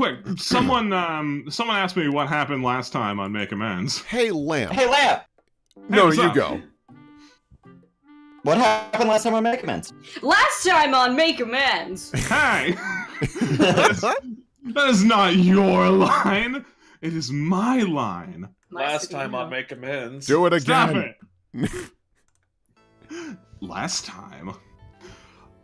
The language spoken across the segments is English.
quick, someone asked me what happened last time on Make Amends. Hey, Lamp. Hey, Lamp! No, what's you up? go. What happened last time on Make Amends? Last time on Make Amends. Hey! That is not your line. It is my line. Last time on Make Amends. Do it Stop again. it. Last time,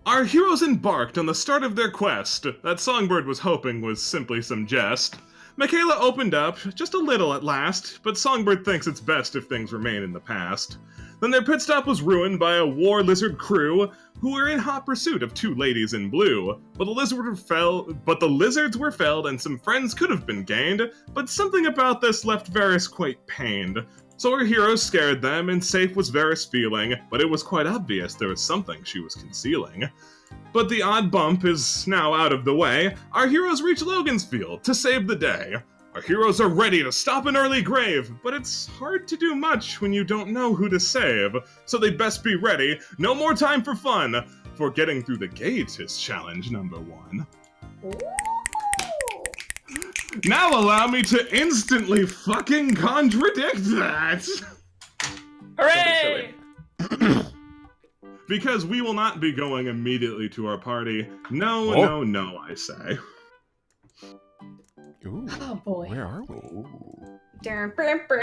our heroes embarked on the start of their quest that Songbird was hoping was simply some jest. Michaela opened up, just a little at last, but Songbird thinks it's best if things remain in the past. Then their pit stop was ruined by a war lizard crew who were in hot pursuit of two ladies in blue. But the lizards were felled and some friends could have been gained, but something about this left Varus quite pained. So our heroes scared them, and safe was Varus feeling, but it was quite obvious there was something she was concealing. But the odd bump is now out of the way. Our heroes reach Logan's field to save the day. Our heroes are ready to stop an early grave, but it's hard to do much when you don't know who to save. So they best be ready. No more time for fun, for getting through the gate is challenge number 1. Now allow me to instantly fucking contradict that! Hooray! Because we will not be going immediately to our party. No, Oh. no, I say. Ooh, Oh boy. where are we?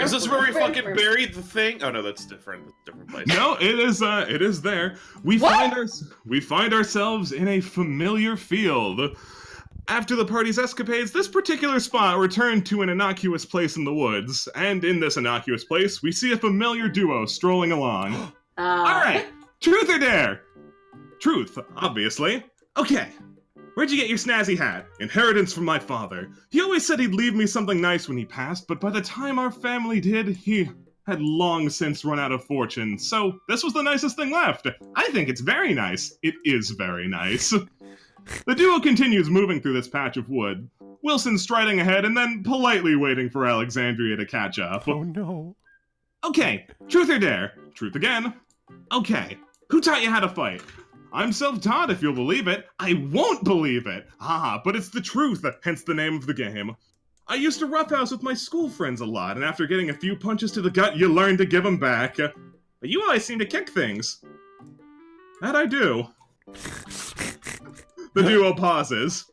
Is this where we fucking buried the thing? Oh no, that's different. That's a different place. No, it is there. We find ourselves in a familiar field. After the party's escapades, this particular spot returned to an innocuous place in the woods, and in this innocuous place, we see a familiar duo strolling along. Alright, truth or dare? Truth, obviously. Okay, where'd you get your snazzy hat? Inheritance from my father. He always said he'd leave me something nice when he passed, but by the time our family did, he had long since run out of fortune, so this was the nicest thing left. I think it's very nice. It is very nice. The duo continues moving through this patch of wood, Wilson striding ahead and then politely waiting for Alexandria to catch up. Oh no. Okay, truth or dare? Truth again. Okay, who taught you how to fight? I'm self-taught if you'll believe it. I won't believe it! But it's the truth, hence the name of the game. I used to roughhouse with my school friends a lot, and after getting a few punches to the gut, you learn to give them back. But you always seem to kick things. That I do. The duo pauses.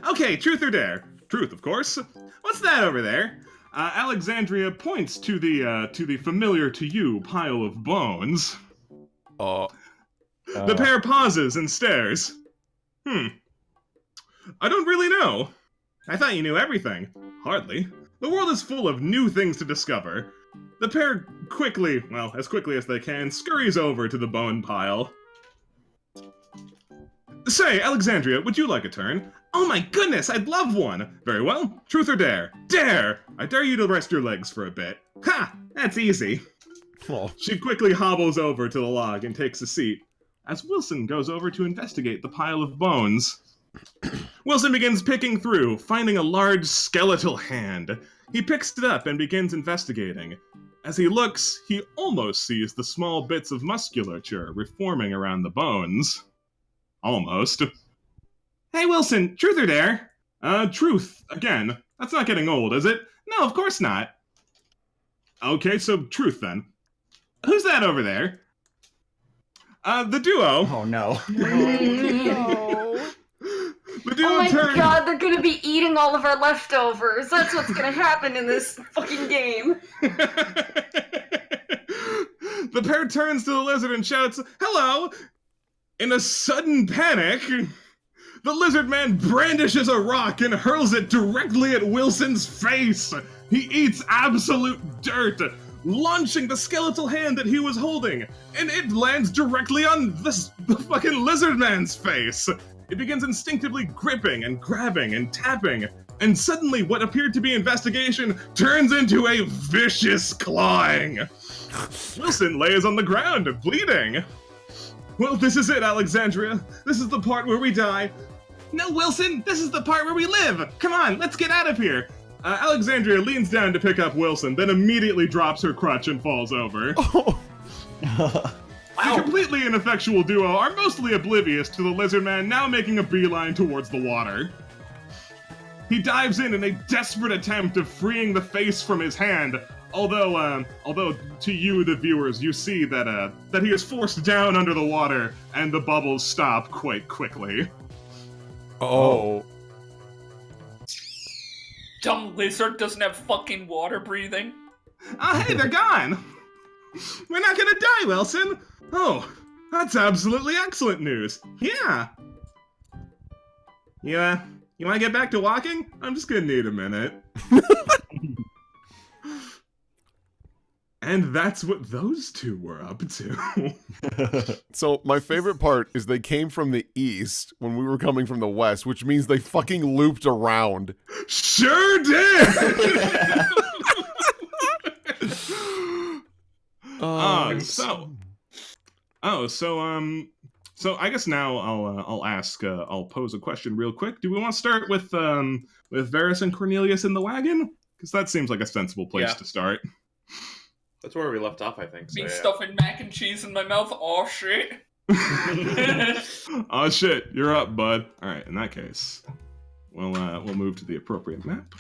Okay, truth or dare? Truth, of course. What's that over there? Alexandria points to the familiar to you pile of bones. The pair pauses and stares. I don't really know. I thought you knew everything. Hardly. The world is full of new things to discover. The pair quickly, well, as quickly as they can, scurries over to the bone pile. Say, Alexandria, would you like a turn? Oh my goodness, I'd love one! Very well, truth or dare? Dare! I dare you to rest your legs for a bit. Ha! That's easy. Oh. She quickly hobbles over to the log and takes a seat, as Wilson goes over to investigate the pile of bones. Wilson begins picking through, finding a large skeletal hand. He picks it up and begins investigating. As he looks, he almost sees the small bits of musculature reforming around the bones. Almost. Hey Wilson, truth or dare? Truth, again. That's not getting old, is it? No, of course not. Okay, so truth then. Who's that over there? The duo. Oh no. No. The duo Oh my turns. god, they're gonna be eating all of our leftovers. That's what's gonna happen in this fucking game. The pair turns to the lizard and shouts, "Hello!" In a sudden panic, the lizard man brandishes a rock and hurls it directly at Wilson's face. He eats absolute dirt, launching the skeletal hand that he was holding, and it lands directly on the fucking lizard man's face. It begins instinctively gripping and grabbing and tapping, and suddenly what appeared to be investigation turns into a vicious clawing. Wilson lays on the ground, bleeding. Well, this is it, Alexandria. This is the part where we die. No, Wilson, this is the part where we live. Come on, let's get out of here. Alexandria leans down to pick up Wilson, then immediately drops her crutch and falls over. Oh. The completely ineffectual duo are mostly oblivious to the lizard man now making a beeline towards the water. he dives in a desperate attempt of freeing the face from his hand. Although to you, the viewers, you see that he is forced down under the water, and the bubbles stop quite quickly. Oh. Dumb lizard doesn't have fucking water breathing. Ah, hey, they're gone! We're not gonna die, Wilson! Oh, that's absolutely excellent news. Yeah! Yeah, you wanna get back to walking? I'm just gonna need a minute. And that's what those two were up to. So my favorite part is they came from the east when we were coming from the west, which means they fucking looped around. Sure did! So I guess now I'll pose a question real quick. Do we want to start with Varus and Cornelius in the wagon? Because that seems like a sensible place to start. That's where we left off, I think. Me stuffing mac and cheese in my mouth. Oh shit. Oh shit, you're up, bud. All right, in that case, we'll move to the appropriate map.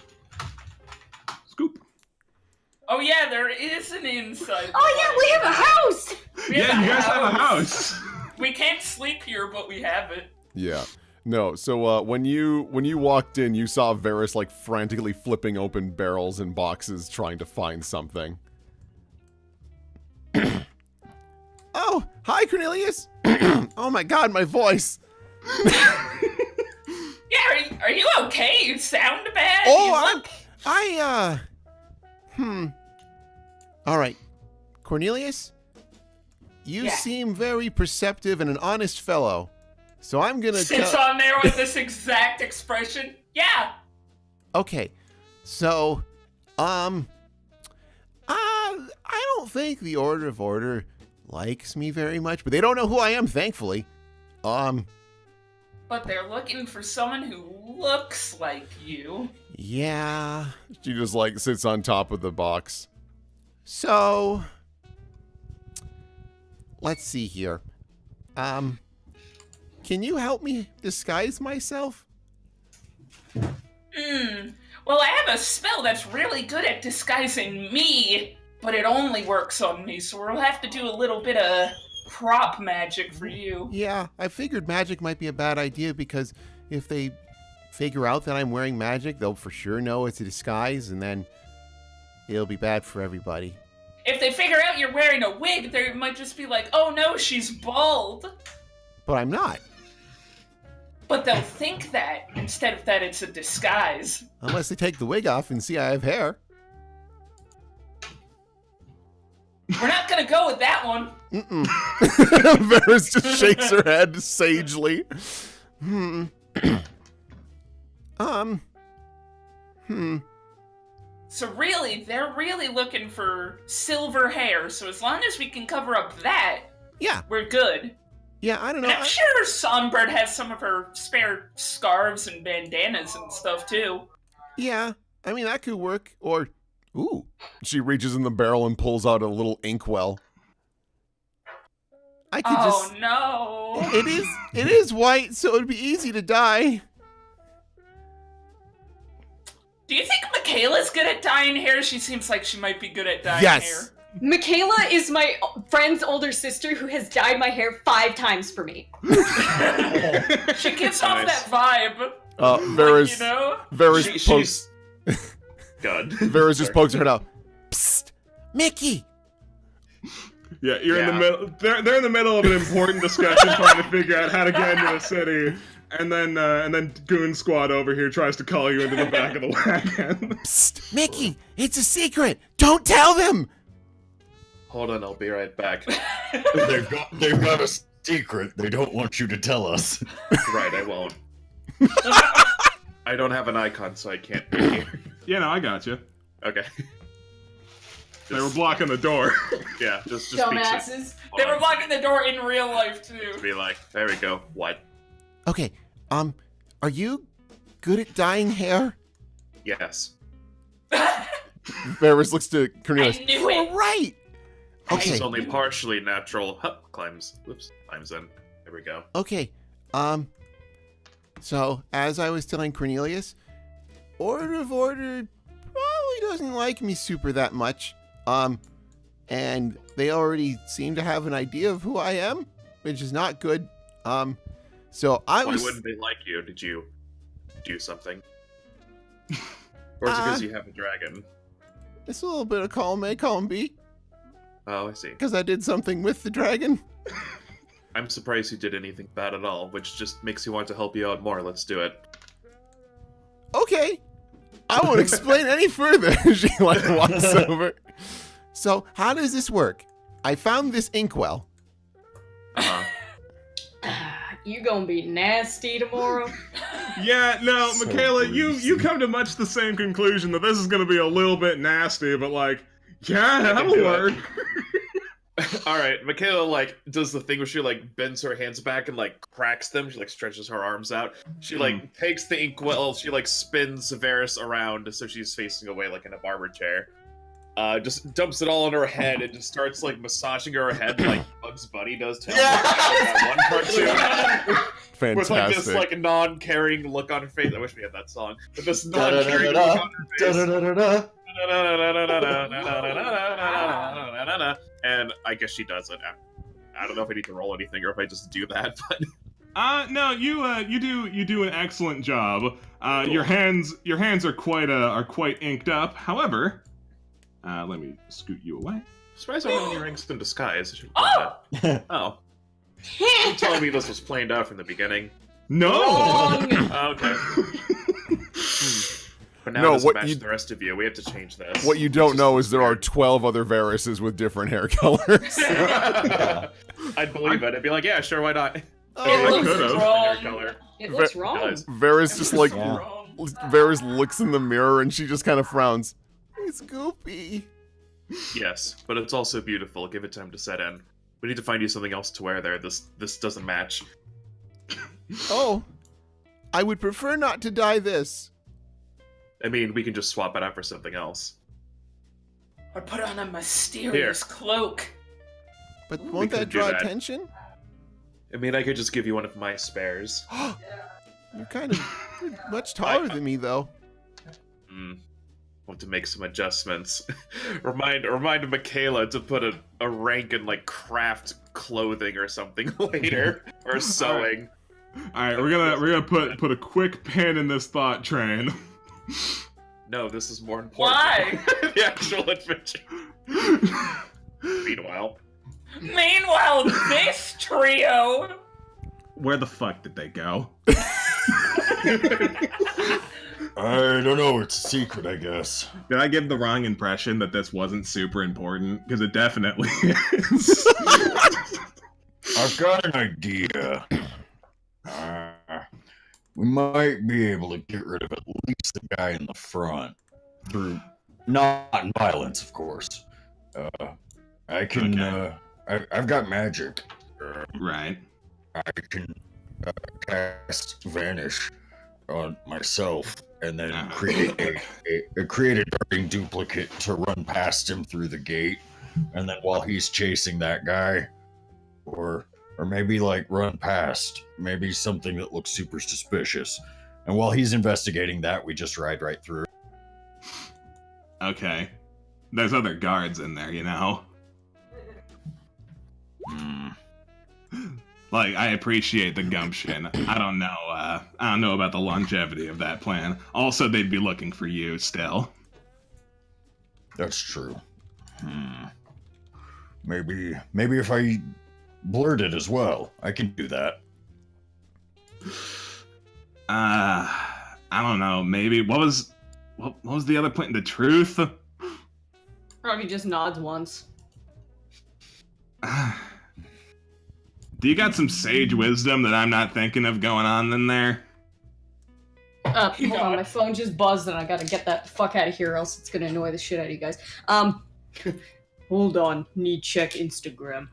Scoop. Oh yeah, there is an inside. Oh yeah, we have a house! Yeah, you guys have a house. We can't sleep here, but we have it. Yeah. No, so when you walked in, you saw Varus like frantically flipping open barrels and boxes trying to find something. Oh, hi Cornelius. Oh my god, my voice. Yeah, are you okay? You sound bad. Oh, All right. Cornelius, you seem very perceptive and an honest fellow. So I'm gonna sits on there with this exact expression. Yeah. Okay. So, I don't think the Order of Order likes me very much, but they don't know who I am, thankfully. But they're looking for someone who looks like you. Yeah. She just like sits on top of the box. So, let's see here. Can you help me disguise myself? Well, I have a spell that's really good at disguising me, but it only works on me, so we'll have to do a little bit of prop magic for you. Yeah, I figured magic might be a bad idea because if they figure out that I'm wearing magic, they'll for sure know it's a disguise, and then it'll be bad for everybody. If they figure out you're wearing a wig, they might just be like, oh no, she's bald. But I'm not. But they'll think that instead of that it's a disguise. Unless they take the wig off and see I have hair. We're not gonna go with that one. Varus just shakes her head sagely. So really, they're really looking for silver hair, so as long as we can cover up that, we're good. Yeah, I don't know. And I'm sure Songbird has some of her spare scarves and bandanas and stuff, too. Yeah, I mean, that could work. Or, ooh, she reaches in the barrel and pulls out a little inkwell. I could no. It is white, so it'd be easy to dye. Do you think Michaela's good at dyeing hair? She seems like she might be good at dyeing hair. Michaela is my friend's older sister who has dyed my hair 5 times for me. She gives off that vibe. Varus, like, you know? Varus pokes. Good. Varus just pokes her out. Psst, Mickey. Yeah, you're in the middle. They're in the middle of an important discussion, trying to figure out how to get into the city, and then Goon Squad over here tries to call you into the back of the wagon. Psst, Mickey, it's a secret. Don't tell them. Hold on, I'll be right back. They've got a secret they don't want you to tell us. Right, I won't. I don't have an icon, so I can't be here. Yeah, no, I got you. Okay. They were blocking the door. Yeah, just Dumbasses. They were blocking the door in real life, too. Be like, there we go. What? Okay, are you good at dyeing hair? Yes. Varus looks to Cornelius. I knew it. All right. Okay. It's only partially natural. Hup, climbs in. There we go. Okay. So as I was telling Cornelius, Order of Order probably doesn't like me super that much. And they already seem to have an idea of who I am, which is not good. So I Why was... wouldn't they like you? Did you do something? Or is it because you have a dragon? It's a little bit of column A, column B. Oh, I see. Because I did something with the dragon. I'm surprised you did anything bad at all, which just makes me want to help you out more. Let's do it. Okay. I won't explain any further. She like walks over. So, how does this work? I found this inkwell. Uh-huh. You gonna be nasty tomorrow? Yeah, no, So Michaela, you greasy. come to much the same conclusion that this is going to be a little bit nasty, but like, yeah, can that'll do it. work. All right, Michaela like does the thing where she like bends her hands back and like cracks them. She like stretches her arms out. She like takes the inkwell. She like spins Varus around so she's facing away like in a barber chair. Just dumps it all on her head and just starts like massaging her head like Bugs Bunny does to that one cartoon. Fantastic. With like this like non-caring look on her face. I wish we had that song. With this non-caring look on her face. Da-da-da-da-da. And I guess she does it. I don't know if I need to roll anything or if I just do that, but No, you do an excellent job. Cool. Your hands are quite inked up. However, let me scoot you away. surprised I don't have any ranks in disguise. I should have Oh! done that. Oh, you're telling me this was planned out from the beginning? No. Oh, okay. But now No, it doesn't what match you- the rest of you. We have to change this. What you don't know is there are 12 other Varuses with different hair colors. I'd believe it. I'd be like, yeah, sure, why not? It I looks could've. wrong. Hair color. It looks It wrong. does. Varus just like Yeah. Wrong. Varus looks in the mirror and she just kind of frowns. It's goopy. Yes, but it's also beautiful. Give it time to set in. We need to find you something else to wear there. This doesn't match. Oh, I would prefer not to dye this. I mean, we can just swap it out for something else. Or put on a mysterious cloak. But We won't that could do draw that. attention? I mean, I could just give you one of my spares. You're you're much taller than me, though. Want to make some adjustments. remind Michaela to put a rank in like craft clothing or something later, or sewing. All right, we're gonna put a quick pin in this thought train. No, this is more important. Why? The actual adventure. Meanwhile, Meanwhile, this trio. Where the fuck did they go? I don't know. It's a secret, I guess. Did I give the wrong impression that this wasn't super important? Because it definitely is. I've got an idea. We might be able to get rid of at least the guy in the front through non-violence, of course. I can. I've got magic. Right. I can cast Vanish on myself and then create a darting duplicate to run past him through the gate, and then while he's chasing that guy, or maybe like run past maybe something that looks super suspicious, and while he's investigating that, we just ride right through. Okay. There's other guards in there, you know? Like, I appreciate the gumption. I don't know about the longevity of that plan. Also, they'd be looking for you still. That's true. Maybe if I blurt it as well, I can do that. I don't know. Maybe what was the other point? The truth. Robbie just nods once. Do you got some sage wisdom that I'm not thinking of going on in there? Hold on, my phone just buzzed and I gotta get that fuck out of here, or else it's gonna annoy the shit out of you guys. Hold on, need check Instagram.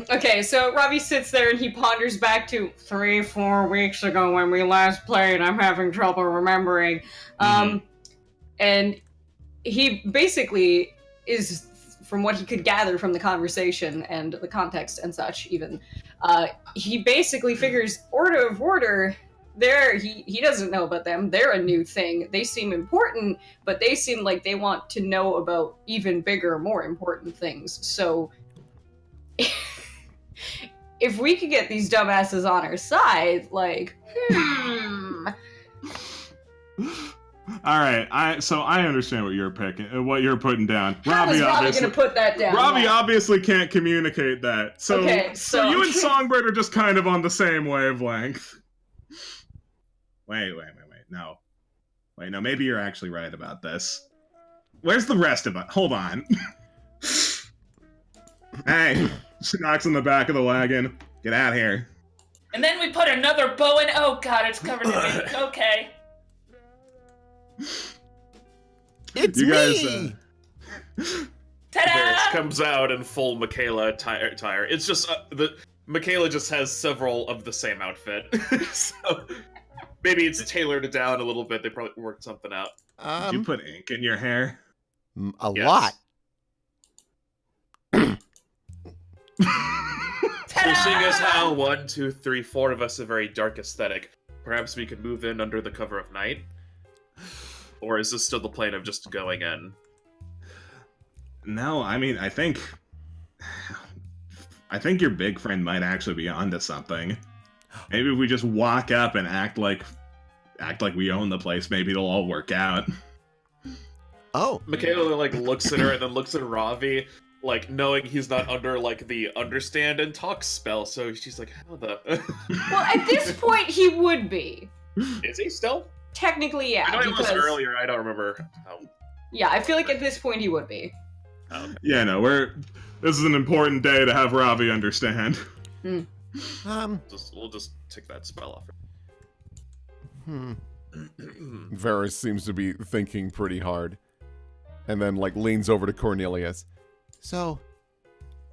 Okay, so Robbie sits there and he ponders back to 3-4 weeks ago when we last played. I'm having trouble remembering. And he basically is from what he could gather from the conversation and the context and such, even, he basically figures Order of Order. He doesn't know about them. They're a new thing. They seem important, but they seem like they want to know about even bigger, more important things. So, if we could get these dumbasses on our side, like, All right, so I understand what you're picking, what you're putting down. How is Robbie going to put that down? Robbie obviously can't communicate that. So, okay, so you and Songbird are just kind of on the same wavelength. Wait, no. Wait, no, maybe you're actually right about this. Where's the rest of it? Hold on. Hey, she knocks on the back of the wagon. Get out here. And then we put another bow in. Oh god, it's covered in ink. Okay. It's You me! Ta-da! Varus comes out in full Michaela attire. It's just Michaela just has several of the same outfit, so maybe it's tailored down a little bit. They probably worked something out. Did you put ink in your hair? A Yes. lot. So seeing as how 1, 2, 3, 4 of us have a very dark aesthetic, perhaps we could move in under the cover of night? Or is this still the plan of just going in? No, I mean, I think your big friend might actually be onto something. Maybe if we just walk up and act like we own the place, maybe it'll all work out. Oh. Michaela looks at her and then looks at Ravi, knowing he's not under the understand and talk spell, so she's like, how the Well, at this point, he would be. Is he still? Technically, yeah. I know he was because- earlier, I don't remember how. Yeah, I feel like at this point he would be. Yeah, no, this is an important day to have Ravi understand. We'll just take that spell off. Varus seems to be thinking pretty hard. And then, leans over to Cornelius. So,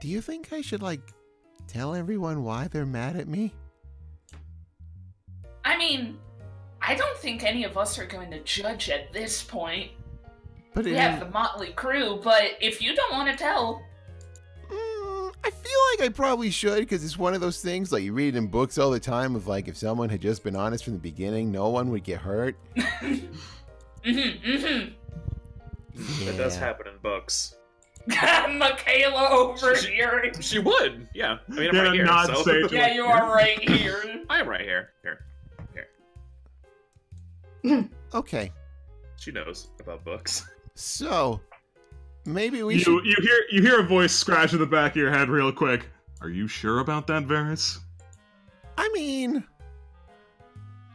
do you think I should, tell everyone why they're mad at me? I mean, I don't think any of us are going to judge at this point. But We have the motley crew, but if you don't want to tell... I feel like I probably should, because it's one of those things, you read in books all the time of, if someone had just been honest from the beginning, no one would get hurt. It does happen in books. Michaela overhearing. She would, yeah. I mean, I'm Yeah, right here, not so... say to Yeah, you are right here. I am right here. Okay, She knows about books. so, maybe we should... You hear a voice scratch at the back of your head real quick. Are you sure about that, Varus? I mean...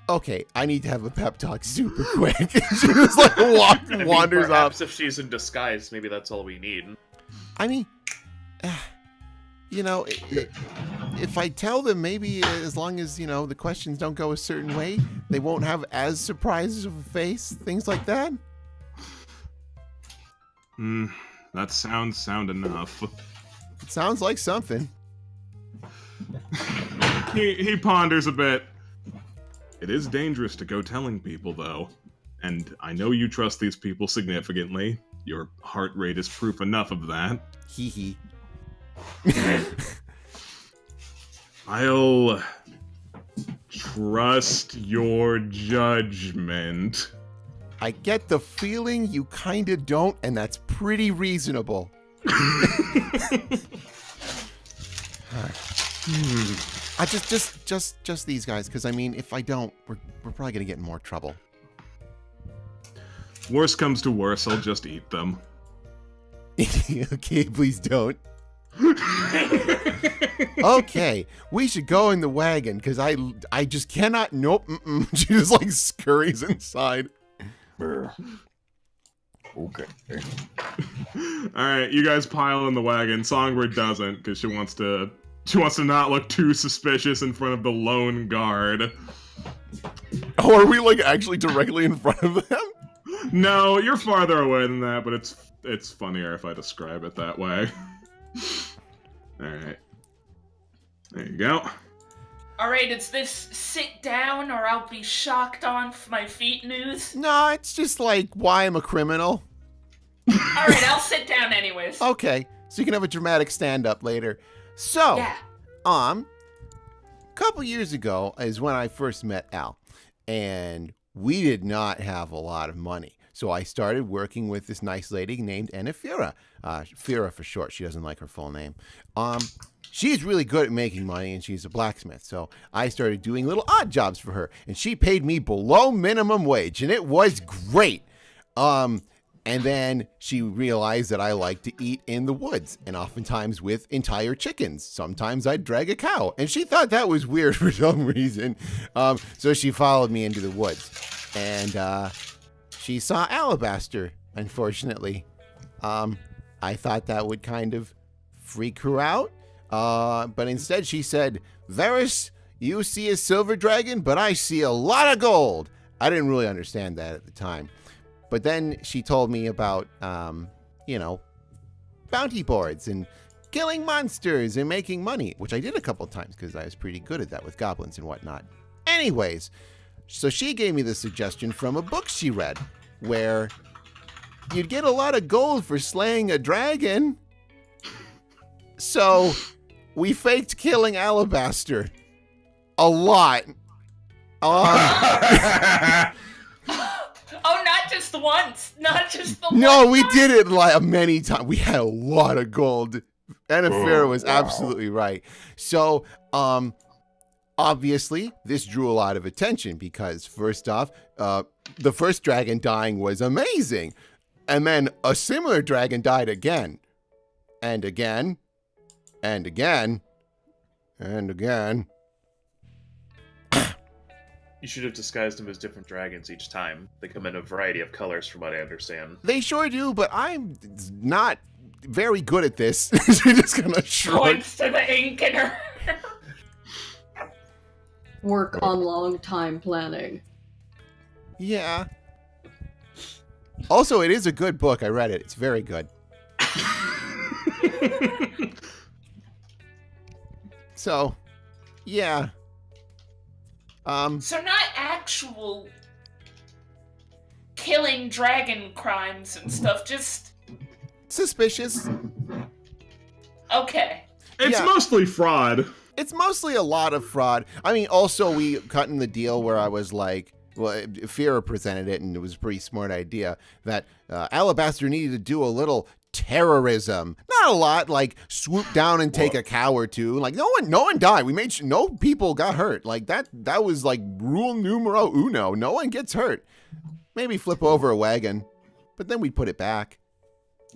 Okay, I need to have a pep talk super quick. She just I mean, wanders up. perhaps if she's in disguise, maybe that's all we need. I mean, if I tell them, maybe as long as, the questions don't go a certain way, they won't have as surprised of a face, things like that. That sounds sound enough. It sounds like something. He ponders a bit. It is dangerous to go telling people, though. And I know you trust these people significantly. Your heart rate is proof enough of that. Hee hee. I'll trust your judgment. I get the feeling you kinda don't, and that's pretty reasonable. Just these guys, because I mean, if I don't, we're probably gonna get in more trouble. Worst comes to worst, I'll just eat them. Okay, please don't. Okay, we should go in the wagon, because I just cannot. Nope. She just scurries inside. Okay. Alright, you guys pile in the wagon. Songbird doesn't, because she wants to not look too suspicious in front of the lone guard. Oh, are we actually directly in front of them? No, you're farther away than that, but it's funnier if I describe it that way. Alright. There you go. Alright, it's this sit down or I'll be shocked on my feet news. No, it's just why I'm a criminal. All right, I'll sit down anyways. Okay, so you can have a dramatic stand-up later. So, Yeah. a couple years ago is when I first met Al, and we did not have a lot of money. So I started working with this nice lady named Fira. Fira for short. She doesn't like her full name. She's really good at making money, and she's a blacksmith. So I started doing little odd jobs for her, and she paid me below minimum wage, and it was great. And then she realized that I like to eat in the woods, and oftentimes with entire chickens. Sometimes I'd drag a cow, and she thought that was weird for some reason. So she followed me into the woods, and she saw alabaster, unfortunately. I thought that would kind of freak her out, but instead she said, "Varus, you see a silver dragon, but I see a lot of gold." I didn't really understand that at the time. But then she told me about, bounty boards and killing monsters and making money, which I did a couple times because I was pretty good at that with goblins and whatnot. Anyways, so she gave me the suggestion from a book she read where you'd get a lot of gold for slaying a dragon. So we faked killing alabaster. A lot. Oh, not just once. Not just the No, one we time. did it like many times. We had a lot of gold. Anafira was absolutely right. So, obviously, this drew a lot of attention because, first off, the first dragon dying was amazing. And then a similar dragon died again. And again. And again. And again. You should have disguised them as different dragons each time. They come in a variety of colors, from what I understand. They sure do, but I'm not very good at this. She's just gonna shrug. Points to the ink in her. Work on long time planning. Yeah. Also, it is a good book. I read it. It's very good. So, yeah. So not actual killing dragon crimes and stuff, just Suspicious. okay. It's Yeah. mostly fraud. It's mostly a lot of fraud. I mean, also, we cut in the deal where I was like, well, Fira presented it, and it was a pretty smart idea, that Alabaster needed to do a little terrorism. Not a lot, like swoop down and take a cow or two. Like no one died. We made sure no people got hurt. Like that was like rule numero uno. No one gets hurt. Maybe flip over a wagon, but then we put it back.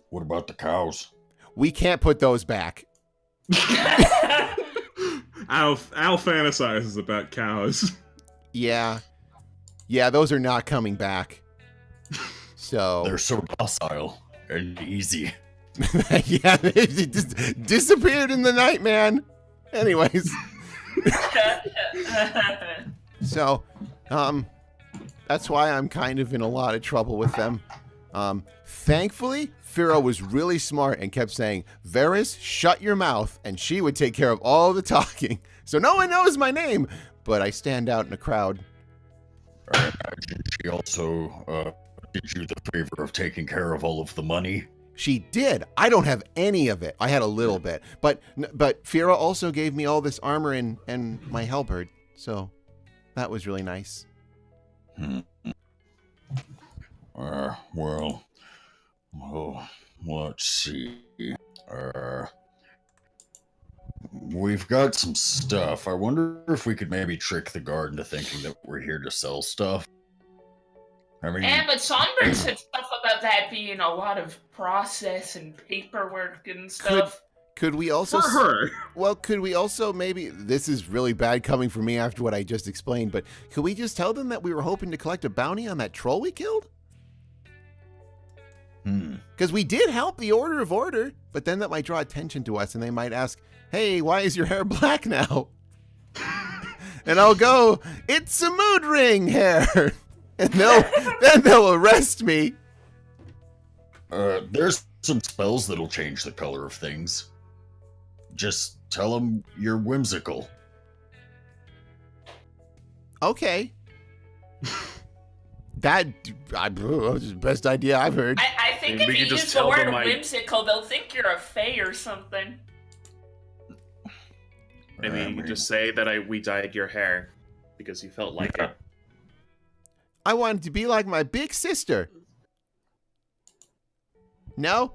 What about the cows? We can't put those back. Al fantasizes about cows. Yeah, those are not coming back. So They're so docile and easy. yeah, they just disappeared in the night, man. Anyways, so that's why I'm kind of in a lot of trouble with them. Thankfully, Fira was really smart and kept saying, "Varus, shut your mouth," and she would take care of all the talking. So no one knows my name, but I stand out in a crowd. I imagine she also did you the favor of taking care of all of the money. She did. I don't have any of it. I had a little bit, but Fira also gave me all this armor and my halberd, so that was really nice. Well, let's see. We've got some stuff. I wonder if we could maybe trick the guard into thinking that we're here to sell stuff. I mean, Yeah, but Songbird said stuff about that being a lot of process and paperwork and stuff. Could we also For her. Well, could we also maybe, this is really bad coming from me after what I just explained, but could we just tell them that we were hoping to collect a bounty on that troll we killed? Because we did help the Order of Order, but then that might draw attention to us and they might ask, "Hey, why is your hair black now?" And I'll go, "It's a mood ring hair." And then they'll arrest me. there's some spells that'll change the color of things. Just tell them you're whimsical. Okay. That was the best idea I've heard. I think We if could you just use the tell word them I- whimsical, they'll think you're a fae or something. Maybe you could just say that we dyed your hair because you felt like it. I wanted to be like my big sister. No?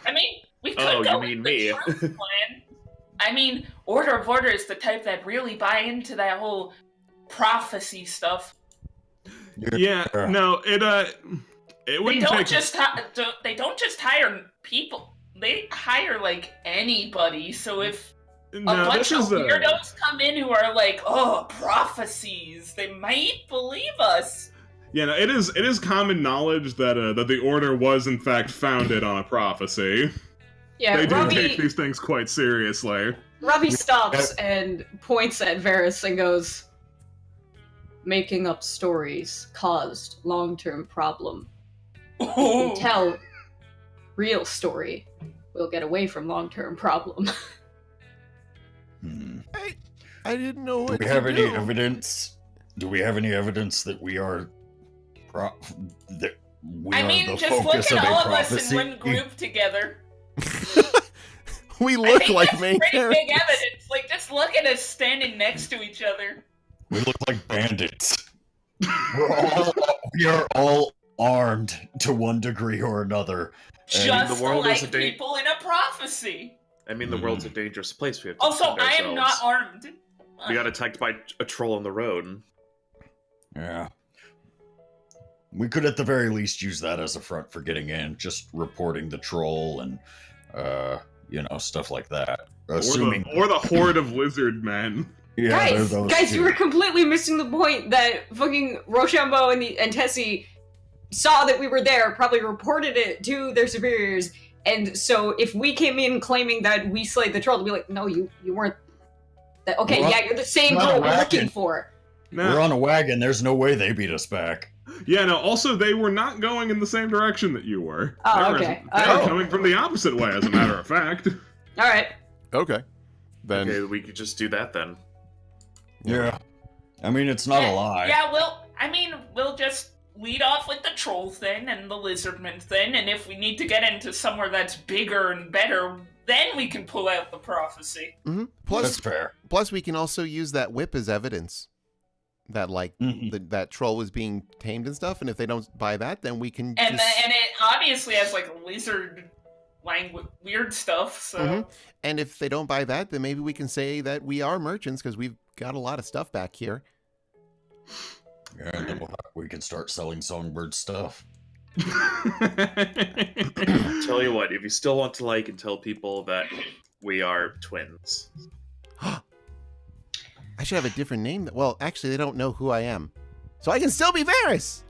I mean, we could Oh, go you with mean the me. truth plan. I mean, Order of Order is the type that really buy into that whole prophecy stuff. Yeah, no, it They wouldn't don't take. just they don't just hire people. They hire like anybody. So if a No, bunch this of is weirdos come in who are like, "Oh, prophecies," they might believe us. Yeah, no, it is common knowledge that that the order was in fact founded on a prophecy. Yeah, They do Robbie, take these things quite seriously. Robbie stops and points at Varus and goes, "Making up stories caused long-term problem. If we tell real story, we'll get away from long-term problem." I didn't know Do what we to have do. any evidence? Do we have any evidence that we are that we I are mean, the just look focus at of a all of us prophecy? in one group together. We I look think like that's main pretty characters. big evidence. Like, just look at us standing next to each other. We look like bandits. We are all armed to one degree or another. Just the world is like a da- people in a prophecy. I mean, the world's a dangerous place. We have to Also, defend I am not ourselves. armed. We got attacked by a troll on the road. Yeah. We could at the very least use that as a front for getting in, just reporting the troll and stuff like that. Assuming Or the horde of lizard men. yeah, they're Guys, those guys, two. you were completely missing the point that fucking Rochambeau and Tessie saw that we were there, probably reported it to their superiors, and so if we came in claiming that we slayed the troll, they'd be like, "No, you weren't." Okay, Well, yeah, you're the same not girl we're wagon. looking for. No. We're on a wagon. There's no way they beat us back. Yeah, no, also they were not going in the same direction that you were. Oh, They were- okay. They were Oh. coming from the opposite way, as a matter of fact. All right. Okay. Then Okay, we could just do that then. Yeah. I mean, it's not a lie. Yeah, we'll just lead off with the troll thing and the lizardman thing, and if we need to get into somewhere that's bigger and better, then we can pull out the prophecy. hmm That's plus, fair. plus, we can also use that whip as evidence that like Mhm. that troll was being tamed and stuff. And if they don't buy that, then we can And just... and it obviously has like lizard language, weird stuff. So Mhm. And if they don't buy that, then maybe we can say that we are merchants because we've got a lot of stuff back here. Yeah, and then we can start selling Songbird stuff. Tell you what, if you still want to like and tell people that we are twins, I should have a different name. Well, actually, they don't know who I am, so I can still be Varus.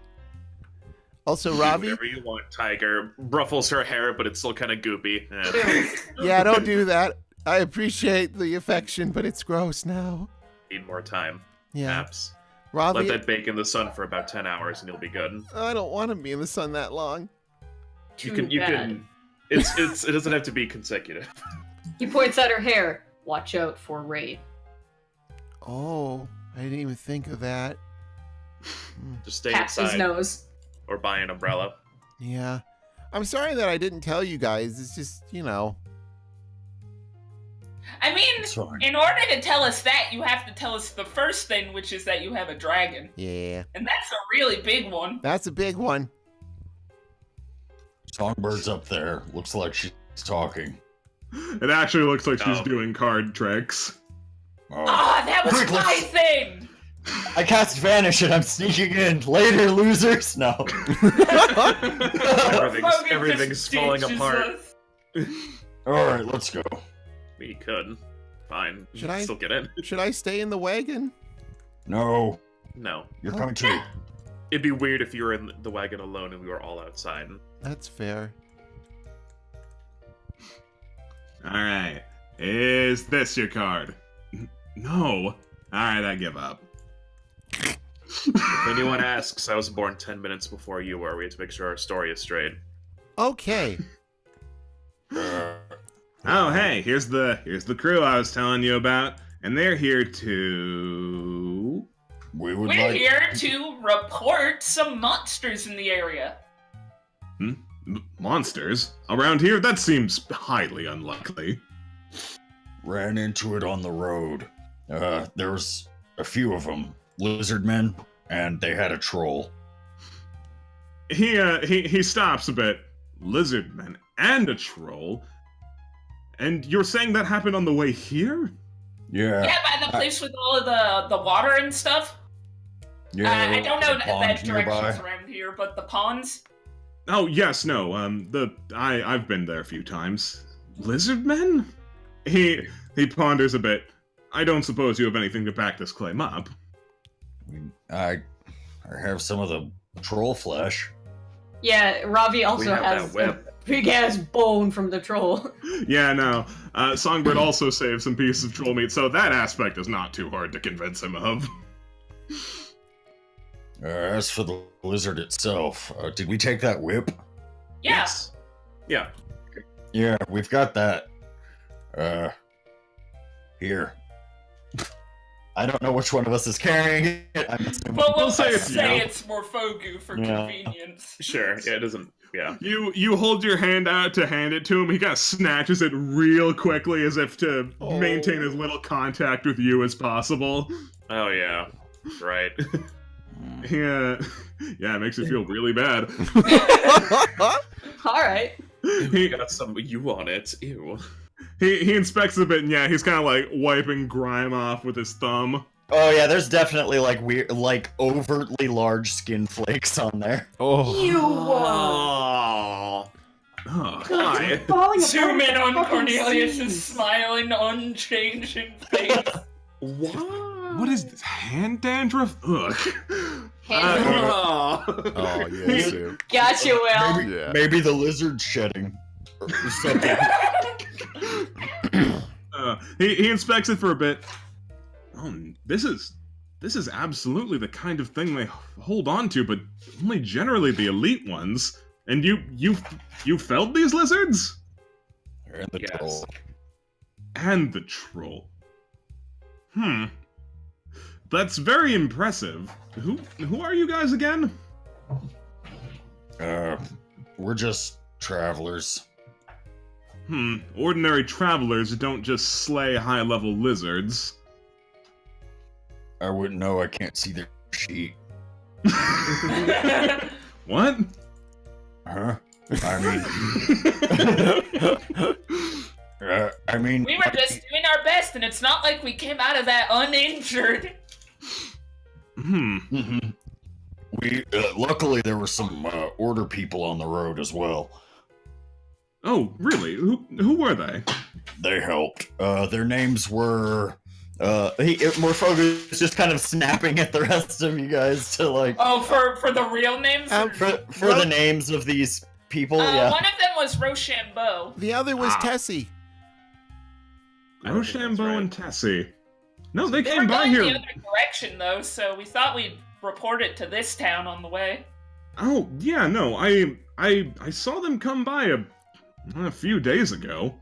Also, Ravi. whatever you want, Tiger ruffles her hair, but it's still kind of goopy. Eh, Yeah, don't do that. I appreciate the affection, but it's gross now. need more time. Yeah, Naps. Ravi. Let that bake in the sun for about 10 hours, and you'll be good. I don't want to be in the sun that long. You Too can. bad. It doesn't have to be consecutive. He points at her hair. Watch out for rain. Oh, I didn't even think of that. Just stay Taps his inside nose. or buy an umbrella. Yeah, I'm sorry that I didn't tell you guys. It's just, you know. I mean, It's fine. in order to tell us that, you have to tell us the first thing, which is that you have a dragon, Yeah, and that's a really big one. that's a big one. Songbird's up there. Looks like she's talking. It actually looks like she's Oh. doing card tricks. Oh. Ah, that was Quick, my let's- thing. I cast Vanish and I'm sneaking in. Later, losers. No. Logan Everything's just falling ditches apart. us. All right, let's go. We could. Fine. Should I- Still get in? Should I stay in the wagon? No, No. you're coming to me. It'd be weird if you were in the wagon alone and we were all outside. That's fair. Alright. Is this your card? No. Alright, I give up. If anyone asks, I was born 10 minutes before you were. We have to make sure our story is straight. Okay. Oh, hey, here's the crew I was telling you about, and they're here to... We would We're like. here to report some monsters in the area. Monsters? Around here? That seems highly unlikely. Ran into it on the road. There was a few of them, lizard men, and they had a troll. He stops a bit. Lizard men and a troll? And you're saying that happened on the way here? Yeah. Yeah, by the place with all of the water and stuff. Yeah. I don't know the that ponds directions nearby. around here, but the ponds. Oh yes, no. I've been there a few times. Lizard men? He ponders a bit. I don't suppose you have anything to back this claim up. I have some of the troll flesh. Yeah, Ravi We also have has that whip. a big ass bone from the troll. Yeah, no. Songbird also saved some pieces of troll meat, so that aspect is not too hard to convince him of. As for the lizard itself, did we take that whip? Yeah. Yes. Yeah. Yeah, we've got that. Here. I don't know which one of us is carrying it. I'm assuming. Well, we'll say just it's say you. it's Morfogu for Yeah. convenience. Sure. Yeah, it doesn't. Yeah. You hold your hand out to hand it to him. He kind of snatches it real quickly as if to maintain as little contact with you as possible. Oh yeah. Right. Yeah, yeah, it makes you feel really bad. All right. He got some you on it. Ew. He inspects it a bit, and yeah, he's kind of like wiping grime off with his thumb. Oh yeah, there's definitely like weird, like overtly large skin flakes on there. Oh. You Oh. Oh, Why? falling Zoom in on fucking Cornelius' seas. smiling, unchanging face. what is this? Hand dandruff? Ugh. Oh. Oh, yeah, Sam. Gotcha, Will. Yeah. Maybe the lizard shedding or something. He inspects it for a bit. Oh, this is absolutely the kind of thing they hold on to, but only generally the elite ones. And you felled these lizards? And the Yes. troll. And the troll. That's very impressive. Who are you guys again? We're just travelers. Ordinary travelers don't just slay high-level lizards. I wouldn't know. I can't see their sheet. What? Huh? I mean, We were just doing our best, and it's not like we came out of that uninjured. Mhm. We luckily there were some order people on the road as well. Oh, really? Who were they? They helped. Their names were. Morfogus is just kind of snapping at the rest of you guys to like. Oh, for the real names? For the names of these people, yeah. One of them was Rochambeau. The other was Tessie. I don't think that's Rochambeau right. and Tessie. No, they They came were by going here. the other direction, though, so we thought we'd report it to this town on the way. Oh, yeah, no, I saw them come by a few days ago.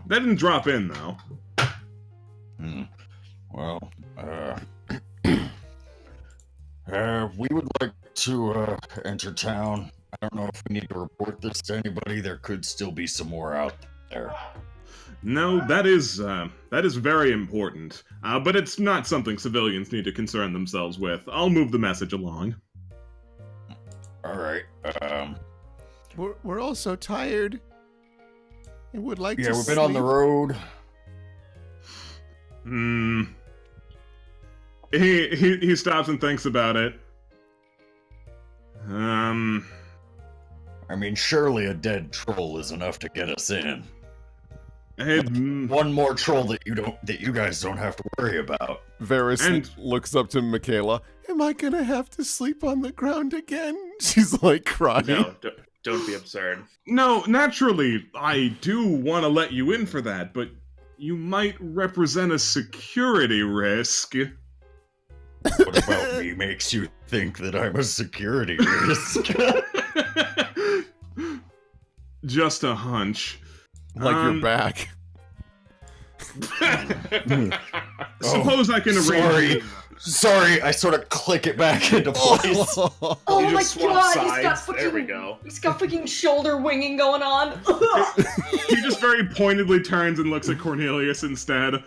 They didn't drop in, though. Well, we would like to enter town. I don't know if we need to report this to anybody. There could still be some more out there. No, that is very important. But it's not something civilians need to concern themselves with. I'll move the message along. All right. We're all so tired. And would like to Yeah, we've been on the sleep. road. He stops and thinks about it. I mean, surely a dead troll is enough to get us in. And, One more troll that you guys don't have to worry about. Varus And- looks up to Michaela. Am I gonna have to sleep on the ground again? She's like crying. No, don't be absurd. no, naturally, I do want to let you in for that, but you might represent a security risk. What about me makes you think that I'm a security risk? Just a hunch. Like you're back. Suppose I can arrange. Sorry. Sorry, I sort of click it back into place. Oh, Oh You my just swap god, sides. There we go. He's got fucking shoulder winging going on. He just very pointedly turns and looks at Cornelius instead.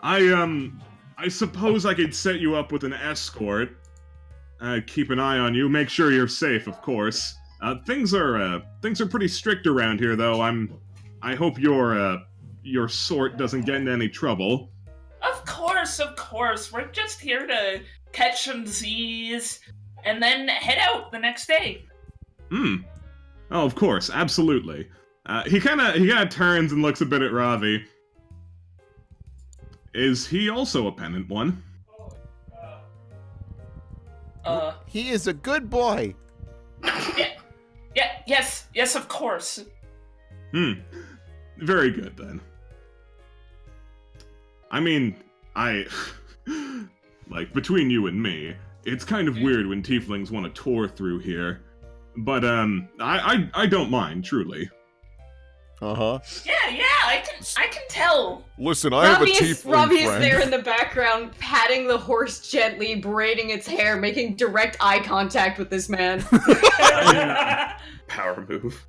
I suppose I could set you up with an escort. Keep an eye on you, make sure you're safe, of course. Things are pretty strict around here, though. I hope your sort doesn't get into any trouble. Of course. We're just here to catch some Z's and then head out the next day. Oh, of course, absolutely. He kind of turns and looks a bit at Ravi. Is he also a pennant one? he is a good boy. Yes, of course. Very good, then. I mean, like, between you and me, it's kind of weird when tieflings want to tour through here. But, I don't mind, truly. Uh-huh. Yeah, I can tell. Listen, I have a tiefling Robbie is friend. there in the background, patting the horse gently, braiding its hair, making direct eye contact with this man. Power move.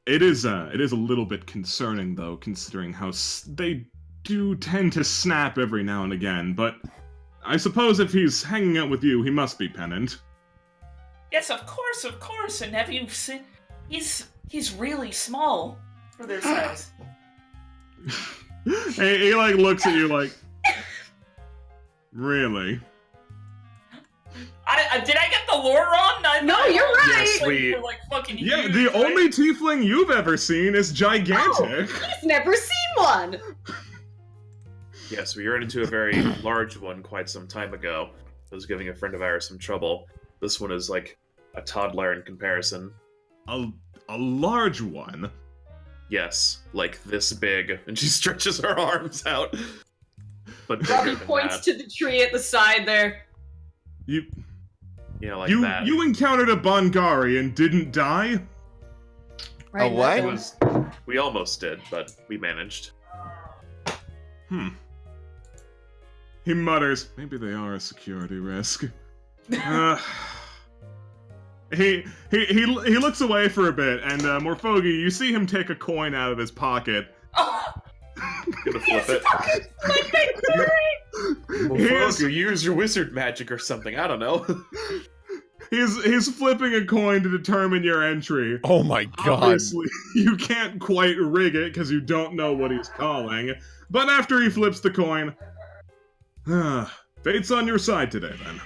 It is a little bit concerning, though, considering how they do tend to snap every now and again, but I suppose if he's hanging out with you, he must be pennant. Yes, of course. And have you seen? He's really small for their size. He like looks at you like, really? Did I get the lore wrong? No, you're right. Yes, we- We're like fucking Yeah, huge, the right? only tiefling you've ever seen is gigantic. He's never seen one. Yes, we ran into a very large one quite some time ago. It was giving a friend of ours some trouble. This one is like a toddler in comparison. A large one. Yes, like this big, and she stretches her arms out. But bigger Robbie than points that. to the tree at the side there. You Like you that. you encountered a Bongari and didn't die? Right, A what? It was. We almost did, but we managed. He mutters, maybe they are a security risk. He looks away for a bit, and Morphogi, you see him take a coin out of his pocket. Oh, Gonna flip it. He's- You use your wizard magic or something. I don't know. He's flipping a coin to determine your entry. Oh my god. Obviously, you can't quite rig it because you don't know what he's calling. But after he flips the coin, fate's on your side today, then.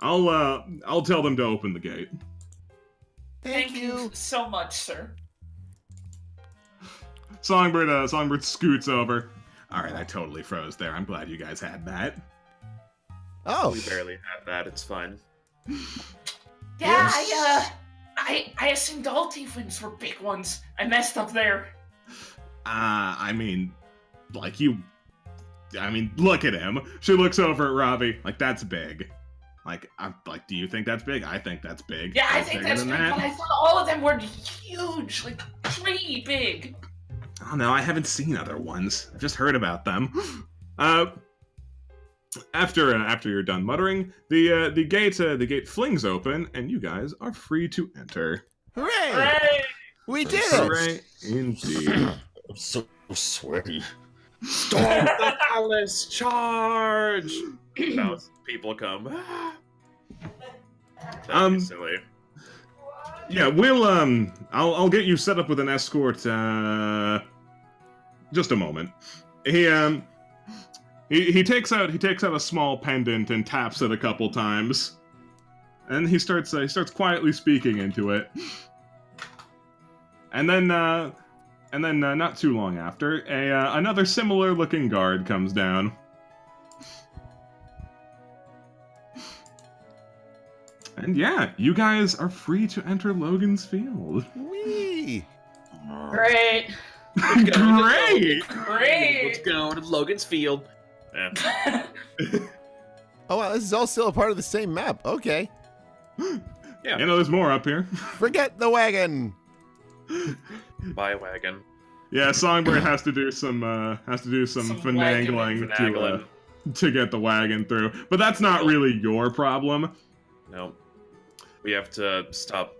I'll tell them to open the gate. Thank you. so much, sir. Songbird scoots over. All right, I totally froze there. I'm glad you guys had that. Oh. We barely had that. It's fine. Yeah, I assumed all tieflings were big ones. I messed up there. I mean, look at him. She looks over at Robbie, like, that's big. Like, do you think that's big? I think that's big. Yeah, I That's think bigger that's than big, that. but I thought all of them were huge, like tree big. Oh no, I haven't seen other ones. I've just heard about them. After you're done muttering, the gate flings open, and you guys are free to enter. Hooray! Hey! We did it! Hooray, indeed. I'm so sweaty. Storm the palace! Charge! Now people come. That'd be silly. Yeah, we'll I'll get you set up with an escort. Just a moment. He takes out a small pendant and taps it a couple times, and he starts quietly speaking into it. And then not too long after, another similar looking guard comes down. And yeah, you guys are free to enter Logan's Field. Whee! Great. Great! Great! Let's go to Logan's Field. Yeah. Oh wow, this is all still a part of the same map. Okay. Yeah. You know, there's more up here. Forget the wagon. Buy a wagon. Yeah, Songbird has to do some Some finagling to Finagling. to get the wagon through. But that's not really your problem. No. We have to stop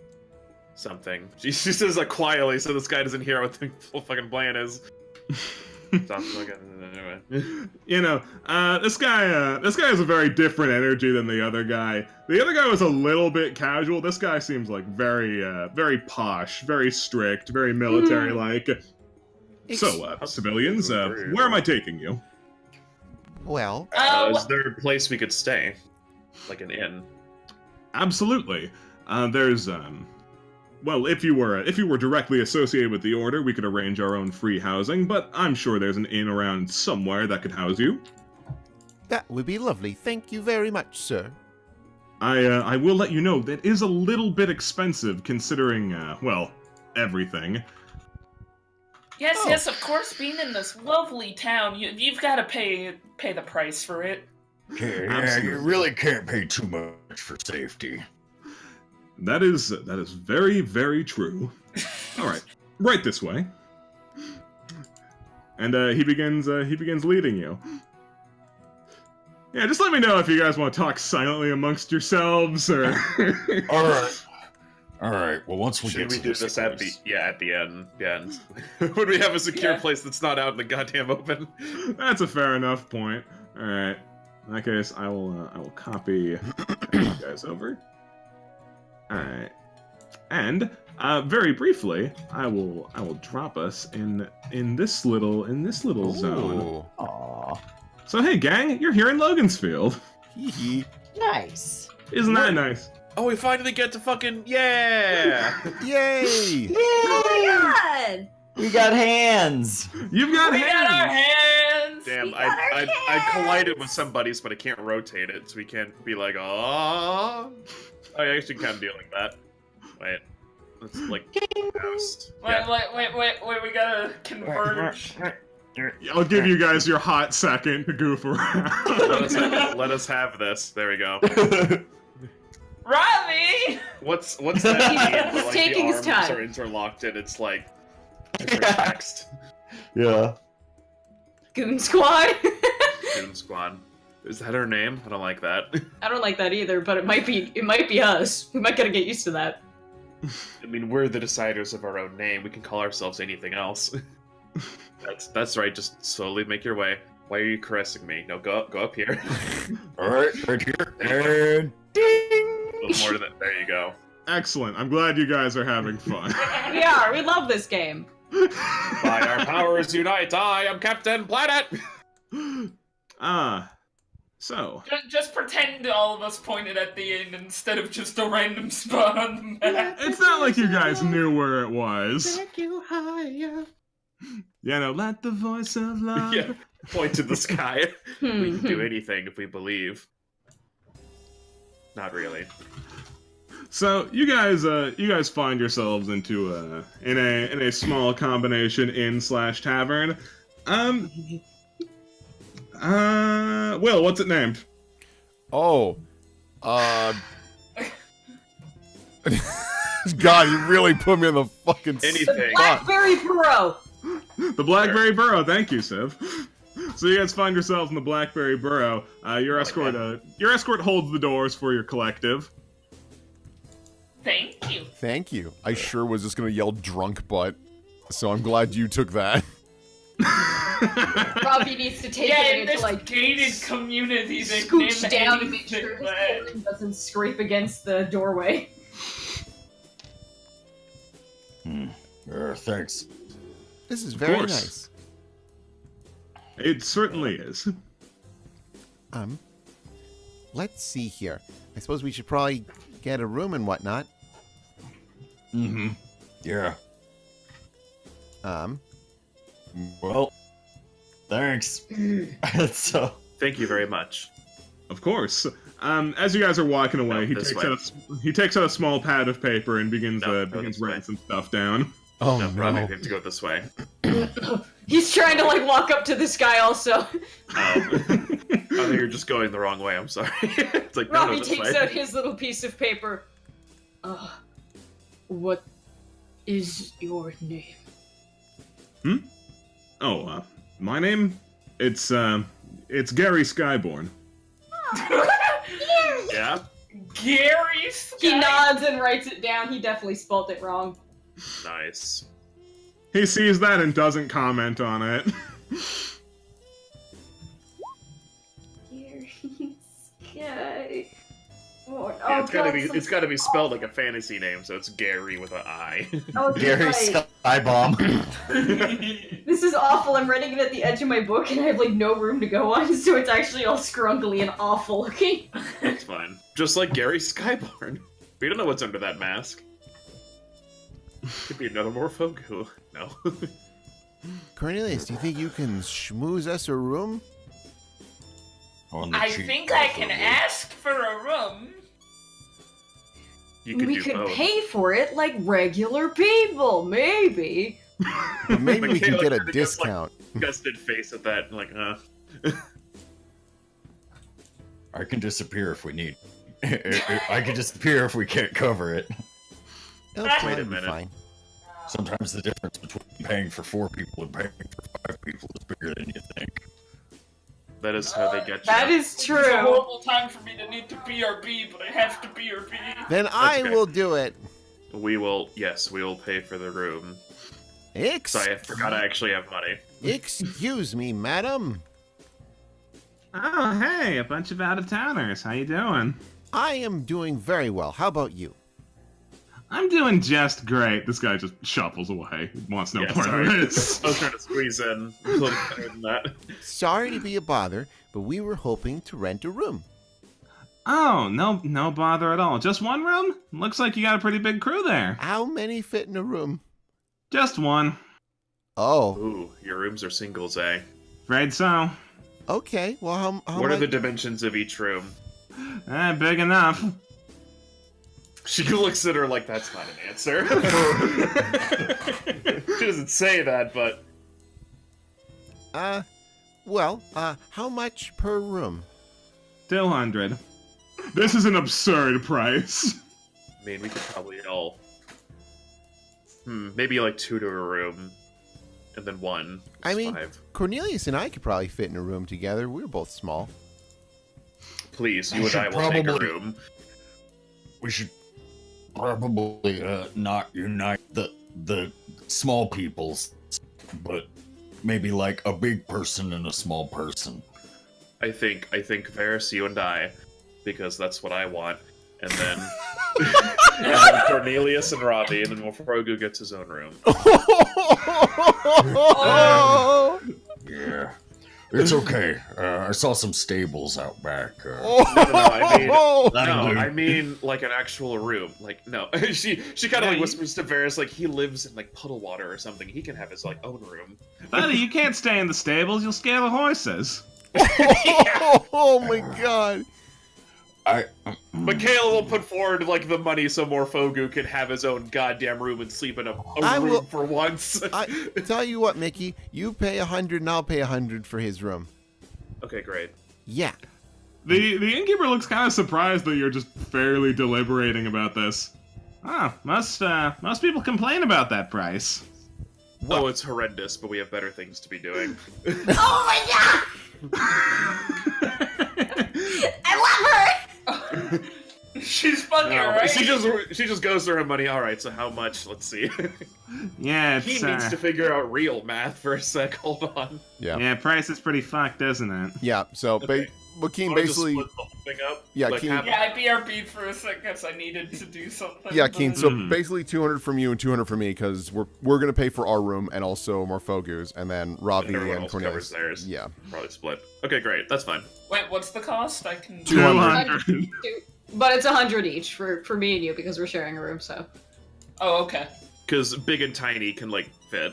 something. She says that quietly so this guy doesn't hear what the full fucking plan is. Stop fucking... Anyway. You know, this guy has a very different energy than the other guy. The other guy was a little bit casual. This guy seems like very posh, very strict, very military-like. So, civilians, where am I taking you? Well, Is there a place we could stay? Like an inn? Absolutely. There's, well, if you were directly associated with the Order, we could arrange our own free housing, but I'm sure there's an inn around somewhere that could house you. that would be lovely. Thank you very much, sir. I will let you know that is a little bit expensive considering, well, everything. Yes, Oh. yes, of course. Being in this lovely town, you've got to pay the price for it. Yeah, you Absolutely. really can't pay too much for safety. That is very, very true. All right, right this way. And he begins leading you. Yeah, just let me know if you guys want to talk silently amongst yourselves, or. All right. Well, once we Should get we to do this at the place- at the end? Yeah. When we have a secure Yeah. place that's not out in the goddamn open. That's a fair enough point. All right. In that case, I will copy you guys over. All right. And very briefly, I will drop us in this little zone. Ooh. Aw. So hey, gang, you're here in Logansfield. Hee hee. Nice. Isn't that nice? Oh, we finally get to fucking yeah! Yay! God! We got hands. You've got We got our hands. hands. Damn, We got our I collided with some buddies, but I can't rotate it, so we can't be like, oh. I actually can do like that. Wait, let's like post. Yeah. Wait, we gotta converge. I'll give you guys your hot second to goof around. Let us have this. There we go. Robbie! What's that? He's- mean? he's Where, taking the his arms time. are interlocked and it's like different Yeah. text. Yeah. Goon Squad. Doom Squad. Is that her name? I don't like that. I don't like that either, but it might be us. We might gotta get used to that. I mean, we're the deciders of our own name. We can call ourselves anything else. That's right. Just slowly make your way. Why are you caressing me? No, go up here. All right, right here. And A little more to that. There you go. Excellent. I'm glad you guys are having fun. We are. We love this game. By our powers unite, I am Captain Planet. So Just pretend all of us pointed at the end instead of just a random spot on the map. it's not like you guys knew where it was. Take you higher. You know, let the voice of love. Yeah. Point to the sky. We can do Hmm. anything if we believe. Not really. So you guys find yourselves into in a small combination inn/tavern. Will, what's it named? Oh. God, you really put me in the fucking Anything. spot. Blackberry Burrow. The Blackberry Burrow. Thank you, Civ. So you guys find yourselves in the Blackberry Burrow. Your escort holds the doors for your collective. Thank you. Thank you. I sure was just gonna yell drunk butt, so I'm glad you took that. Robbie needs to take Yeah, it in into this like gated community, they scooch name down to make anything sure his that- clothing doesn't scrape against the doorway. thanks. This is very course. nice. It certainly is. Let's see here. I suppose we should probably get a room and whatnot. Mm-hmm. Yeah. Well, thanks. So. Thank you very much. Of course. As you guys are walking away, No, he this takes out a small pad of paper and begins No, begins this way. writing some stuff down. Oh No, no. Robbie, we have to go this way. He's trying to like walk up to this guy also. I think you're just going the wrong way. I'm sorry. It's like Robbie this takes way. out his little piece of paper. What is your name? Oh, my name? It's It's Gary Skyborn. Yeah. Gary Sky. He nods and writes it down. He definitely spelled it wrong. Nice. He sees that and doesn't comment on it. Sky. Oh, Yeah, it's gotta be spelled like a fantasy name, so it's Gary with an I. Oh, Gary right. Skybomb. This is awful. I'm writing it at the edge of my book, and I have like no room to go on, so it's actually all scrunkly and awful looking. That's fine. Just like Gary Skyborn. We don't know what's under that mask. Could be another Morphogu. No. Cornelius, do you think you can schmooze us a room? On the I cheap, think I can preferably. ask for a room. You could We do could both. pay for it like regular people, maybe. Or maybe we can Michaela get a kinda gets, like, discount. Disgusted face at that, like, I can disappear if we need. I can disappear if we can't cover it. It'll Wait a probably be minute. fine. Sometimes the difference between paying for 4 people and paying for 5 people is bigger than you think. that is how they get you. That is It's a true. horrible time for me to need to BRB, but I have to BRB. Then I okay. will do it. We will pay for the room. Sorry, I forgot I actually have money. Excuse me, madam. Oh, hey, a bunch of out-of-towners. How you doing? I am doing very well. How about you? I'm doing just great. This guy just shuffles away. He wants no Yeah, part sorry. of this. I was trying to squeeze in a little better than that. Sorry to be a bother, but we were hoping to rent a room. Oh, no bother at all. Just one room? Looks like you got a pretty big crew there. How many fit in a room? Just one. Oh, Ooh, your rooms are singles, eh? Afraid so. okay. Well, how What are much? the dimensions of each room? Big enough. She looks at her like that's not an answer. She doesn't say that, but How much per room? 200. This is an absurd price. I mean, we could probably all. Maybe like 2 to a room, and then 1. I is mean- 5. Cornelius and I could probably fit in a room together. We're both small. Please, you We and I should will take a probably- room. We should probably not unite the small peoples, but maybe like a big person and a small person. I think Varus, you and I, because that's what I want, and then, and then Cornelius and Robbie, and then Morphogu gets his own room. Yeah, it's okay. I saw some stables out back. I mean like an actual room. Like no, she kind of like whispers to Varus like he lives in like puddle water or something. He can have his like own room. Buddy, you can't stay in the stables. You'll scare the horses. Oh my god. Michaela will put forward like the money so Morphogu can have his own goddamn room and sleep in a room for once. I tell you what, Mickey, you pay 100 and I'll pay 100 for his room. Okay, great. Yeah. The innkeeper looks kind of surprised that you're just fairly deliberating about this. Ah, most people complain about that price. Oh, it's horrendous, but we have better things to be doing. Oh my god! I love her! She's funny, No, right? she just goes through her money. All right, so how much? Let's see. Yeah, He it's needs to figure out real math for a sec. Hold on. yeah, price is pretty fucked, isn't it? Yeah, so Okay. Keen Wanna just basically split the whole thing up? Yeah, Like Keen- half- Yeah, I BRB'd for a second because I needed to do something. Yeah, Keen. So Mhm. basically 200 from you and 200 from me because we're gonna pay for our room and also Morphogu's and then Robbie And everyone and else Cornelius. covers theirs. Yeah. Probably split. Okay, great. That's fine. Wait, what's the cost? I can. 200. But it's 100 each for me and you because we're sharing a room, so. Oh, okay. Because big and tiny can, like, fit.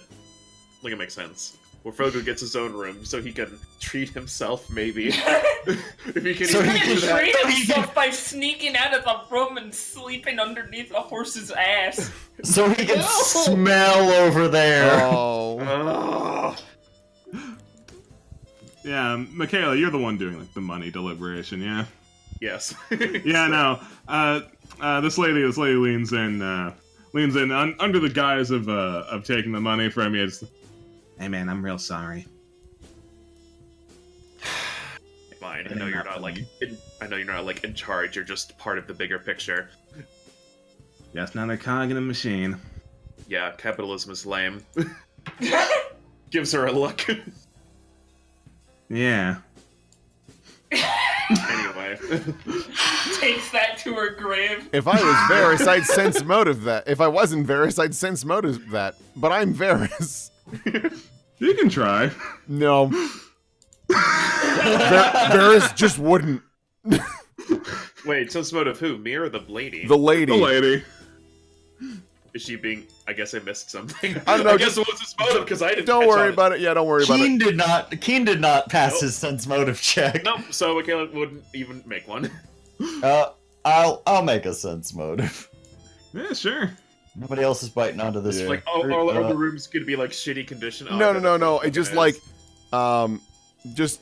Like, it makes sense. Well, Frodo gets his own room, so he can treat himself, maybe. If he can So even he do He that. treat himself by sneaking out of the room and sleeping underneath a horse's ass. So he can smell over there. Oh. Ugh. Yeah, Michaela, you're the one doing like the money deliberation, yeah? Yes. Yeah, no. This lady leans in under the guise of taking the money from you. It's, hey man, I'm real sorry. fine. I know you're not like in charge. You're just part of the bigger picture. Yes, not a cog in a machine. Yeah, capitalism is lame. Gives her a look. Yeah. Anyway. Takes that to her grave. If I was Varus, I'd sense motive that. If I wasn't Varus, I'd sense motive that. But I'm Varus. You can try. No. Varus just wouldn't. Wait, sense motive who? Me or the lady? The lady. The lady. Is she being? I guess I missed something. I don't know. I guess it was his motive because I didn't. Don't catch worry on it. about it. Yeah, don't worry about it. Keen did not pass Nope. his sense motive check. Nope. So Michaela wouldn't even make one. I'll make a sense motive. Yeah, sure. Nobody else is biting onto this. Yeah. Like all the rooms could be like shitty condition. Oh, No. It just like, Yes. just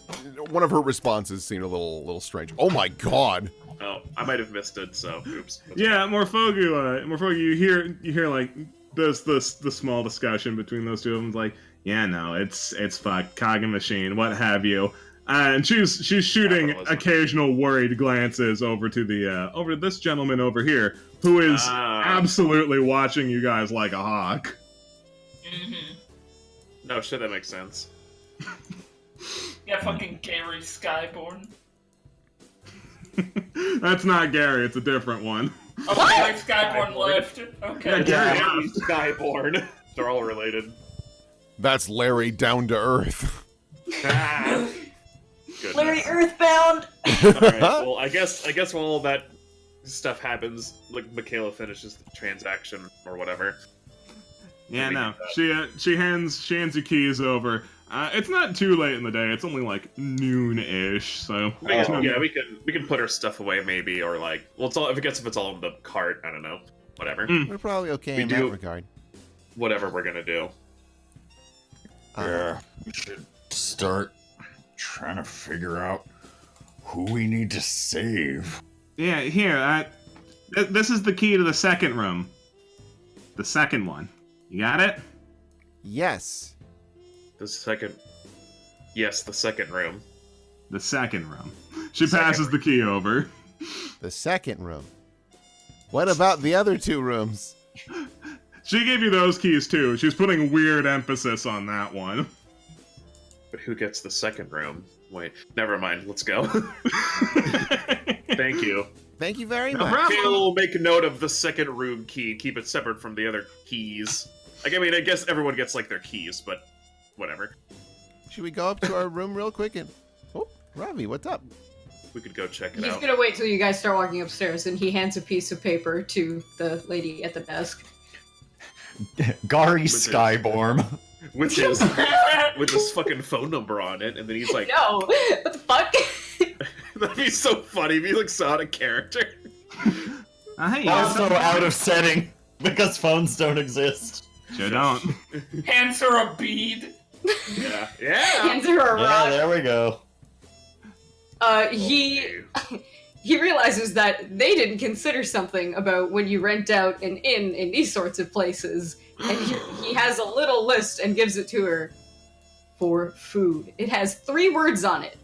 one of her responses seemed a little strange. Oh my god. Oh, I might have missed it. So oops. Yeah, Morphogu, you hear like this small discussion between those two of them. Like, yeah, no, it's fuck, cog and machine, what have you. And she's shooting Capitalism. occasional worried glances over to the over to this gentleman over here, who is absolutely watching you guys like a hawk. Mm-hmm. No shit, that makes sense. Yeah, fucking Gary Skyborn. That's not Gary, it's a different one. Oh, Gary Skyborn left. Okay. Yeah, Gary Yeah, left. Skyborn. They're all related. That's Larry down to earth. Goodness. Larry Earthbound. Alright, well, I guess while all that stuff happens, like Michaela finishes the transaction or whatever. Yeah, We no. did She hands your keys over. It's not too late in the day. It's only like noon-ish. So Yeah, we can put her stuff away maybe, or like, well, it's all if it's all in the cart. I don't know, whatever, We're probably okay We in do- that regard. whatever we're gonna do. Yeah, we should start trying to figure out who we need to save. yeah, here. This is the key to the second room. The second one. You got it? Yes. The second room. The second room. She Second passes the key over. The second room. What about the other two rooms? She gave you those keys too. She's putting weird emphasis on that one. But who gets the second room? Wait, never mind. Let's go. Thank you. Thank you very No much. problem. We'll make a note of the second room key. Keep it separate from the other keys. Like, I mean, I guess everyone gets like their keys, but whatever. Should we go up to our room real quick and... Oh, Ravi, what's up? We could go check it He's out. gonna wait till you guys start walking upstairs, and he hands a piece of paper to the lady at the desk. Gary With Skyborn. With his fucking phone number on it, and then he's like, No, what the fuck? that'd be so funny if he like so out of character. Hey, Also out of setting because phones don't exist. Sure don't. Hands her a bead. Yeah. Hands her a Yeah, rock. there we go. He realizes that they didn't consider something about when you rent out an inn in these sorts of places, and he has a little list and gives it to her for food. It has 3 words on it: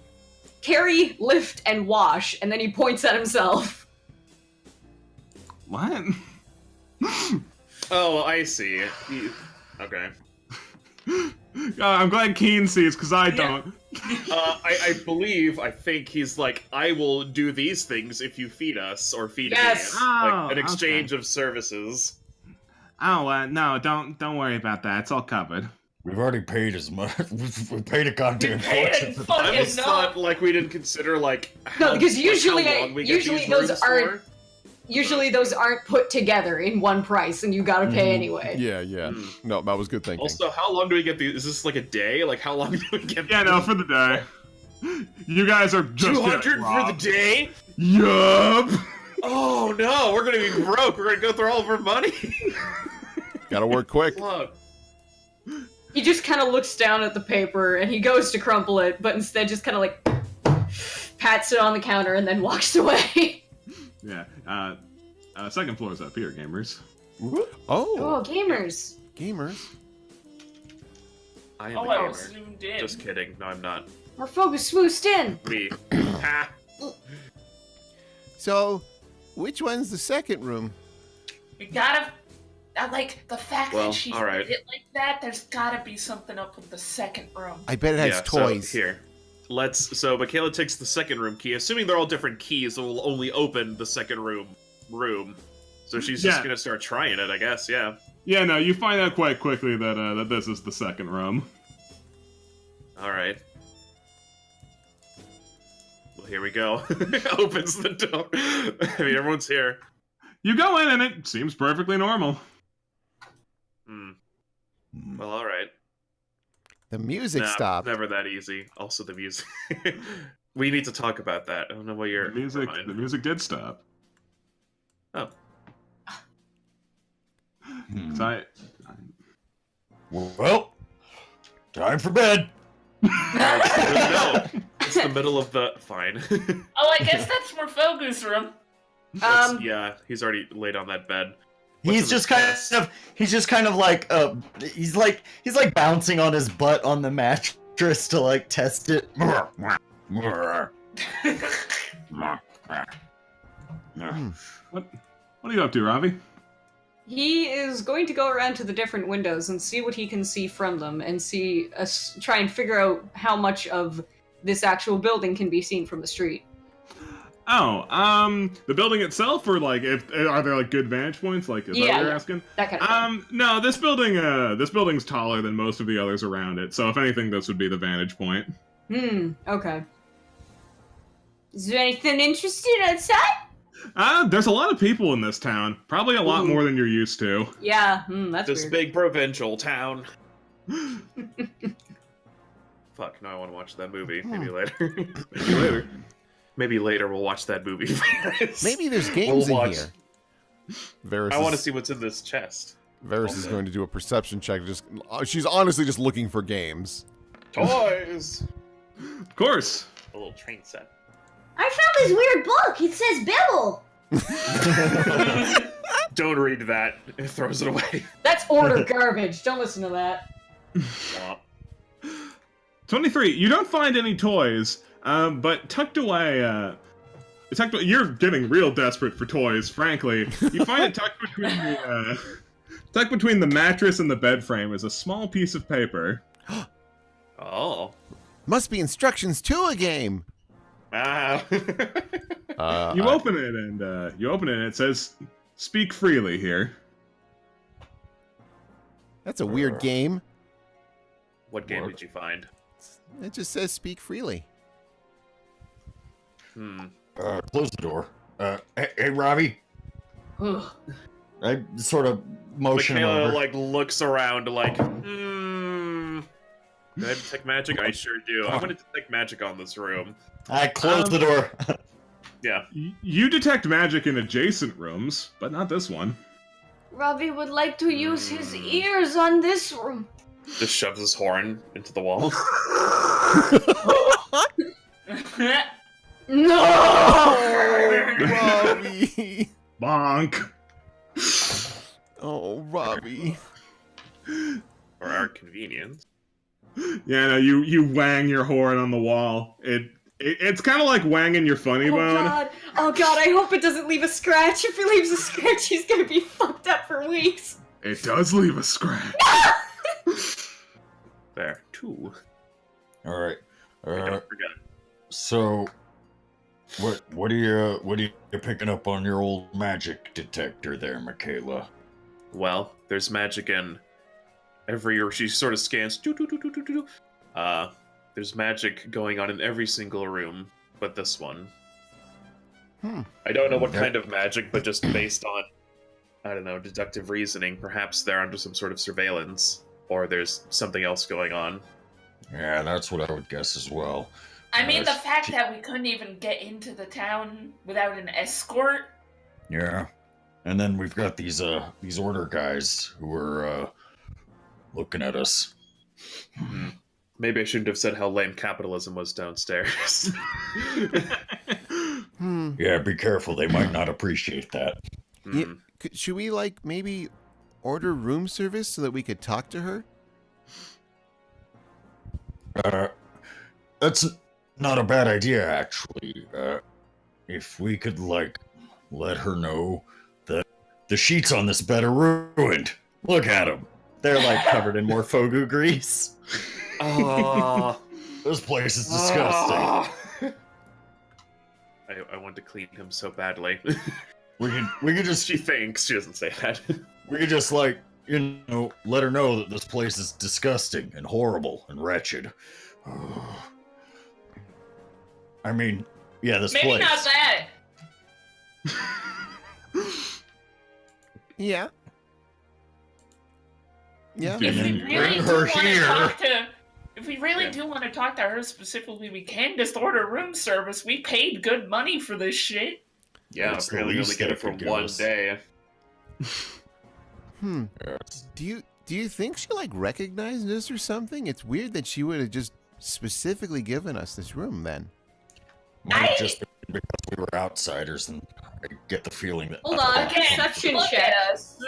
carry, lift, and wash, and then he points at himself. What? Oh, I see. Okay. I'm glad Keen sees, because I don't. I think he's like, I will do these things if you feed us or feed Yes. me. Oh, Like an exchange of services. Oh, no, don't worry about that. It's all covered. We've already paid as much. We paid a goddamn fortune for I Fucking just no. thought like we didn't consider like No, because how usually long we get usually these those rooms aren't for. usually those aren't put together in one price, and you gotta pay anyway. Yeah. No, that was good thinking. Also, how long do we get these? Is this like a day? Like how long do we get? Yeah, no, for the day. You guys are just 200 getting for the robbed. day? Yup. Oh no, we're gonna be broke. We're gonna go through all of our money. Gotta work quick. Look. He just kind of looks down at the paper and he goes to crumple it, but instead just kind of like pats it on the counter and then walks away. Yeah. Second floor's up here, gamers. Oh, Oh, gamers. gamers. I am Oh, a I gamer. was zoomed in. Just kidding. No, I'm not. Our focus swoosed in. Me. Ha. So, which one's the second room? We gotta. I like the fact Well, that she all right. did it like that. There's gotta be something up with the second room. I bet it has toys. So here. So Michaela takes the second room key. Assuming they're all different keys, it will only open the second room. So she's just gonna start trying it, I guess. Yeah. Yeah, no, you find out quite quickly that that this is the second room. All right. Well, here we go. Opens the door. I mean, everyone's here. You go in and it seems perfectly normal. Well, all right. The music stopped. Never that easy. Also, the music. We need to talk about that. I don't know what you're. The music did stop. Oh. Well, time for bed. No, it's the middle of the. Fine. Oh, I guess that's more focus room. Yeah, he's already laid on that bed. He's just kind of like he's like bouncing on his butt on the mattress to like test it. What are you up to, Ravi? He is going to go around to the different windows and see what he can see from them, and try and figure out how much of this actual building can be seen from the street. Oh, the building itself, or like, are there like good vantage points? Like, is that what you're asking? That kind of thing. No, this building's taller than most of the others around it. So if anything, this would be the vantage point. Okay. Is there anything interesting outside? There's a lot of people in this town. Probably a lot more than you're used to. Yeah, that's This weird. big provincial town. Fuck, now I want to watch that movie. Maybe later. Maybe later we'll watch that movie. Maybe there's games in here. I want to see what's in this chest. Varus is going to do a perception check. She's honestly just looking for games. Toys! Of course. A little train set. I found this weird book. It says Bible. Don't read that. It throws it away. That's order garbage. Don't listen to that. 23. You don't find any toys, but tucked away. You're getting real desperate for toys, frankly. You find it tucked between the mattress and the bed frame is a small piece of paper. Oh. Must be instructions to a game. Ah. You open it and it says, "Speak freely" here. That's a weird game. What game did you find? It just says "Speak freely." Close the door. Hey, Ravi. I sort of motion him Michaela, over. like, looks around like, do I detect magic? I sure do. I'm gonna detect magic on this room. I close the door. Yeah. You detect magic in adjacent rooms, but not this one. Robbie would like to use his ears on this room. Just shoves his horn into the wall. No! Robbie. Bonk. Oh, Robbie. For our convenience. Yeah, no, you wang your horn on the wall. It's kind of like wanging your funny bone. Oh god, I hope it doesn't leave a scratch. If it leaves a scratch, he's gonna be fucked up for weeks. It does leave a scratch. There, 2. All right. Don't forget it. So, what are you picking up on your old magic detector there, Michaela? Well, there's magic in every. She sort of scans. There's magic going on in every single room, but this one. I don't know what kind of magic, but just based on, I don't know, deductive reasoning, perhaps they're under some sort of surveillance, or there's something else going on. Yeah, that's what I would guess as well. I mean, the fact that we couldn't even get into the town without an escort. Yeah, and then we've got these order guys who are looking at us. Maybe I shouldn't have said how lame capitalism was downstairs. Yeah, be careful. They might not appreciate that. Yeah, should we maybe order room service so that we could talk to her? That's not a bad idea, actually. If we could, like, let her know that the sheets on this bed are ruined. Look at them. They're like covered in Morphogu grease. Oh, This place is disgusting. I want to clean him so badly. We could just She thinks. She doesn't say that. we could just like let her know that this place is disgusting and horrible and wretched. I mean, yeah, this Maybe place. not that. Yeah. Yeah. And If we then really bring do her want to here. talk to, if we really Yeah. do want to talk to her specifically, we can just order room service. We paid good money for this shit. Yeah, That's the apparently we only least get they it for could give one us. day. Do you think she like recognized us or something? It's weird that she would have just specifically given us this room then. Might have I- just been because we were outsiders, and I get the feeling that. Hold on, Again, perception look check. at us.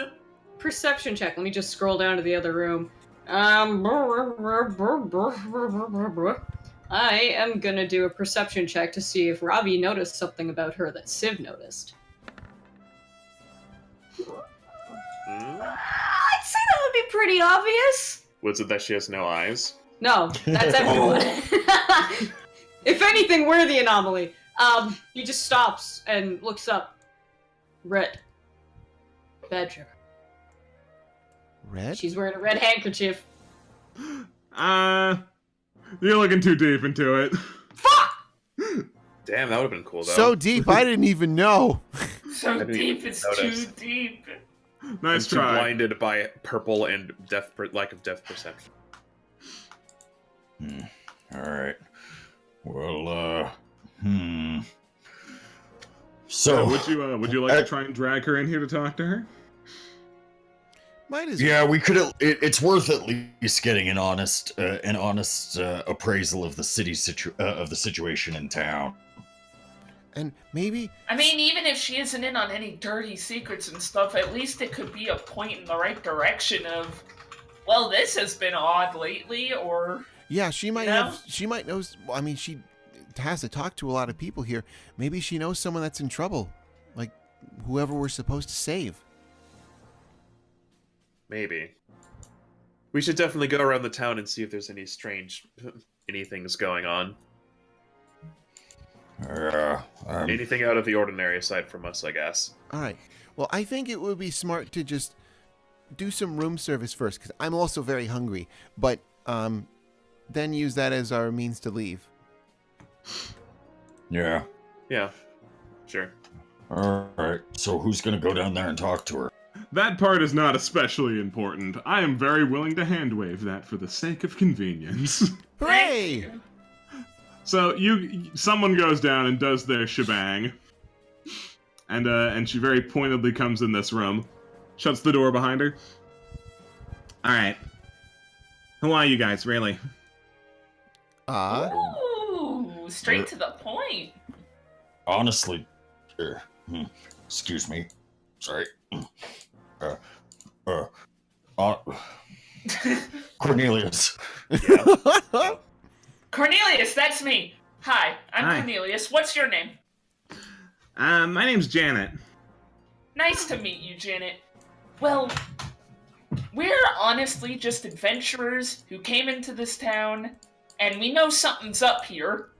Perception check. Let me just scroll down to the other room. I am gonna do a perception check to see if Robbie noticed something about her that Civ noticed. I'd say that would be pretty obvious. Was it that she has no eyes? No, that's everyone. If anything, we're the anomaly. He just stops and looks up. Red. Bedroom. Red? She's wearing a red handkerchief. You're looking too deep into it. Fuck! Damn, that would have been cool though. So deep, I didn't even know. So didn't deep, even it's notice. too deep. Nice I'm too try. blinded by purple and lack of depth perception. All right. Well, So, So, would you like to try and drag her in here to talk to her? Might as yeah, we could. It's worth at least getting an honest appraisal of the of the situation in town. And maybe I mean, even if she isn't in on any dirty secrets and stuff, at least it could be a point in the right direction of, well, this has been odd lately, or yeah, she might You know? have. She might know. I mean, she has to talk to a lot of people here. Maybe she knows someone that's in trouble, like whoever we're supposed to save. Maybe. We should definitely go around the town and see if there's any strange anything's going on. Anything out of the ordinary aside from us, I guess. All right. Well, I think it would be smart to just do some room service first, because I'm also very hungry. But then use that as our means to leave. Yeah. Yeah. Sure. All right. So who's gonna go down there and talk to her? That part is not especially important. I am very willing to handwave that for the sake of convenience. Hooray! So someone goes down and does their shebang, and she very pointedly comes in this room, shuts the door behind her. All right, who are you guys, really? ooh, straight to the point. Honestly, excuse me. Sorry. Cornelius. Cornelius, that's me. Hi, I'm Hi. Cornelius. What's your name? My name's Janet. Nice to meet you, Janet. Well, we're honestly just adventurers who came into this town, and we know something's up here.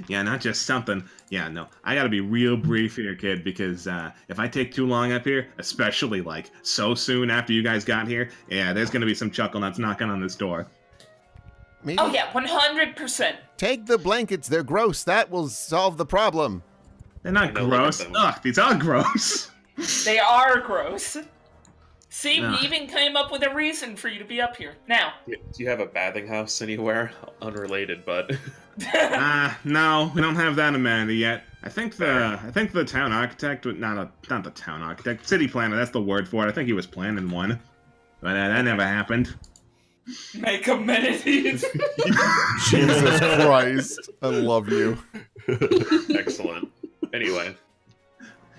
Yeah, not just something. Yeah, no, I gotta be real brief here, kid, because if I take too long up here, especially like so soon after you guys got here, yeah, there's gonna be some chuckle nuts knocking on this door. Maybe Oh yeah, 100%. take the blankets. They're gross. That will solve the problem. They're not I know, look at gross. them. Ugh, these are gross. They are gross. See, Nah. we even came up with a reason for you to be up here. Now, Do you have a bathing house anywhere? Unrelated, but No, we don't have that amenity yet. I think the town architect, not the town architect, city planner. That's the word for it. I think he was planning one, but that never happened. make amenities. Jesus Christ. I love you. excellent. Anyway,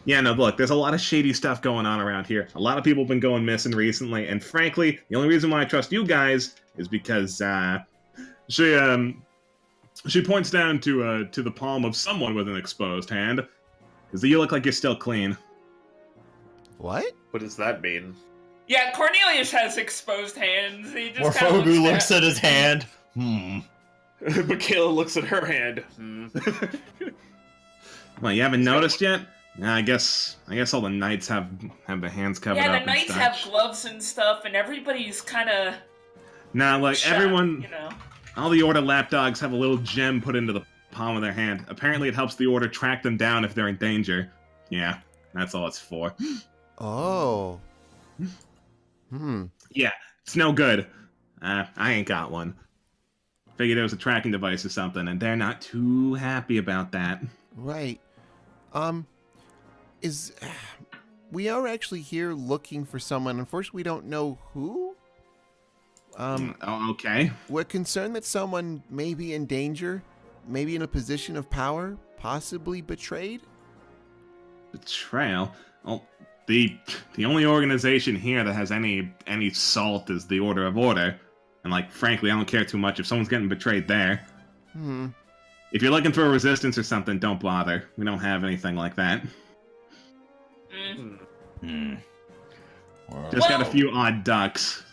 Yeah, no, look, there's a lot of shady stuff going on around here. A lot of people have been going missing recently, and frankly, the only reason why I trust you guys is because She points down to the palm of someone with an exposed hand. Because you look like you're still clean. What? What does that mean? Yeah, Cornelius has exposed hands. He just kind of Morphogu looks at his hand. Michaela looks at her hand. Well, you haven't noticed yet? I guess all the knights have their hands covered up. Yeah, the and knights such. have gloves and stuff, and everybody's kind of. Nah, like everyone, You know. all the Order lapdogs have a little gem put into the palm of their hand. Apparently, it helps the Order track them down if they're in danger. Yeah, that's all it's for. Oh. Yeah, it's no good. I ain't got one. Figured it was a tracking device or something, and they're not too happy about that. Right. We are actually here looking for someone. Unfortunately, we don't know who. Okay. We're concerned that someone may be in danger, maybe in a position of power, possibly betrayed. Betrayal? Well, the only organization here that has any salt is the Order of Order. And, like, frankly, I don't care too much if someone's getting betrayed there. If you're looking for a resistance or something, don't bother. We don't have anything like that. Well, Just got a few odd ducks.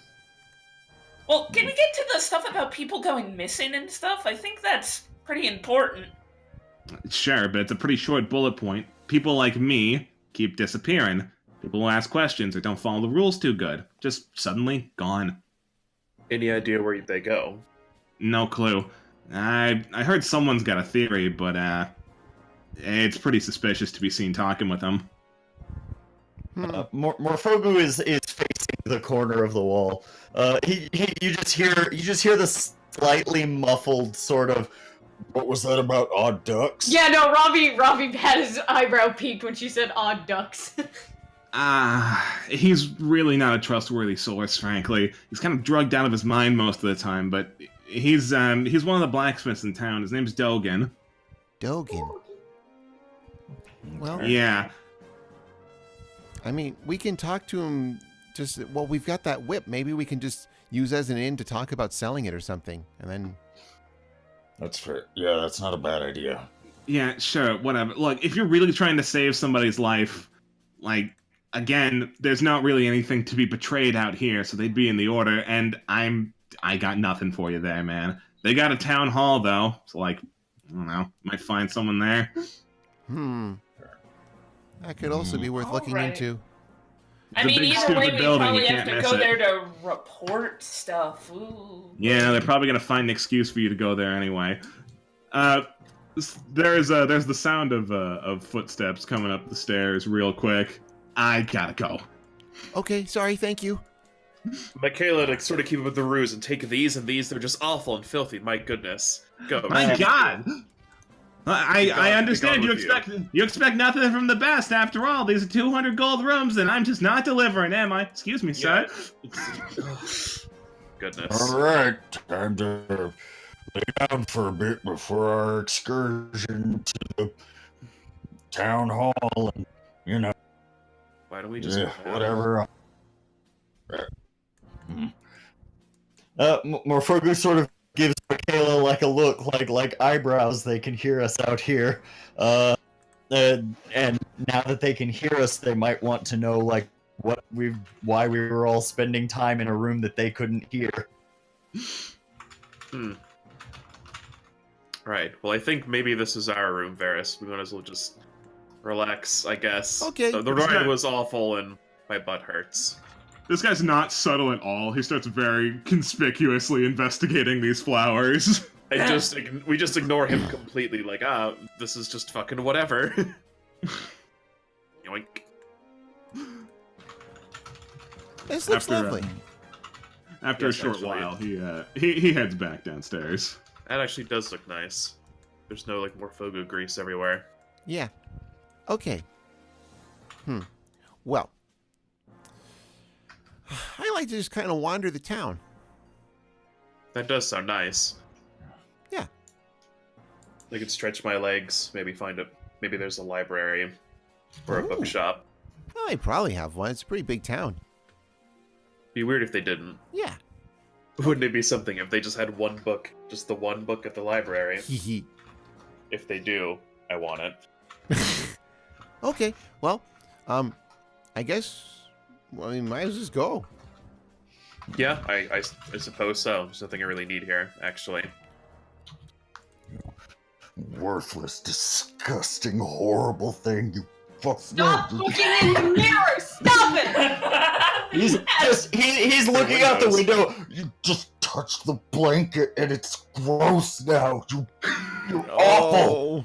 Well, can we get to the stuff about people going missing and stuff? I think that's pretty important. Sure, but it's a pretty short bullet point. People like me keep disappearing. People who ask questions or don't follow the rules too good. Just suddenly gone. Any idea where they go? No clue. I heard someone's got a theory, but it's pretty suspicious to be seen talking with them. Morphogu is facing the corner of the wall. You just hear the slightly muffled sort of. what was that about odd ducks? Yeah, no, Robbie had his eyebrow peaked when she said odd ducks. He's really not a trustworthy source, frankly. He's kind of drugged out of his mind most of the time, but he's one of the blacksmiths in town. His name's Dogan. Dogan. Well, Yeah. I mean, we can talk to him. Well, we've got that whip. Maybe we can just use as an in to talk about selling it or something, and then. That's fair. Yeah, that's not a bad idea. Yeah, sure, whatever. Look, if you're really trying to save somebody's life, like, again, there's not really anything to be betrayed out here, so they'd be in the Order, and I got nothing for you there, man. They got a town hall, though, so, like, I don't know, might find someone there. That could also be worth looking Alright. into. I The mean, big either way, stupid we building, probably you have can't to miss go it. there to report stuff. Ooh. Yeah, they're probably gonna find an excuse for you to go there anyway. There's the sound of footsteps coming up the stairs real quick. I gotta go. Okay, sorry, thank you. Michaela, to sort of keep up with the ruse and take these and these, they're just awful and filthy. My goodness. Go. My God! I Be understand gone you with expect nothing from the best. After all, these are 200 gold rooms, and I'm just not delivering, am I? Excuse me, sir. Goodness. All right, time to lay down for a bit before our excursion to the town hall, and Why don't we just whatever. Morphogu sort of gives Michaela like a look, like eyebrows. They can hear us out here, and now that they can hear us, they might want to know like why we were all spending time in a room that they couldn't hear. Right. Well, I think maybe this is our room, Varus. We might as well just relax, I guess. Okay. The ride was awful, and my butt hurts. This guy's not subtle at all. He starts very conspicuously investigating these flowers. We just ignore him completely. Like, this is just fucking whatever. Yoink. This looks lovely. After Yes, a short actually. while, he heads back downstairs. That actually does look nice. There's no like Morphogu grease everywhere. Yeah. Okay. Well, I like to just kind of wander the town. That does sound nice. Yeah. I could stretch my legs, maybe maybe there's a library or a Ooh. bookshop. Well, they probably have one. It's a pretty big town. Be weird if they didn't. Yeah. Wouldn't it be something if they just had one book Just the one book at the library. Hee If they do, I want it. Okay, well, I guess we might as well just go. Yeah, I suppose so. There's nothing I really need here, actually. Worthless, disgusting, horrible thing. You fuck. Stop looking in the mirror! Stop it! He's looking out the window. You just touched the blanket and it's gross now. You're awful. Oh.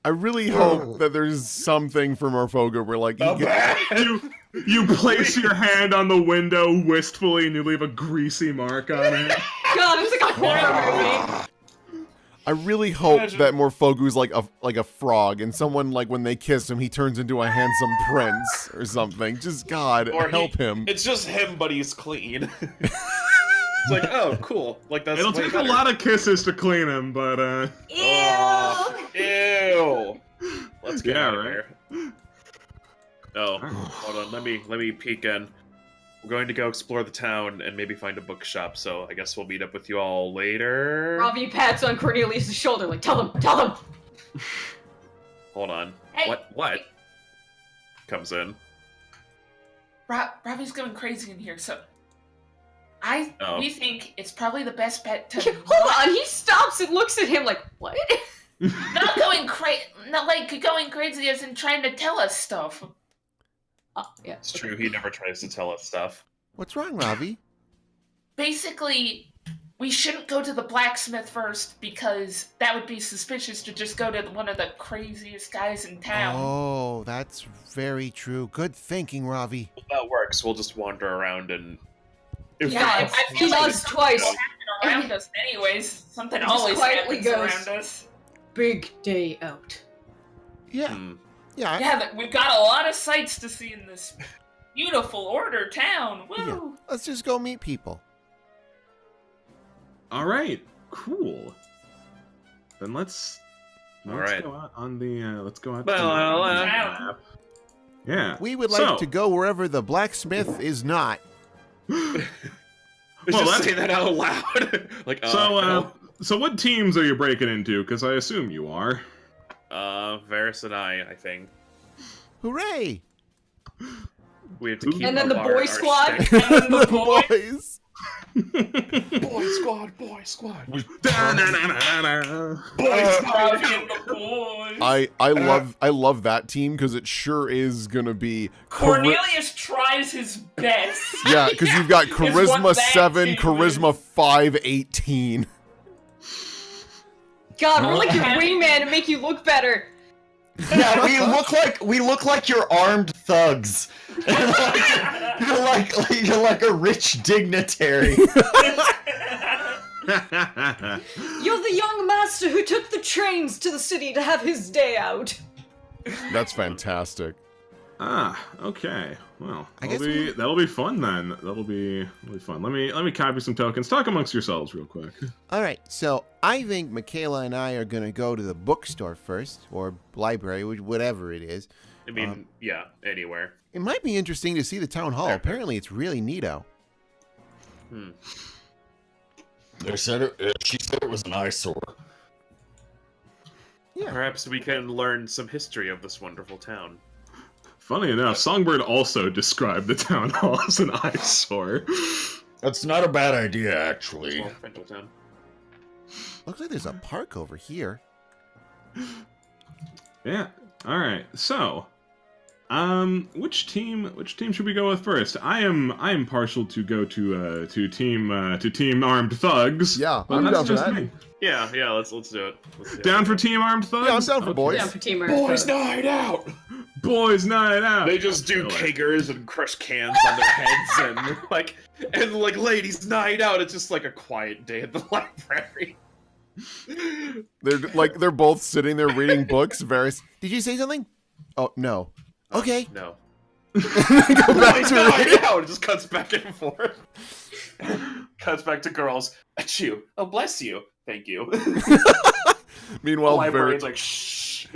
I really hope that there's something for Morphoga where, like, You place your hand on the window wistfully and you leave a greasy mark on it. God, it's like a horror movie. I really hope that Morphogu's like a frog, and someone, like, when they kiss him, he turns into a handsome prince or something. Just God, help him. It's just him, but he's clean. It's like, oh, cool. Like that's. It'll take a lot of kisses to clean him, but Ew. Let's get out of right. here. Oh, hold on. Let me peek in. We're going to go explore the town and maybe find a bookshop. So I guess we'll meet up with you all later. Ravi pats on Cornelius' shoulder, like, tell them. Hold on. Hey. What? Comes in. Ravi's going crazy in here, so we think it's probably the best bet to Hold on, he stops and looks at him like, what? not like going crazy as in trying to tell us stuff. Yeah. It's true. He never tries to tell us stuff. What's wrong, Ravi? Basically, we shouldn't go to the blacksmith first because that would be suspicious to just go to one of the craziest guys in town. Oh, that's very true. Good thinking, Ravi. If that works, we'll just wander around and. I He feel like does twice. around us anyways. Something Just always quietly happens goes. around us. Big day out. Yeah. Yeah. Yeah, we've got a lot of sights to see in this beautiful order town. Woo! Yeah. Let's just go meet people. all right, cool. Then let's right. go out on the let's go out. Well, to the map. Yeah. We would like to go wherever the blacksmith is not. Just that's- say that out loud. Like, So what teams are you breaking into? Because I assume you are. Varus and I think. Hooray! We have to keep And then the up boy our squad. shtick. The boys. Boy squad. Da-na-na-na-na. Ravi and the boys. I love that team because it sure is gonna be Cornelius tries his best. Yeah, because you've got It's charisma what that 7, team charisma 5, 18. God, we're like your wingman to make you look better. Yeah, we look like you're armed thugs. You're like a rich dignitary. You're the young master who took the trains to the city to have his day out. That's fantastic. Okay. Well, I guess that'll be fun then. That'll be fun. Let me copy some tokens. Talk amongst yourselves real quick. All right, so I think Michaela and I are gonna go to the bookstore first, or library, whatever it is. I mean, yeah, anywhere. It might be interesting to see the town hall. Apparently, it's really neato. She said it was an eyesore. Yeah. Perhaps we can learn some history of this wonderful town. Funny enough, Songbird also described the town hall as an eyesore. That's not a bad idea, actually. Well, Fental Town. Looks like there's a park over here. Yeah. All right. So, which team should we go with first? I am partial to go to team armed thugs. Yeah, but I'm that's down for just that. me. Yeah, let's do it. Let's do it. Down for team armed thugs? Yeah, I'm down for boys. Yeah, for team Boys night out! Boys night out. They just do keggers and crush cans on their heads and like ladies night out. It's just like a quiet day at the library. They're both sitting there reading books. Varus, did you say something? Oh no. Okay. No. Go back Boys to night reading. out. It just cuts back and forth. Cuts back to girls. Achoo. Oh, bless you. Thank you. Meanwhile, Librarian's Varus, like, shh.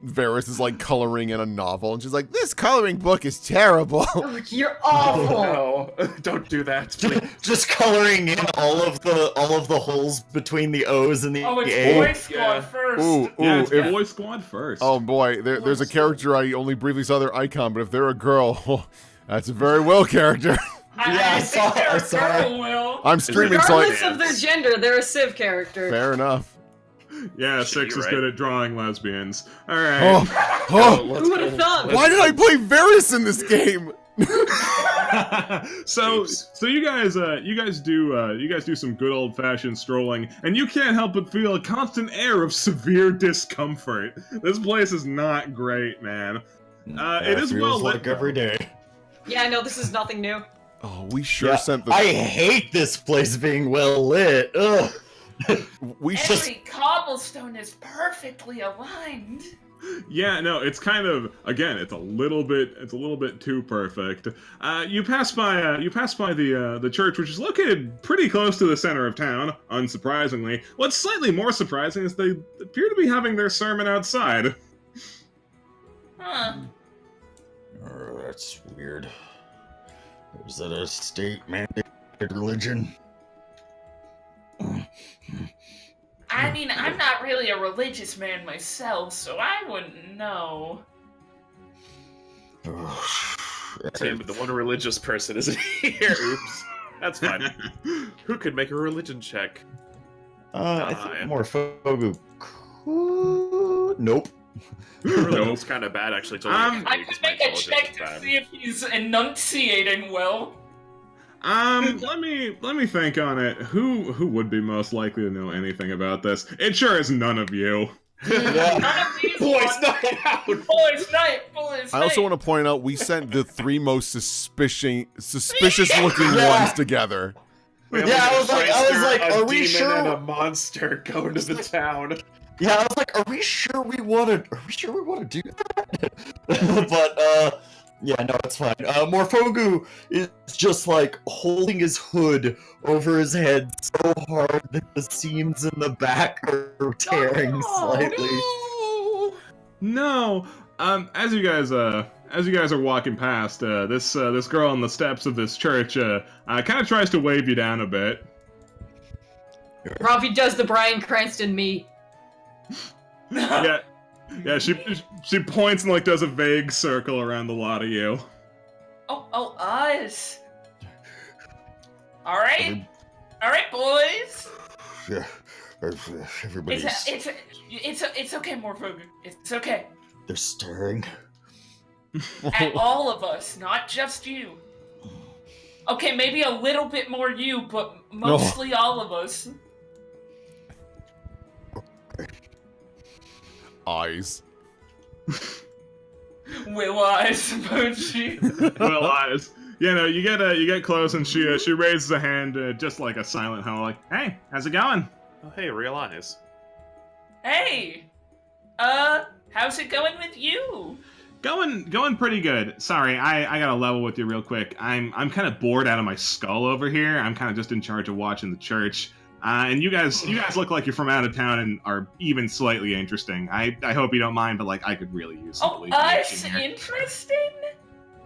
Varus is like coloring in a novel, and she's like, "This coloring book is terrible." Oh, you're awful. No, don't do that, please. Just coloring in all of the holes between the O's and the Oh, it's A. Boy Squad Yeah. first. Ooh, Yeah, it's if- Boy Squad first. Oh boy, there's a character I only briefly saw their icon, but if they're a girl, that's a very Will character. I think they're a girl, Will. I'm streaming, so Regardless of their gender, they're a Civ character. fair enough. Yeah, Should Six be is right. good at drawing lesbians. All right. Oh, oh, Let's Who would've go. thought? why did I play Varus in this game? so Oops. you guys do some good old fashioned strolling, and you can't help but feel a constant air of severe discomfort. This place is not great, man. It is feels well like lit, every day. Yeah, I know this is nothing new. Oh, we sure Yeah, sent the. I hate this place being well lit. Ugh. We should. Every cobblestone is perfectly aligned. Yeah, no, it's kind of again, it's a little bit too perfect. You pass by the church, which is located pretty close to the center of town. Unsurprisingly, what's slightly more surprising is they appear to be having their sermon outside. Huh. Oh, that's weird. Is that a state-mandated religion? I mean, I'm not really a religious man myself, so I wouldn't know. Tim, the one religious person isn't here. Oops. That's fine. Who could make a religion check? I yeah. think more Fogu could. Nope. Religion's kind of bad, actually. I can make a check to see if he's enunciating well. Let me think on it. Who would be most likely to know anything about this? It sure is none of you. Yeah. None of these Boys, ones. night out! Boys night, boys I also night. want to point out we sent the three most suspicious looking Yeah. ones together. We have Yeah, a I was like, shyster, are a we demon, sure- and a monster going to the town. Yeah, I was like, are we sure we want to do that? But yeah, no, it's fine. Morfogu is just like holding his hood over his head so hard that the seams in the back are tearing slightly. No. As you guys are walking past, this girl on the steps of this church kind of tries to wave you down a bit. Ravi does the Bryan Cranston me. Yeah, she points and like does a vague circle around the lot of you. Oh, us. All right, boys. Yeah, everybody's It's okay, Morfogu. It's okay. they're staring. At all of us, not just you. Okay, maybe a little bit more you, but mostly all of us. Eyes. Will I suppose she? Well, eyes. You know, you get close and she raises a hand, just like a silent hello, like, "Hey, how's it going?" Oh, hey, real eyes. Hey, how's it going with you? Going pretty good. Sorry, I gotta level with you real quick. I'm kind of bored out of my skull over here. I'm kind of just in charge of watching the church. And you guys look like you're from out of town and are even slightly interesting. I hope you don't mind, but like I could really use some Oh, alleviation us here. interesting?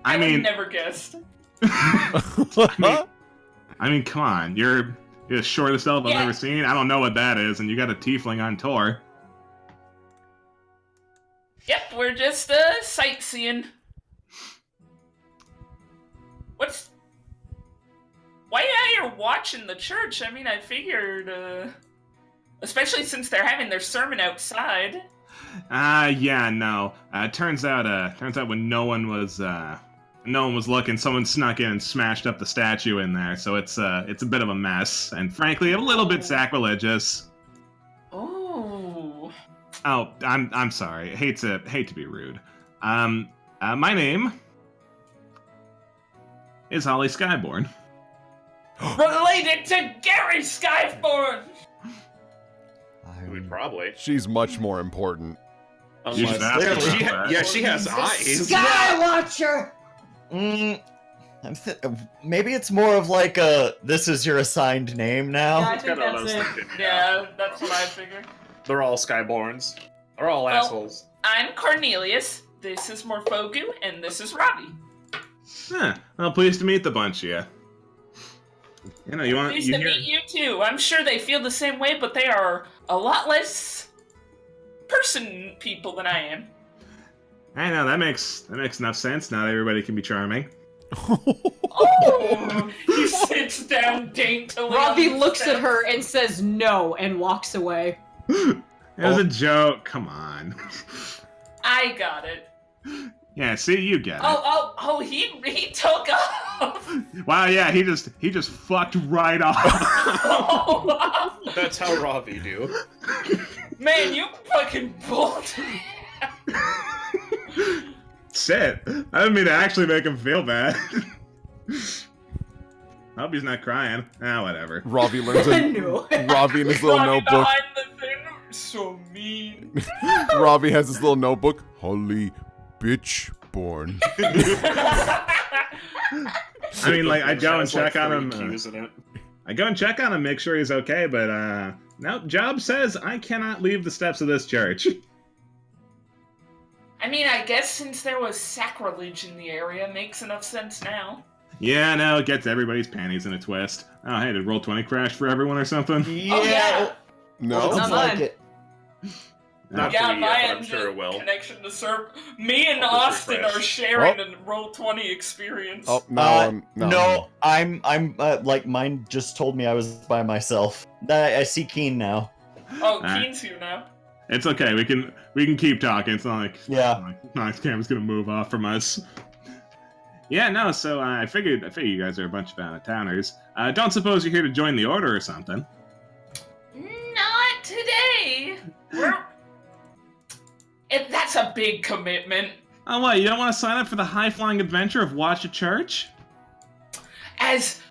I would mean, never guessed. I mean, come on, you're the shortest elf I've Yeah. ever seen. I don't know what that is, and you got a tiefling on tour. Yep, we're just sightseeing. Why are you watching the church? I mean, I figured, especially since they're having their sermon outside. Yeah, no. Turns out when no one was looking, someone snuck in and smashed up the statue in there. So it's a bit of a mess, and frankly, a little bit sacrilegious. Oh. Oh, I'm sorry. Hate to be rude. My name is Holly Skyborn. Related to Gary Skyborn! We probably. She's much more important. You should ask Unless, her about that. she has eyes. Skywatcher! Maybe it's more of like a this is your assigned name now. Yeah, I That's think kinda what I that's was it. thinking. Yeah, that's what I figured. They're all Skyborns. They're all Well- assholes. I'm Cornelius. This is Morfogu, and this is Robbie. Huh. Well, pleased to meet the bunch of you. You know, Pleased to meet you too. I'm sure they feel the same way, but they are a lot less person people than I am. I know, that makes enough sense. Not everybody can be charming. Oh! He sits down daintily. Robbie looks at her and says no and walks away. It was a joke. Come on. I got it. Yeah, see, you get it. He took off. Wow, yeah, he just fucked right off. That's how Ravi do. Man, you fucking bold. Shit. I didn't mean to actually make him feel bad. Hope he's not crying. Whatever. Robbie learns a No. Robbie in his little Robbie notebook. behind the thing. So mean. Robbie has his little notebook. Holy bitch born. I mean, like, I go and Has, like, check on three him. Qs in it. I go and check on him, make sure he's okay, but, nope, Job says I cannot leave the steps of this church. I mean, I guess since there was sacrilege in the area, makes enough sense now. Yeah, no, it gets everybody's panties in a twist. Oh, hey, did Roll20 crash for everyone or something? Yeah. Oh, yeah. No? Not Sounds like mine. it. Not Yeah, for me my yet, but I'm end sure it will. connection to Serp. Me and I'll just Austin refresh. are sharing a Roll20 experience. Oh, no, No, I'm like mine just told me I was by myself. I see Keen now. Oh, Alright. Keen's here now. It's okay, we can keep talking. It's not like Knox Cam's gonna move off from us. Yeah, no, so I figured you guys are a bunch of out-of-towners. Don't suppose you're here to join the order or something? Not today. That's a big commitment. Oh, what, you don't want to sign up for the high-flying adventure of Watch a Church? As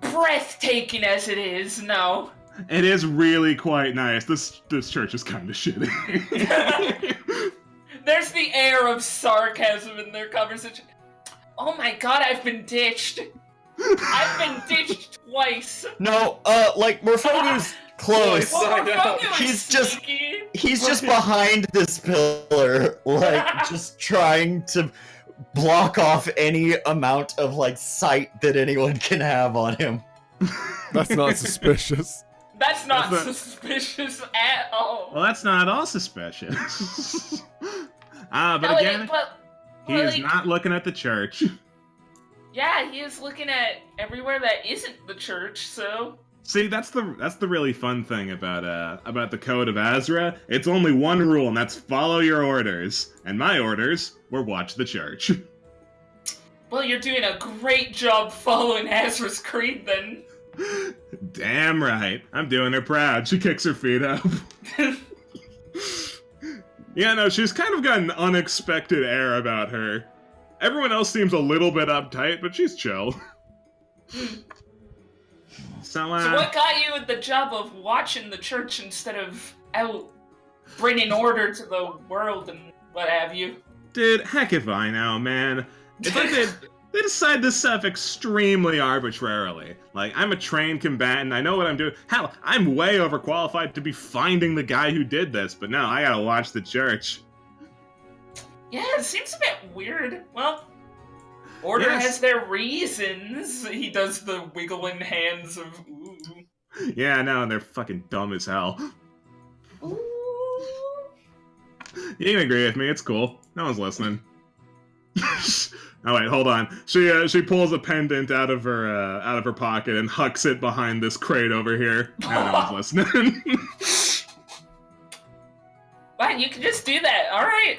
breathtaking as it is, no. It is really quite nice. This church is kind of shitty. There's the air of sarcasm in their conversation. Oh my god, I've been ditched. I've been ditched twice. No, like Morfogu's close. Well, I know. Morfogu is He's just- sneaky. He's just behind this pillar, like just trying to block off any amount of like sight that anyone can have on him. That's not suspicious. That's not That's not- suspicious at all. Well, that's not at all suspicious. But No, again, he well, is like, not looking at the church. Yeah, he is looking at everywhere that isn't the church, so... See, that's the really fun thing about the Code of Azra. It's only one rule, and that's follow your orders. And my orders were watch the church. Well, you're doing a great job following Azra's creed, then. Damn right. I'm doing her proud. She kicks her feet up. Yeah, no, she's kind of got an unexpected air about her. Everyone else seems a little bit uptight, but she's chill. So what got you the job of watching the church instead of out bringing order to the world and what have you? dude, heck if I know, man. It's like they decide this stuff extremely arbitrarily. Like, I'm a trained combatant, I know what I'm doing. Hell, I'm way overqualified to be finding the guy who did this, but no, I gotta watch the church. Yeah, it seems a bit weird. Well, Order Yes. has their reasons. He does the wiggling hands of ooh. Yeah, no, they're fucking dumb as hell. Ooh. You can agree with me, it's cool. No one's listening. Oh wait, hold on. She pulls a pendant out of her pocket and hucks it behind this crate over here. Now no one's listening. Wow, you can just do that. All right.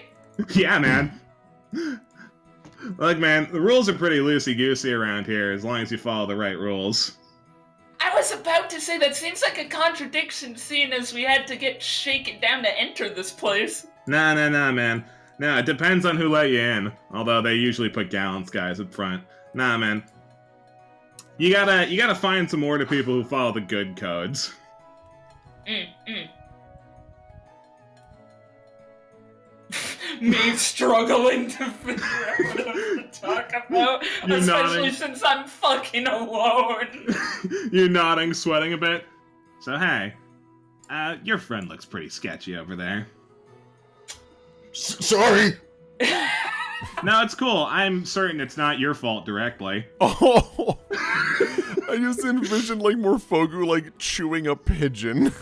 Yeah, man. Look, man, the rules are pretty loosey-goosey around here, as long as you follow the right rules. I was about to say that seems like a contradiction, seeing as we had to get shaken down to enter this place. Nah, man. No, it depends on who let you in. Although they usually put gallants guys up front. Nah, man. You gotta find some order people who follow the good codes. Me struggling to figure out what else to talk about, You're especially nodding. since I'm fucking alone. You nodding, sweating a bit. So hey, your friend looks pretty sketchy over there. Sorry. No, it's cool. I'm certain it's not your fault directly. Oh, I just envisioned like Morphogu like chewing a pigeon.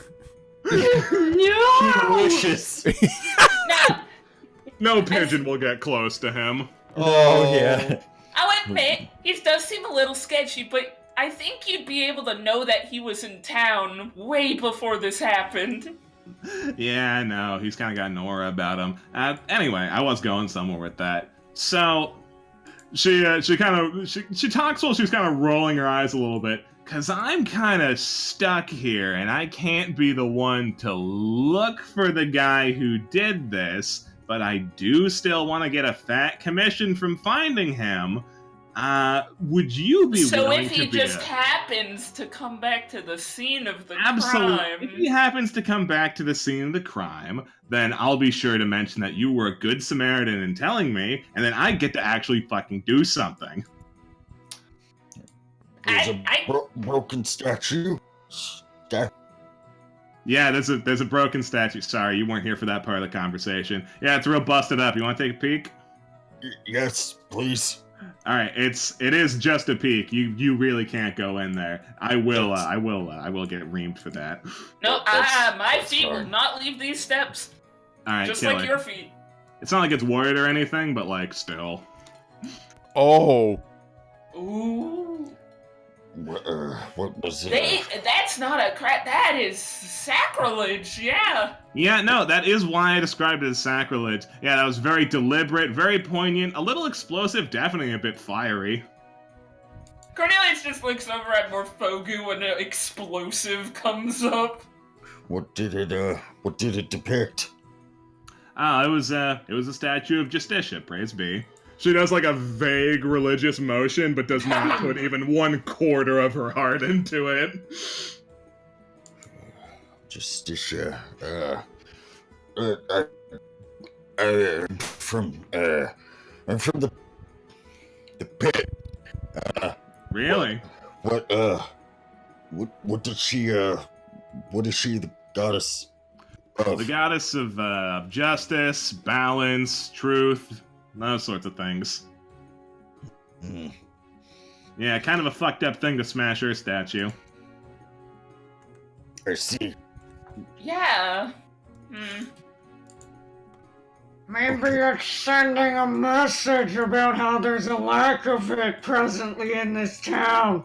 No! Delicious. Now, No pigeon will get close to him. Oh, yeah. I'll admit, he does seem a little sketchy, but I think you'd be able to know that he was in town way before this happened. Yeah, no, he's kind of got an aura about him. Anyway, I was going somewhere with that. So, she talks while she's kind of rolling her eyes a little bit. Cause I'm kind of stuck here, and I can't be the one to look for the guy who did this, but I do still want to get a fat commission from finding him. Would you be So willing if he to be just happens to come back to the scene of the Absolutely. crime... If he happens to come back to the scene of the crime, then I'll be sure to mention that you were a good Samaritan in telling me, and then I get to actually fucking do something. There's a broken statue. Yeah, there's a broken statue. Sorry, you weren't here for that part of the conversation. Yeah, it's real busted up. You want to take a peek? Yes, please. All right, it is just a peek. You really can't go in there. I will get reamed for that. No, That's my feet will fine. not leave these steps. All right, Just kill like it. your feet. It's not like it's worried or anything, but like still. Oh, Ooh. What was it? That's not a crap. That is sacrilege, yeah. Yeah, no, that is why I described it as sacrilege. Yeah, that was very deliberate, very poignant, a little explosive, definitely a bit fiery. Cornelius just looks over at Morphogu when an explosive comes up. What did it depict? It was a statue of Justitia, praise be. She does like a vague religious motion, but does not put even 1/4 of her heart into it. Justitia. I'm from the pit. Really? What did she? What is she, the goddess of? The goddess of justice, balance, truth, those sorts of things. Hmm. Yeah, kind of a fucked up thing to smash her statue. I see. Yeah. Maybe it's sending a message about how there's a lack of it presently in this town.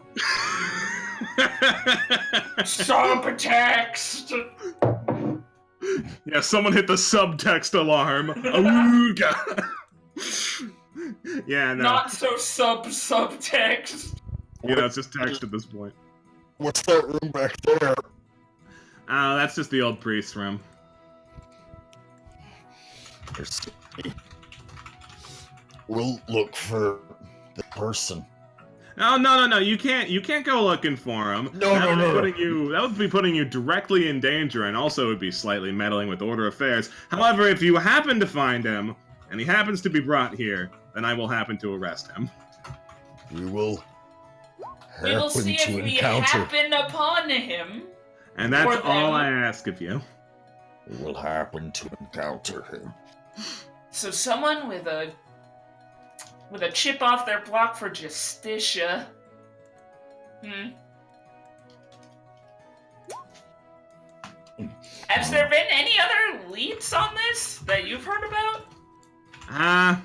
Subtext. Yeah, someone hit the subtext alarm. Awooga. Yeah, no. Not so subtext. Yeah, it's just text at this point. What's that room back there? That's just the old priest's room. I see. We'll look for the person. Oh, no. You can't go looking for him. No. That would be putting you directly in danger, and also would be slightly meddling with order affairs. However, if you happen to find him, and he happens to be brought here, then I will happen to arrest him. We will We will see if we happen upon him. And that's Or them. all I ask of you. We will happen to encounter him. So someone with a chip off their block for Justitia. Has there been any other leads on this that you've heard about?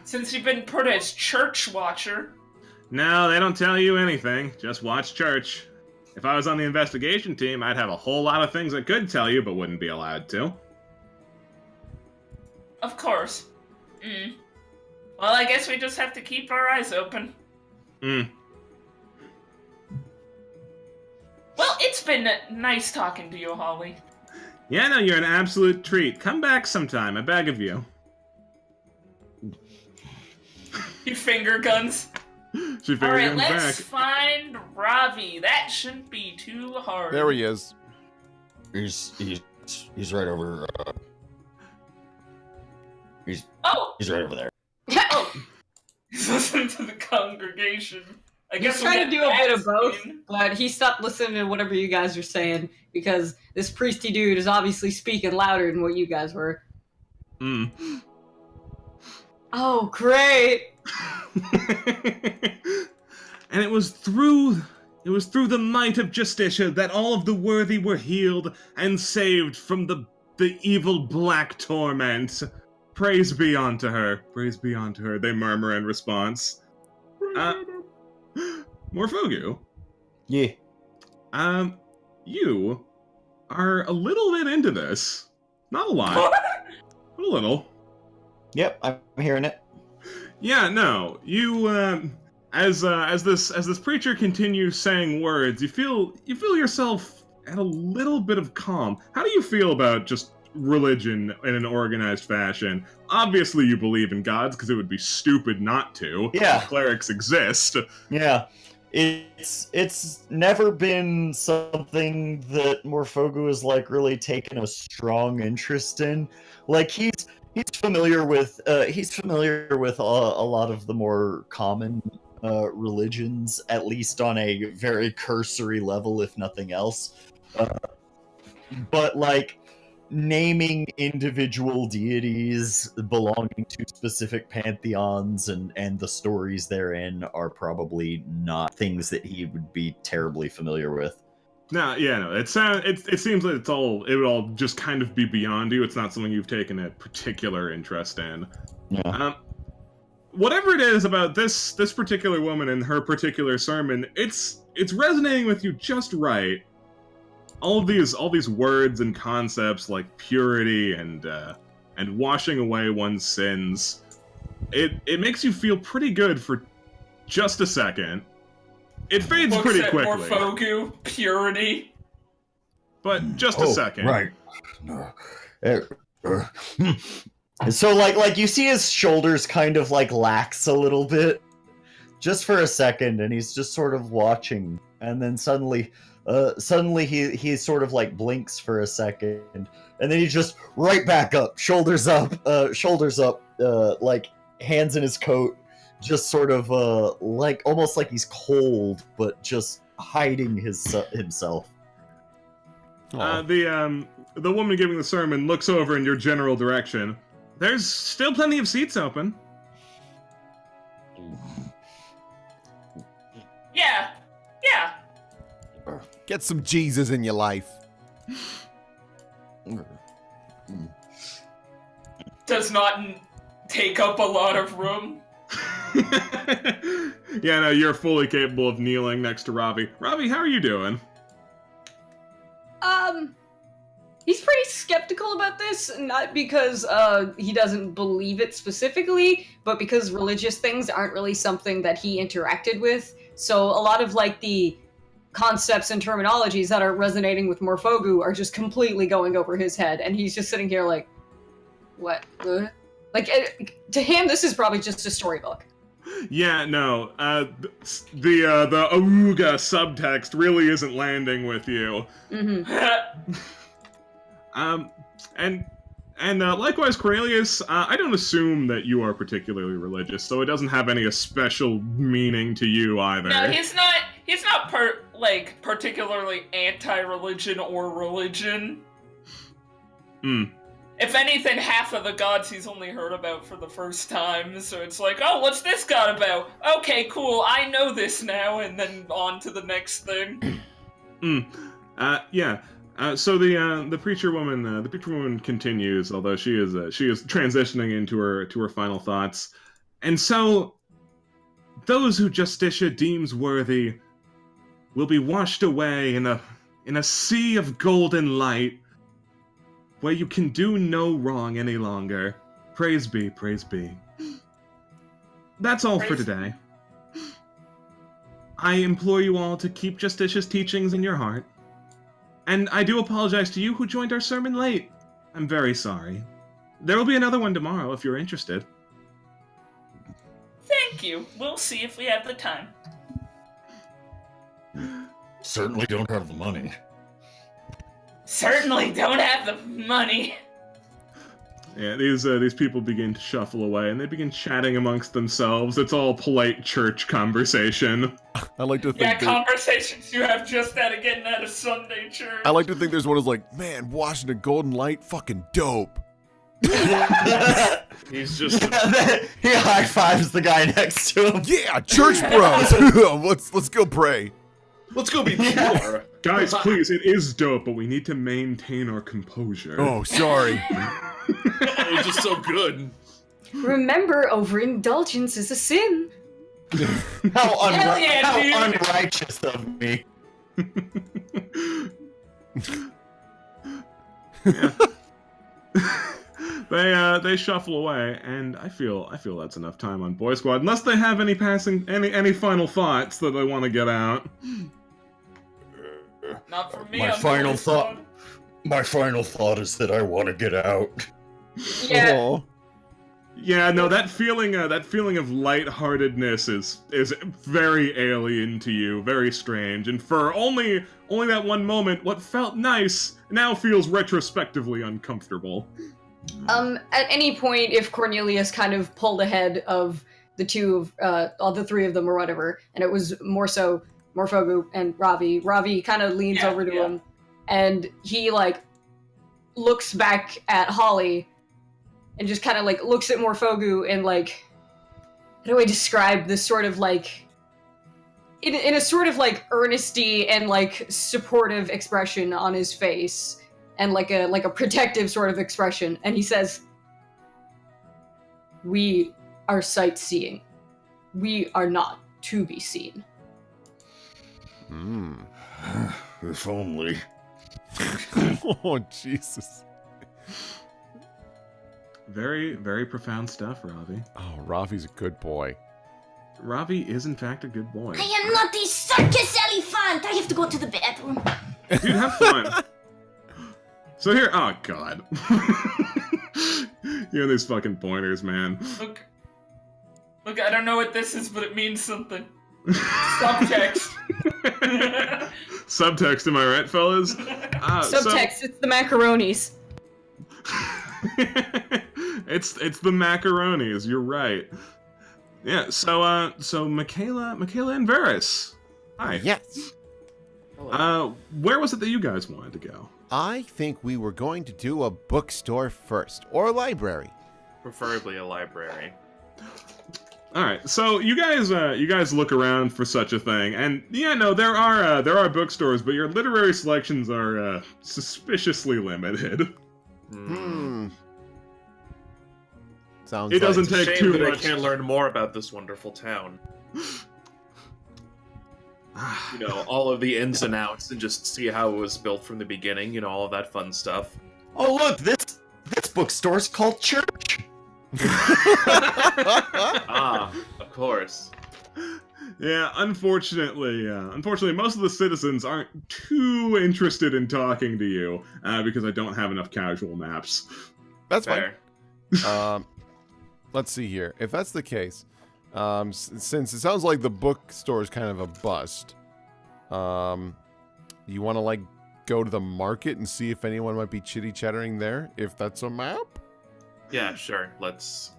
Since Since you've been put as church watcher. No, they don't tell you anything. Just watch church. If I was on the investigation team, I'd have a whole lot of things I could tell you, but wouldn't be allowed to. Of course. Well, I guess we just have to keep our eyes open. Well, it's been nice talking to you, Holly. Yeah, no, you're an absolute treat. Come back sometime, I beg of you. You finger guns. She All right, figures let's back. find Ravi. That shouldn't be too hard. there he is. He's right over. He's right over there. Oh, he's listening to the congregation. I He's guess we'll trying to get do a bit that of both, scene. but he stopped listening to whatever you guys are saying because this priesty dude is obviously speaking louder than what you guys were. Oh, great! And it was through the might of Justitia that all of the worthy were healed and saved from the evil black torment. Praise be unto her. Praise be unto her, they murmur in response. Morfogu. Yeah. You are a little bit into this. Not a lot, but a little. Yep, I'm hearing it. Yeah, no. You as this preacher continues saying words, you feel yourself at a little bit of calm. How do you feel about just religion in an organized fashion? Obviously you believe in gods, because it would be stupid not to. Yeah. Clerics exist. Yeah. It's never been something that Morfogu has like really taken a strong interest in. Like he's familiar with a lot of the more common religions, at least on a very cursory level, if nothing else. But like naming individual deities belonging to specific pantheons and the stories therein are probably not things that he would be terribly familiar with. No, yeah, no. It seems like it would all just kind of be beyond you. It's not something you've taken a particular interest in. Yeah. Whatever it is about this particular woman and her particular sermon, it's resonating with you just right. All these words and concepts like purity and washing away one's sins. It makes you feel pretty good for just a second. It fades pretty quickly. Morfogu, purity. But just a second. Right. So like you see his shoulders kind of like lax a little bit, just for a second, and he's just sort of watching, and then suddenly he sort of like blinks for a second, and then he just right back up, shoulders up, like hands in his coat, just sort of like almost like he's cold, but just hiding himself. The woman giving the sermon looks over in your general direction. There's still plenty of seats open. Yeah. Get some Jesus in your life. Does not take up a lot of room. Yeah, no, you're fully capable of kneeling next to Ravi. Ravi, how are you doing? He's pretty skeptical about this, not because he doesn't believe it specifically, but because religious things aren't really something that he interacted with. So a lot of like the concepts and terminologies that are resonating with Morfogu are just completely going over his head, and he's just sitting here like, what? Like, to him, this is probably just a storybook. Yeah, no. The Aruga subtext really isn't landing with you. Mm-hmm. And likewise, Cornelius, I don't assume that you are particularly religious, so it doesn't have any special meaning to you either. No, he's not particularly anti-religion or religion. If anything, half of the gods he's only heard about for the first time, so it's like, oh, what's this god about? Okay, cool, I know this now, and then on to the next thing. Yeah. So the preacher woman continues, although she is transitioning into her final thoughts. And so those who Justitia deems worthy will be washed away in a sea of golden light, where you can do no wrong any longer. Praise be, praise be. That's all for today. I implore you all to keep Justitia's teachings in your heart. And I do apologize to you who joined our sermon late. I'm very sorry. There will be another one tomorrow if you're interested. Thank you. We'll see if we have the time. Certainly don't have the money. Certainly don't have the money. Yeah, these people begin to shuffle away, and they begin chatting amongst themselves. It's all polite church conversation. I like to think conversations you have just getting out of Sunday church. I like to think there's one who's like, man, Washington Golden Light, fucking dope. He's just He high fives the guy next to him. Yeah, church bros. let's go pray. let's go be pure. Guys, please, it is dope, but we need to maintain our composure. Oh, sorry. It was just so good. Remember, overindulgence is a sin. How, Hell yeah, dude. how unrighteous of me. They shuffle away, and I feel that's enough time on Boy Squad, unless they have any final thoughts that they want to get out. Not for me. My I'm final Boy thought- Scout. My final thought is that I want to get out. Yeah. Oh. Yeah, no, that feeling of lightheartedness is very alien to you, very strange, and for only that one moment, what felt nice now feels retrospectively uncomfortable. At any point, if Cornelius kind of pulled ahead of the two of, all the three of them or whatever, and it was more so Morfogu and Ravi kind of leans over to him, and he, like, looks back at Holly, and just kind of, like, looks at Morfogu and, like, how do I describe this sort of, like, in a sort of, like, earnesty and, like, supportive expression on his face, and like a protective sort of expression, and he says, "We are sightseeing. We are not to be seen." If only. Oh, Jesus. Very, very profound stuff, Ravi. Oh, Ravi's a good boy. Ravi is in fact a good boy. I am not a circus elephant. I have to go to the bathroom. Dude, have fun. So here, oh god. You and these fucking pointers, man. Look, I don't know what this is, but it means something. Subtext. Subtext, am I right, fellas? Subtext, it's the macaronis. It's the macaronis, you're right. Yeah, so Michaela and Varus. Hi. Yes. Where was it that you guys wanted to go? I think we were going to do a bookstore first, or a library. Preferably a library. All right, so you guys look around for such a thing, and yeah, no, there are bookstores, but your literary selections are suspiciously limited. Sounds. It doesn't like... take Shame too that much. I can't learn more about this wonderful town. You know, all of the ins and outs, and just see how it was built from the beginning. You know, all of that fun stuff. Oh look, this bookstore's called Church. Ah, of course. Yeah, unfortunately, most of the citizens aren't too interested in talking to you because I don't have enough casual maps. That's Fair. fine. Let's see here. If that's the case, since it sounds like the bookstore is kind of a bust, you want to like go to the market and see if anyone might be chitty chattering there. If that's a map. Yeah, sure. Let's.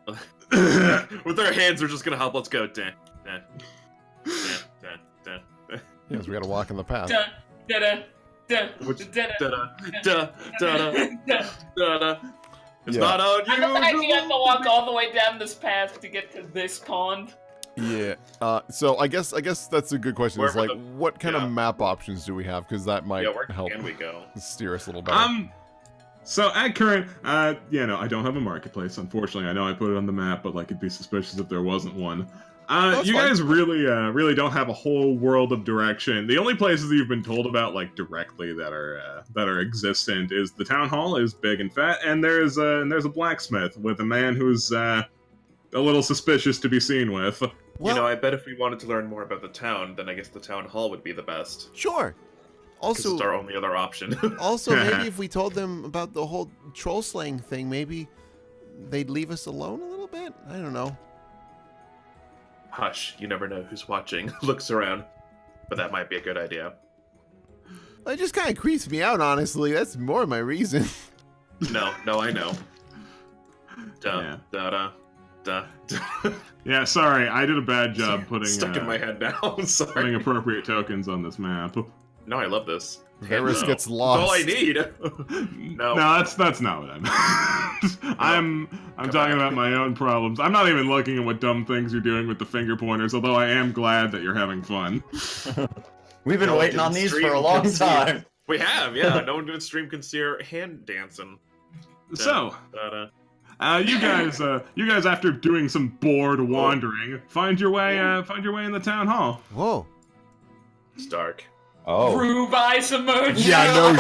With our hands, we're just gonna help. Let's go. Dun, dun, dun, dun, dun. Yes, we got to walk in the path. Dun, da-da, dun, Which- da-da, Da da da da. It's Yeah. not And the fact you have to unusual. walk all the way down this path to get to this pond. Yeah. So I guess that's a good question. Is Wherever like, the- what kind yeah. of map options do we have? Because that might Yeah, where help can we go? steer us a little better. So at current, I don't have a marketplace, unfortunately. I know I put it on the map, but like it'd be suspicious if there wasn't one. That's You fine. guys really don't have a whole world of direction. The only places that you've been told about like directly that are existent is the town hall is big and fat, and there's a blacksmith with a man who's a little suspicious to be seen with. Well, You know, I bet if we wanted to learn more about the town, then I guess the town hall would be the best. sure. Because Also, it's our only other option. maybe if we told them about the whole troll slaying thing, maybe they'd leave us alone a little bit. I don't know. Hush, you never know who's watching. Looks around. But that might be a good idea. It just kind of creeps me out, honestly. That's more my reason. No, I know. Yeah. Da da da. Yeah, sorry, I did a bad job putting Stuck in my head now. I'm sorry. putting appropriate tokens on this map. No, I love this. Varus No. gets That's all I lost. need. No. No, that's not what I meant. I'm Come talking back. about my own problems. I'm not even looking at what dumb things you're doing with the finger pointers, although I am glad that you're having fun. We've been No one waiting can on these for stream a long can see. time. We have, yeah. No one can stream can see her hand dancing. So, Da-da. you guys, after doing some bored wandering, find your way in the town hall. Whoa. It's dark. Oh. Rube eyes emoji. Yeah, no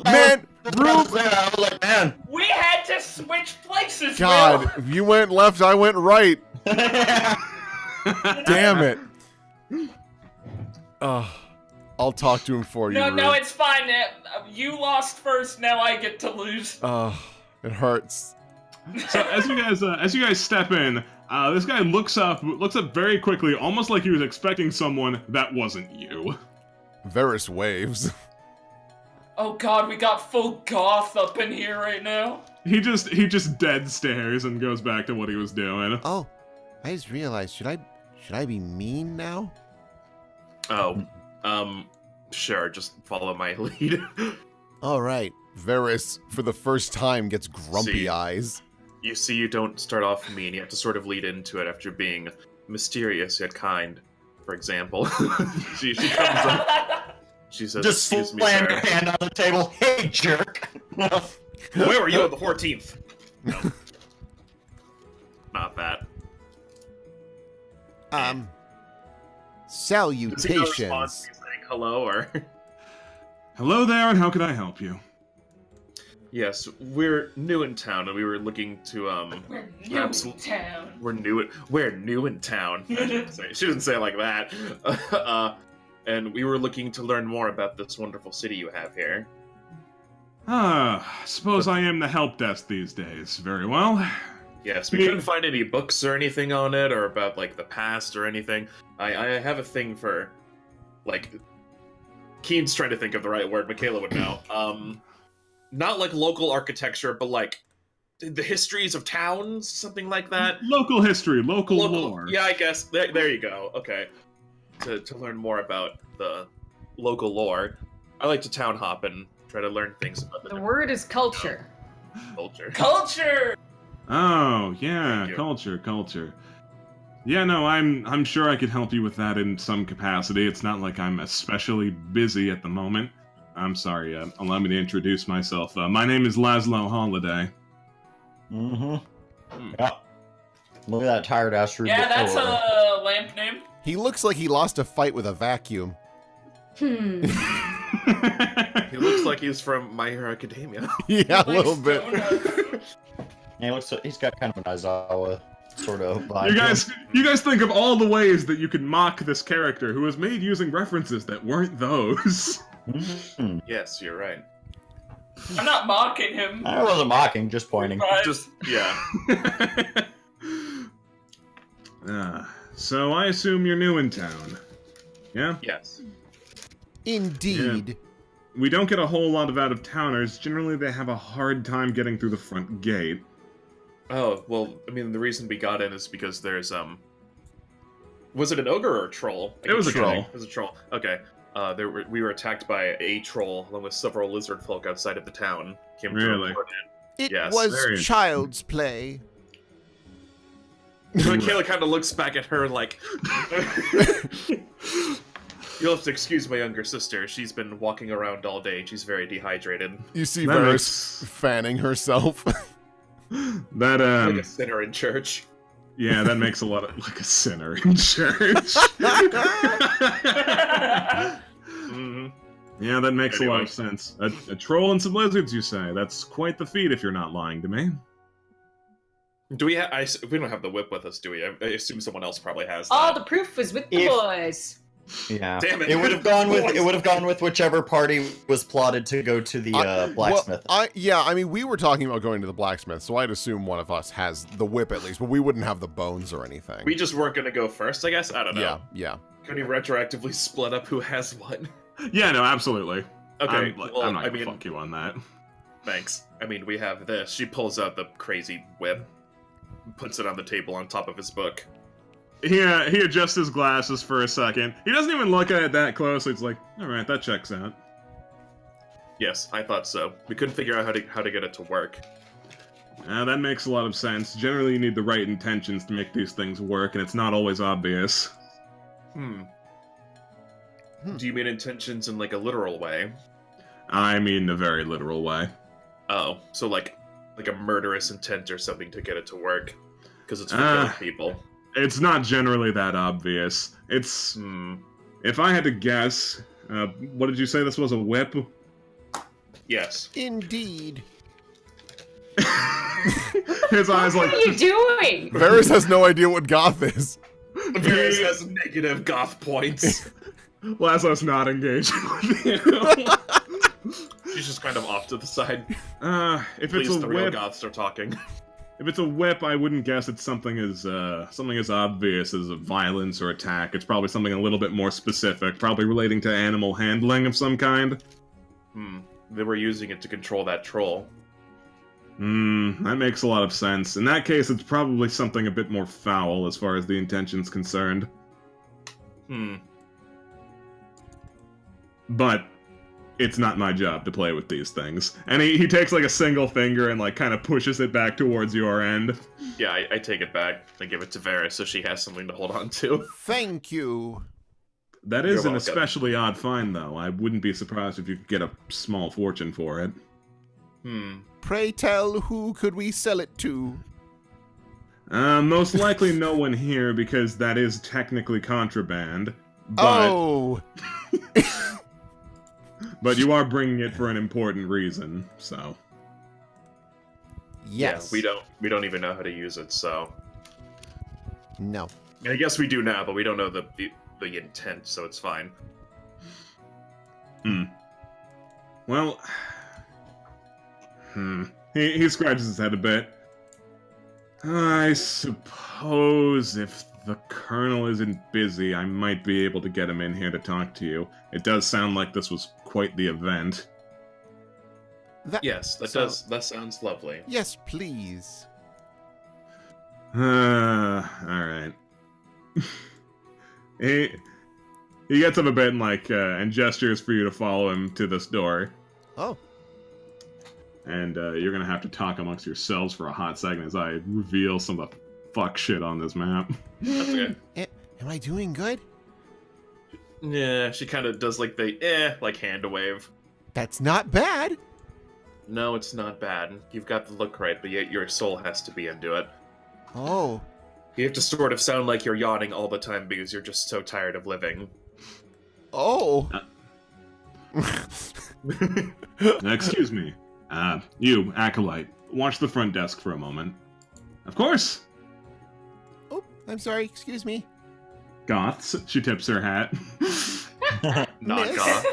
Man, Rube, I was like, man. We had to switch places, God, if you went left, I went right. Damn it. I'll talk to him for you, No, Rube. no, it's fine. You lost first, now I get to lose. It hurts. So as you guys step in, this guy looks up very quickly, almost like he was expecting someone that wasn't you. Varus waves. Oh god, we got full goth up in here right now. He just dead stares and goes back to what he was doing. Oh, I just realized, should I be mean now? Oh, sure. Just follow my lead. All right. Varus, for the first time, gets grumpy See. eyes. You see, you don't start off mean. You have to sort of lead into it after being mysterious yet kind. For example, she comes up. She says, Just "Excuse me, slam sir. your hand on the table. Hey, jerk. Where were you on the 14th?" No. Not that. Does he not respond Salutations. to you saying hello or? Hello there, and how can I help you? Yes, we're new in town, and we were looking to We're new perhaps- in town. We're new in town. She didn't say it like that. And we were looking to learn more about this wonderful city you have here. Suppose I am the help desk these days. Very well. Yes, we couldn't find any books or anything on it, or about like the past or anything. I have a thing for, like, Keen's trying to think of the right word. Michaela would know. Not like local architecture, but like the histories of towns, something like that. Local history, local lore. Yeah, I guess. There you go. Okay. To learn more about the local lore, I like to town hop and try to learn things about The word is culture. culture. Culture! Oh, yeah, Thank you. culture. Yeah, no, I'm sure I could help you with that in some capacity. It's not like I'm especially busy at the moment. I'm sorry, allow me to introduce myself. My name is Laszlo Holiday. Mm-hmm. Yeah. Look at that tired ass Rube. Yeah, that's a lamp name. He looks like he lost a fight with a vacuum. Hmm. He looks like he's from My Hero Academia. Yeah, a Like little bit. donuts. He looks. He's got kind of an Aizawa sort of vibe. You guys think of all the ways that you can mock this character who was made using references that weren't those. Mhm. Yes, you're right. I'm not mocking him. I wasn't mocking, just pointing. But Just yeah. So I assume you're new in town. Yeah? Yes. Indeed. We don't get a whole lot of out-of-towners. Generally, they have a hard time getting through the front gate. Oh well, I mean the reason we got in is because there's Was it an ogre or a troll? It was a troll. It was a troll. Okay. We were attacked by a troll along with several lizard folk outside of the town. Came to Really? report it. It Yes, was very child's play. Michaela kind of looks back at her like, "You'll have to excuse my younger sister. She's been walking around all day and she's very dehydrated, You see That Varus fanning herself. That, like a sinner in church." yeah, that makes a lot of, like a sinner in church. hmm Yeah, that makes a lot Anyway. of sense. A troll and some lizards, you say? That's quite the feat if you're not lying to me. Do we have? We don't have the whip with us, do we? I assume someone else probably has that. All the proof was with the If- boys. Yeah. Damn it. It would have gone with. It would have gone with whichever party was plotted to go to the blacksmith. Well, I mean, we were talking about going to the blacksmith, so I'd assume one of us has the whip at least, but we wouldn't have the bones or anything. We just weren't gonna go first, I guess. I don't know. Yeah, yeah. Can we retroactively split up who has what? Yeah, no, absolutely. Okay. I'm not well, gonna I mean, fuck you on that. thanks. I mean, we have this. She pulls out the crazy whip, puts it on the table on top of his book. He adjusts his glasses for a second. He doesn't even look at it that closely. It's like, all right, that checks out. Yes, I thought so. We couldn't figure out how to get it to work. That makes a lot of sense. Generally, you need the right intentions to make these things work, and it's not always obvious. Do you mean intentions in like a literal way? I mean a very literal way. Oh, so like a murderous intent or something to get it to work, because it's for killing people. It's not generally that obvious. It's... If I had to guess... what did you say this was, a whip? Yes. Indeed. His eyes What like... are you doing? Varus has no idea what goth is. Varus has negative goth points. Laszlo's not engaging with you. She's just kind of off to the side. If Please, it's a the real whip... goths are talking. If it's a whip, I wouldn't guess it's something as obvious as a violence or attack. It's probably something a little bit more specific, probably relating to animal handling of some kind. They were using it to control that troll. That makes a lot of sense. In that case, it's probably something a bit more foul as far as the intention's concerned. But it's not my job to play with these things. And he takes like a single finger and like kind of pushes it back towards your end. Yeah, I take it back. I give it to Varus so she has something to hold on to. Thank you. That is You're an welcome. especially odd find, though. I wouldn't be surprised if you could get a small fortune for it. Pray tell, who could we sell it to? Most likely no one here, because that is technically contraband. But, Oh! but you are bringing it for an important reason, so... Yes. Yeah, we don't even know how to use it, so... No. I guess we do now, but we don't know the intent, so it's fine. Well... He scratches his head a bit. I suppose if the Colonel isn't busy, I might be able to get him in here to talk to you. It does sound like this was quite the event. Yes, that sounds lovely. Yes, please. Alright. He gets up a bit and and gestures for you to follow him to this door. Oh. And you're gonna have to talk amongst yourselves for a hot second as I reveal some of the fuck shit on this map. That's okay. Am I doing good? Yeah, she kind of does like the hand wave. That's not bad. No, it's not bad. You've got the look right, but yet your soul has to be into it. Oh. You have to sort of sound like you're yawning all the time because you're just so tired of living. Oh. Excuse me. You, Acolyte, watch the front desk for a moment. Of course! Oh, I'm sorry, excuse me. Goths, she tips her hat. Not Miss. goth.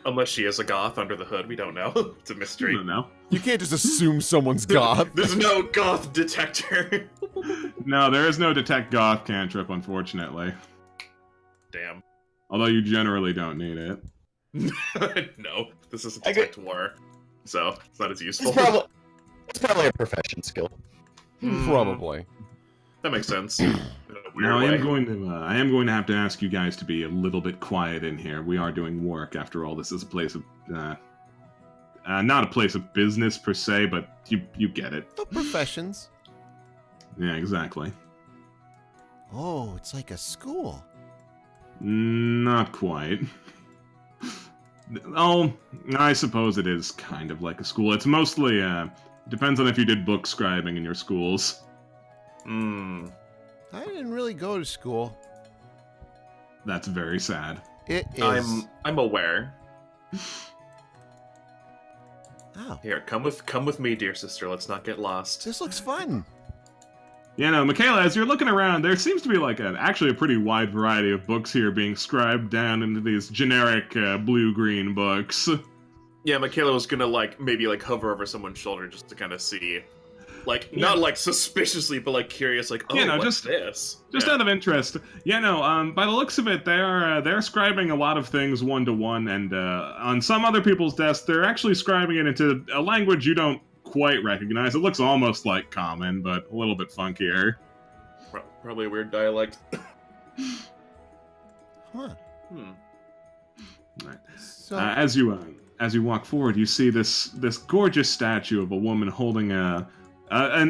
Unless she is a goth under the hood, we don't know. It's a I mystery. don't know. You can't just assume someone's goth. There's no goth detector. No, there is no detect goth cantrip, unfortunately. Damn. Although you generally don't need it. No, this is a detect war. So, it's not as useful. It's probably a profession skill. Probably. That makes sense. In a weird Now, I way. am going to have to ask you guys to be a little bit quiet in here. We are doing work, after all. This is a place of, not a place of business per se, but you get it. Oh, professions. Yeah, exactly. Oh, it's like a school. Not quite. Oh, I suppose it is kind of like a school. It's mostly, depends on if you did book scribing in your schools. I didn't really go to school. That's very sad. It is. I'm aware. Oh, Here, come with me, dear sister. Let's not get lost. this looks fun. You know, Michaela, as you're looking around, there seems to be actually a pretty wide variety of books here being scribed down into these generic blue-green books. Yeah, Michaela was gonna maybe hover over someone's shoulder just to kind of see, not suspiciously, but curious, oh, what's this? Just Yeah. out of interest. Yeah, no, by the looks of it, they're scribing a lot of things one-to-one, and on some other people's desks, they're actually scribing it into a language you don't quite recognize. It looks almost like common, but a little bit funkier. Probably a weird dialect. Huh. Right. So, As you walk forward, you see this gorgeous statue of a woman holding an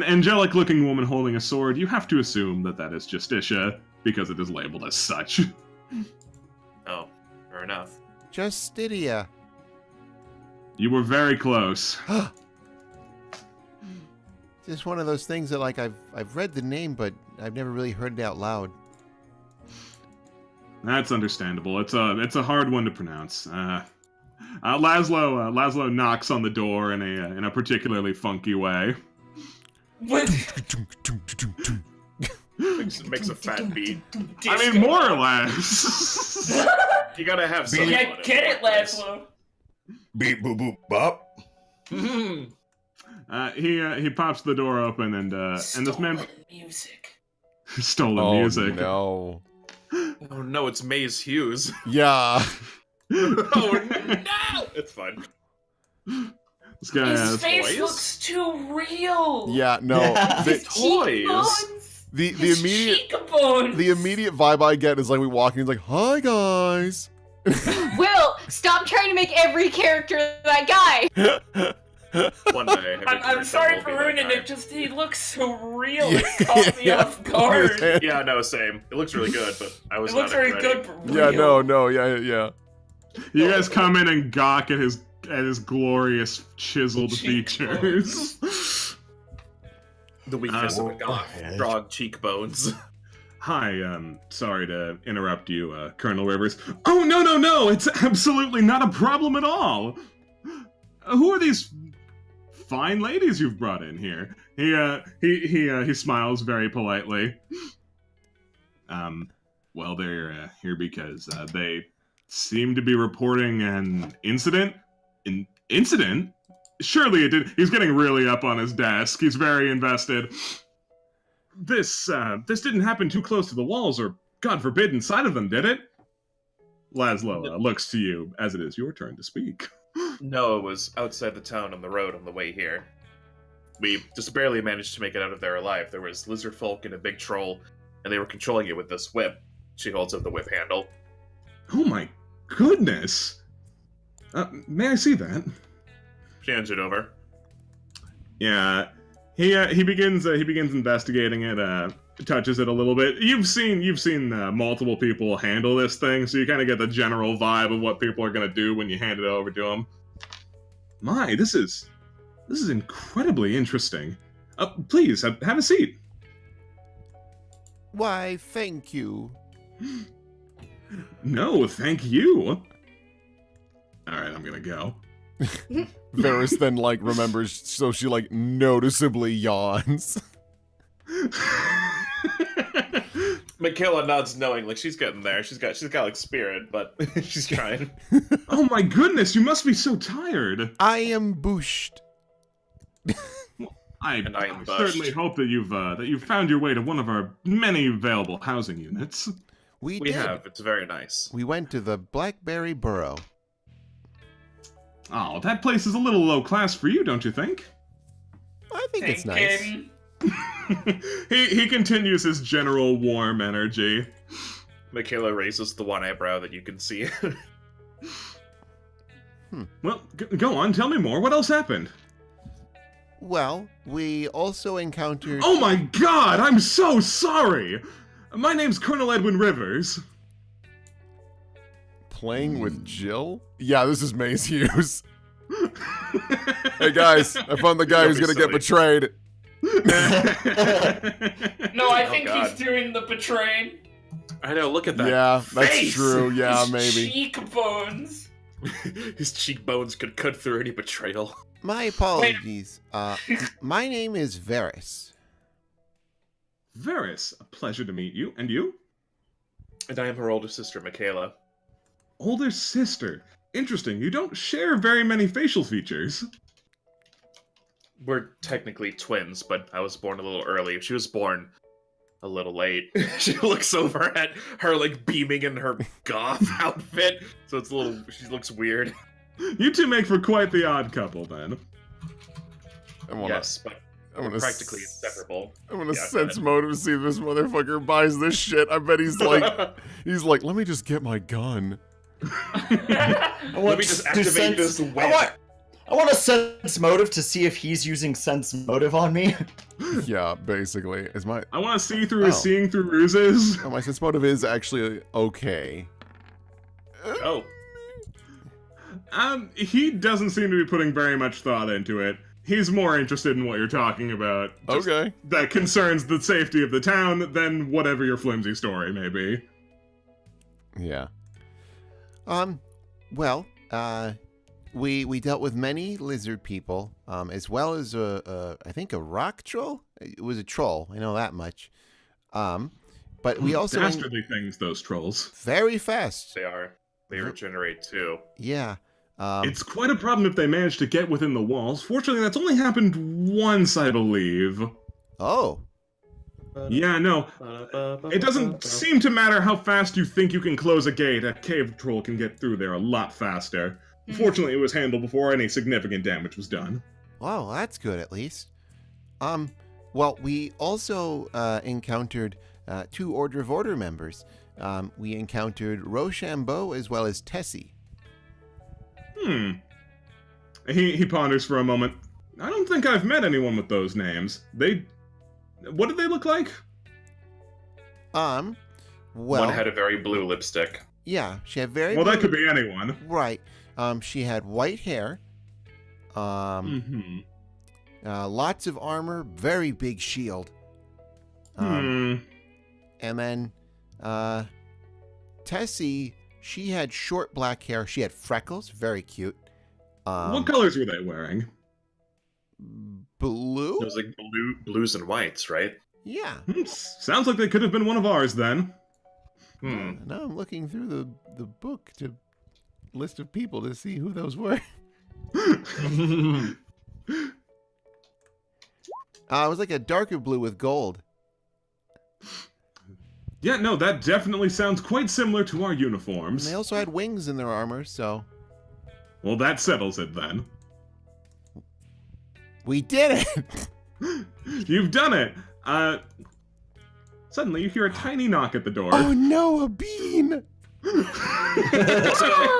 angelic-looking woman holding a sword. You have to assume that is Justitia because it is labeled as such. Oh, fair enough. Justitia. You were very close. Just one of those things that, like, I've read the name, but I've never really heard it out loud. That's understandable. It's a hard one to pronounce. Laszlo knocks on the door in a particularly funky way. Makes a fat beat. I mean, more or less. You gotta have some. Yeah, get it, Laszlo. Beep boop boop bop. He pops the door open and this man music. stolen music. No. Oh no, it's Maze Hughes. Yeah. Oh no! It's fine. This guy His has face toys. looks too real. Yeah, no. His Toys. cheekbones. The His cheekbones. immediate vibe I get is like we walk in, he's like, "Hi guys." Will, stop trying to make every character that guy. One day. I'm sorry for ruining it. Just he looks so real. It caught me off guard. Yeah, no, same. It looks really good, but I was It looks not very ready. good. But Yeah, real. yeah. You guys come in and gawk at his glorious chiseled Cheekbones. features. The weakness of a goth. okay. Broad cheekbones. Hi, sorry to interrupt you, Colonel Rivers. Oh, no, it's absolutely not a problem at all. Who are these fine ladies you've brought in here? He smiles very politely. Well, they're here because they seem to be reporting an incident. An incident? Surely it did. He's getting really up on his desk. He's very invested. This didn't happen too close to the walls, or God forbid, inside of them, did it? Laszlo looks to you as it is your turn to speak. No, it was outside the town on the road on the way here. We just barely managed to make it out of there alive. There was lizard folk and a big troll, and they were controlling it with this whip. She holds up the whip handle. Oh my goodness! May I see that? She hands it over. Yeah, he begins investigating it. Touches it a little bit. You've seen multiple people handle this thing, so you kind of get the general vibe of what people are gonna do when you hand it over to them. My, this is incredibly interesting. Please have a seat. Why, thank you. No, thank you. All right, I'm gonna go. Varus then like remembers, so she like noticeably yawns. Michaela nods knowing, like she's getting there. She's got like spirit, but she's trying. Oh my goodness, you must be so tired. I am booshed. I am certainly bushed. hope that you've found your way to one of our many available housing units. We We did. have. It's very nice. We went to the Blackberry Burrow. Oh, that place is a little low class for you, don't you think? I think it's nice. Thinking. he continues his general warm energy. Michaela raises the one eyebrow that you can see. Well, go on, tell me more. What else happened? Well, we also encountered. Oh my god, I'm so sorry! My name's Colonel Edwin Rivers. Playing with Jill? Yeah, this is Maze Hughes. Hey guys, I found the guy Don't who's be gonna get silly. betrayed. No, I Oh, think God. he's doing the betraying. I know, look at that. Yeah, that's face! true. Yeah, His maybe. cheekbones. His cheekbones could cut through any betrayal. My apologies. My name is Varus. Varus, a pleasure to meet you. And you? And I am her older sister, Michaela. Older sister. Interesting, you don't share very many facial features. We're technically twins, but I was born a little early. She was born a little late. She looks over at her, like, beaming in her goth outfit, so it's a little... She looks weird. You two make for quite the odd couple, then. I wanna, Yes, but I'm gonna practically inseparable. I'm gonna Yeah, go sense motive to see if this motherfucker buys this shit. I bet he's like, let me just get my gun. Let me just activate this web. I want to sense motive to see if he's using sense motive on me. Yeah, basically. I want to see through his seeing through ruses. Oh, my sense motive is actually okay. Oh. He doesn't seem to be putting very much thought into it. He's more interested in what you're talking about. Okay. That concerns the safety of the town than whatever your flimsy story may be. Yeah. Well, we dealt with many lizard people, as well as I think a rock troll. It was a troll. I know that much. But we also dastardly things, those trolls. Very fast. They are. They regenerate too. Yeah. It's quite a problem if they manage to get within the walls. Fortunately, that's only happened once, I believe. Oh. Yeah, no. It doesn't seem to matter how fast you think you can close a gate. A cave troll can get through there a lot faster. Fortunately, it was handled before any significant damage was done. Wow, that's good at least. Well, we also encountered 2 Order of Order members. We encountered Rochambeau as well as Tessie. He ponders for a moment. I don't think I've met anyone with those names. What did they look like? Well, one had a very blue lipstick. Yeah, she had very. Well, that could be anyone. Right. She had white hair. Lots of armor, very big shield. And then Tessie, she had short black hair. She had freckles, very cute. What colors were they wearing? Blue? It was like blues and whites, right? Yeah. Sounds like they could have been one of ours then. Now I'm looking through the book to list of people to see who those were. It was like a darker blue with gold. Yeah, no, that definitely sounds quite similar to our uniforms. And they also had wings in their armor, so... Well, that settles it then. We did it! You've done it! Suddenly you hear a tiny knock at the door. Oh no, a bean! So,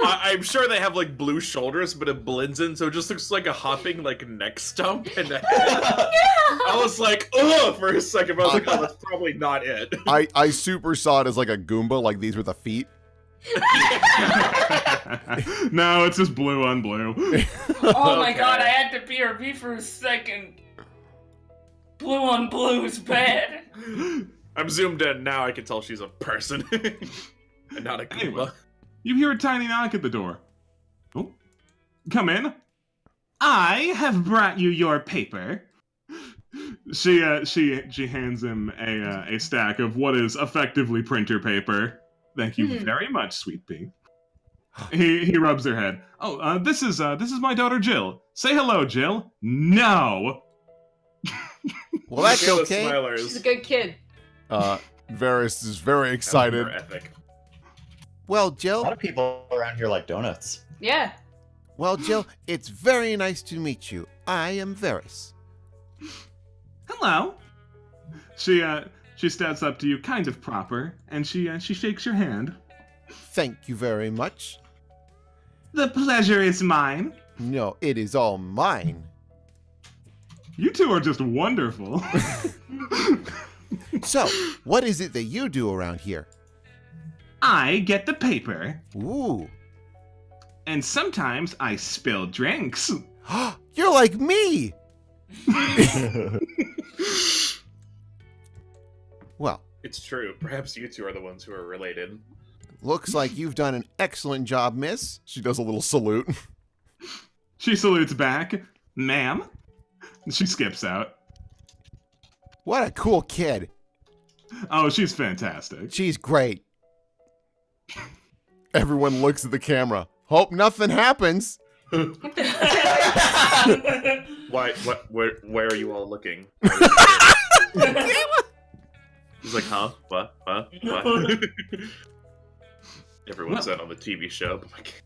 I'm sure they have like blue shoulders, but it blends in, so it just looks like a hopping like neck stump and a head. I was like, ugh, for a second, but I was like, oh, that's probably not it. I super saw it as like a Goomba, like these were the feet. No, it's just blue on blue. Oh my god, I had to BRB for a second. Blue on blue is bad. I'm zoomed in now, I can tell she's a person. And not a Goomba. Anyway, you hear a tiny knock at the door. Oh, come in. I have brought you your paper. She hands him a stack of what is effectively printer paper. Thank you very much, sweet pea. He rubs her head. Oh, this is my daughter Jill. Say hello, Jill. No. Well, that's okay. She's a good kid. Varus is very excited. Well, Jill. A lot of people around here like donuts. Yeah. Well, Jill, it's very nice to meet you. I am Varus. Hello. She steps up to you kind of proper, and she shakes your hand. Thank you very much. The pleasure is mine. No, it is all mine. You two are just wonderful. So, what is it that you do around here? I get the paper. Ooh. And sometimes I spill drinks. You're like me! Well. It's true. Perhaps you two are the ones who are related. Looks like you've done an excellent job, miss. She does a little salute. She salutes back. Ma'am. She skips out. What a cool kid. Oh, she's fantastic. She's great. Everyone looks at the camera. Hope nothing happens. Why? What? Where are you all looking? He's like, huh? What? Everyone said on the TV show. But like...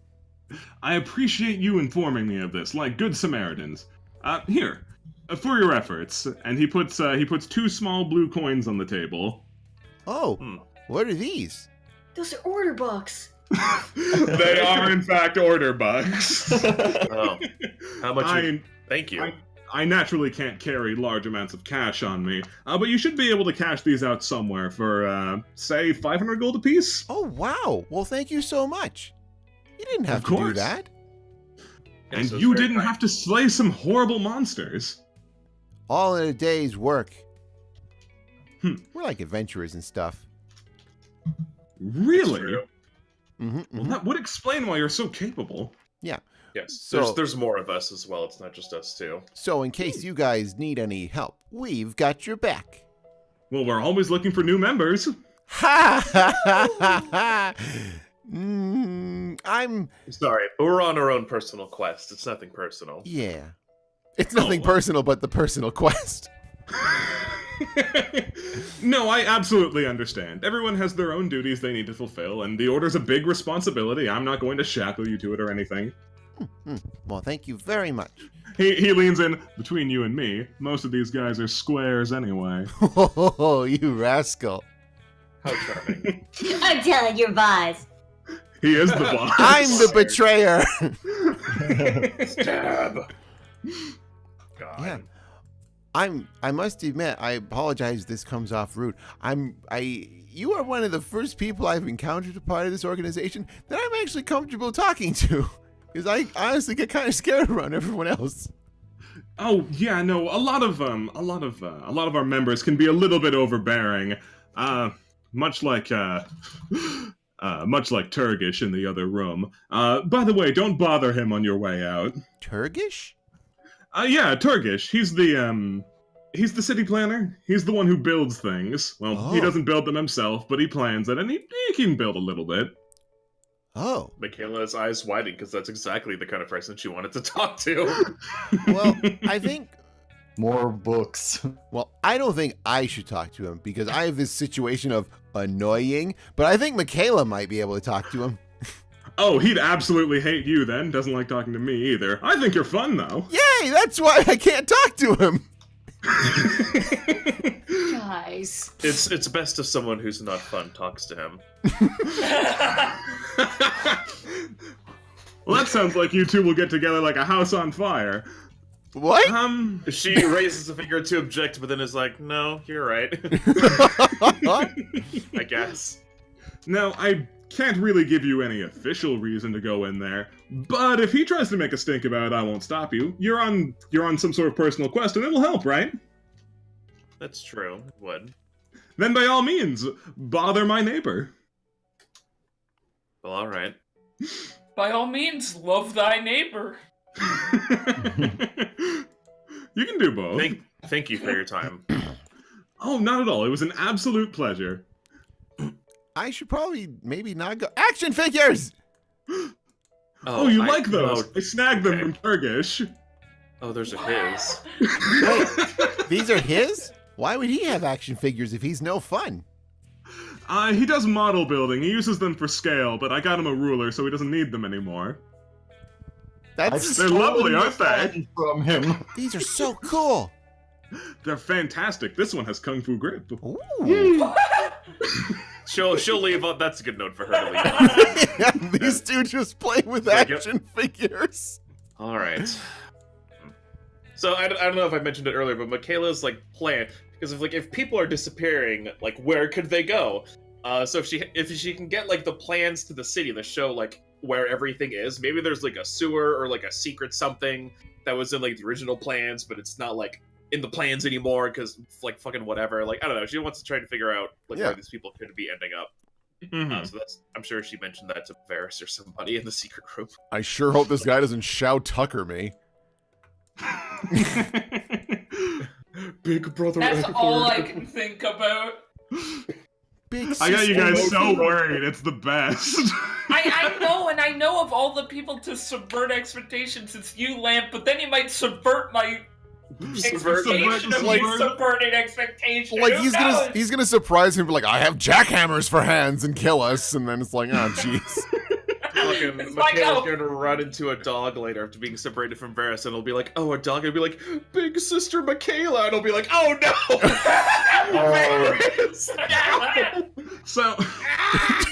I appreciate you informing me of this, like good Samaritans. Here. For your efforts. And he puts 2 small blue coins on the table. Oh, what are these? Those are order books. They are, in fact, order bucks. Oh, how much? Thank you. I naturally can't carry large amounts of cash on me, but you should be able to cash these out somewhere for, say, 500 gold apiece. Oh, wow. Well, thank you so much. You didn't have to do that. And so it's you very didn't have to slay some horrible monsters. All in a day's work. We're like adventurers and stuff. Really? Mm-hmm, Well, that would explain why you're so capable. Yeah. Yes, So- there's more of us as well. It's not just us two. So in case you guys need any help, we've got your back. Well, we're always looking for new members. Ha ha ha ha ha! I'm... Sorry, but we're on our own personal quest. It's nothing personal. Yeah. It's nothing personal but the personal quest. No, I absolutely understand. Everyone has their own duties they need to fulfill, and the Order's a big responsibility. I'm not going to shackle you to it or anything. Well, thank you very much. He leans in. Between you and me, most of these guys are squares anyway. Oh, you rascal. How charming. I'm telling your boss. He is the boss. I'm the betrayer. Stab. God. Yeah. I must admit, I apologize if this comes off rude. You are one of the first people I've encountered a part of this organization that I'm actually comfortable talking to. Because I honestly get kind of scared around everyone else. Oh yeah, no. A lot of our members can be a little bit overbearing. Much like Turgish in the other room. By the way, don't bother him on your way out. Turgish? Yeah, Turgish. He's the city planner. He's the one who builds things. Well, he doesn't build them himself, but he plans it, and he can build a little bit. Oh. Michaela's eyes widen because that's exactly the kind of person she wanted to talk to. Well, I think... More books. Well, I don't think I should talk to him because I have this situation of annoying, but I think Michaela might be able to talk to him. Oh, he'd absolutely hate you then. Doesn't like talking to me either. I think you're fun, though. Yay! That's why I can't talk to him. Guys. It's best if someone who's not fun talks to him. Well, that sounds like you two will get together like a house on fire. What? She raises a finger to object, but then is like, no, you're right. I guess. Now, I can't really give you any official reason to go in there, but if he tries to make a stink about it, I won't stop you. You're on some sort of personal quest, and it will help, right? That's true. It would. Then by all means, bother my neighbor. Well, all right. By all means, love thy neighbor. You can do both. Thank you for your time. Oh, not at all. It was an absolute pleasure. I should probably maybe not go. Action figures! Oh, you like those? I snagged them from Turgish. Oh, there's a his. Wait, these are his? Why would he have action figures if he's no fun? He does model building. He uses them for scale, but I got him a ruler, so he doesn't need them anymore. They're lovely, aren't they? From him. These are so cool. They're fantastic. This one has Kung Fu grip. Ooh. She'll leave. That's a good note for her to leave on. These two just play with action figures. All right. So I don't know if I mentioned it earlier, but Michaela's plan, because if people are disappearing, where could they go? So if she can get the plans to the city that show where everything is, maybe there's a sewer or a secret something that was in the original plans, but it's not in the plans anymore because fucking whatever. I don't know. She wants to try to figure out where these people could be ending up. Mm-hmm. So I'm sure she mentioned that to Varus or somebody in the secret room. I sure hope this guy doesn't shout Tucker me. Big brother. That's all I can think about. I got you guys so worried. It's the best. I know, and I know of all the people to subvert expectations, it's you, Lamp, but then you might subvert my expectation of you subverting expectations. He's gonna surprise him, I have jackhammers for hands and kill us, and then it's oh jeez. fucking It's Michaela's Michael. gonna run into a dog later after being separated from Varus, and it'll be like, oh, a dog, and it'll be like, big sister Michaela, and it'll be like, oh no! Varus! So,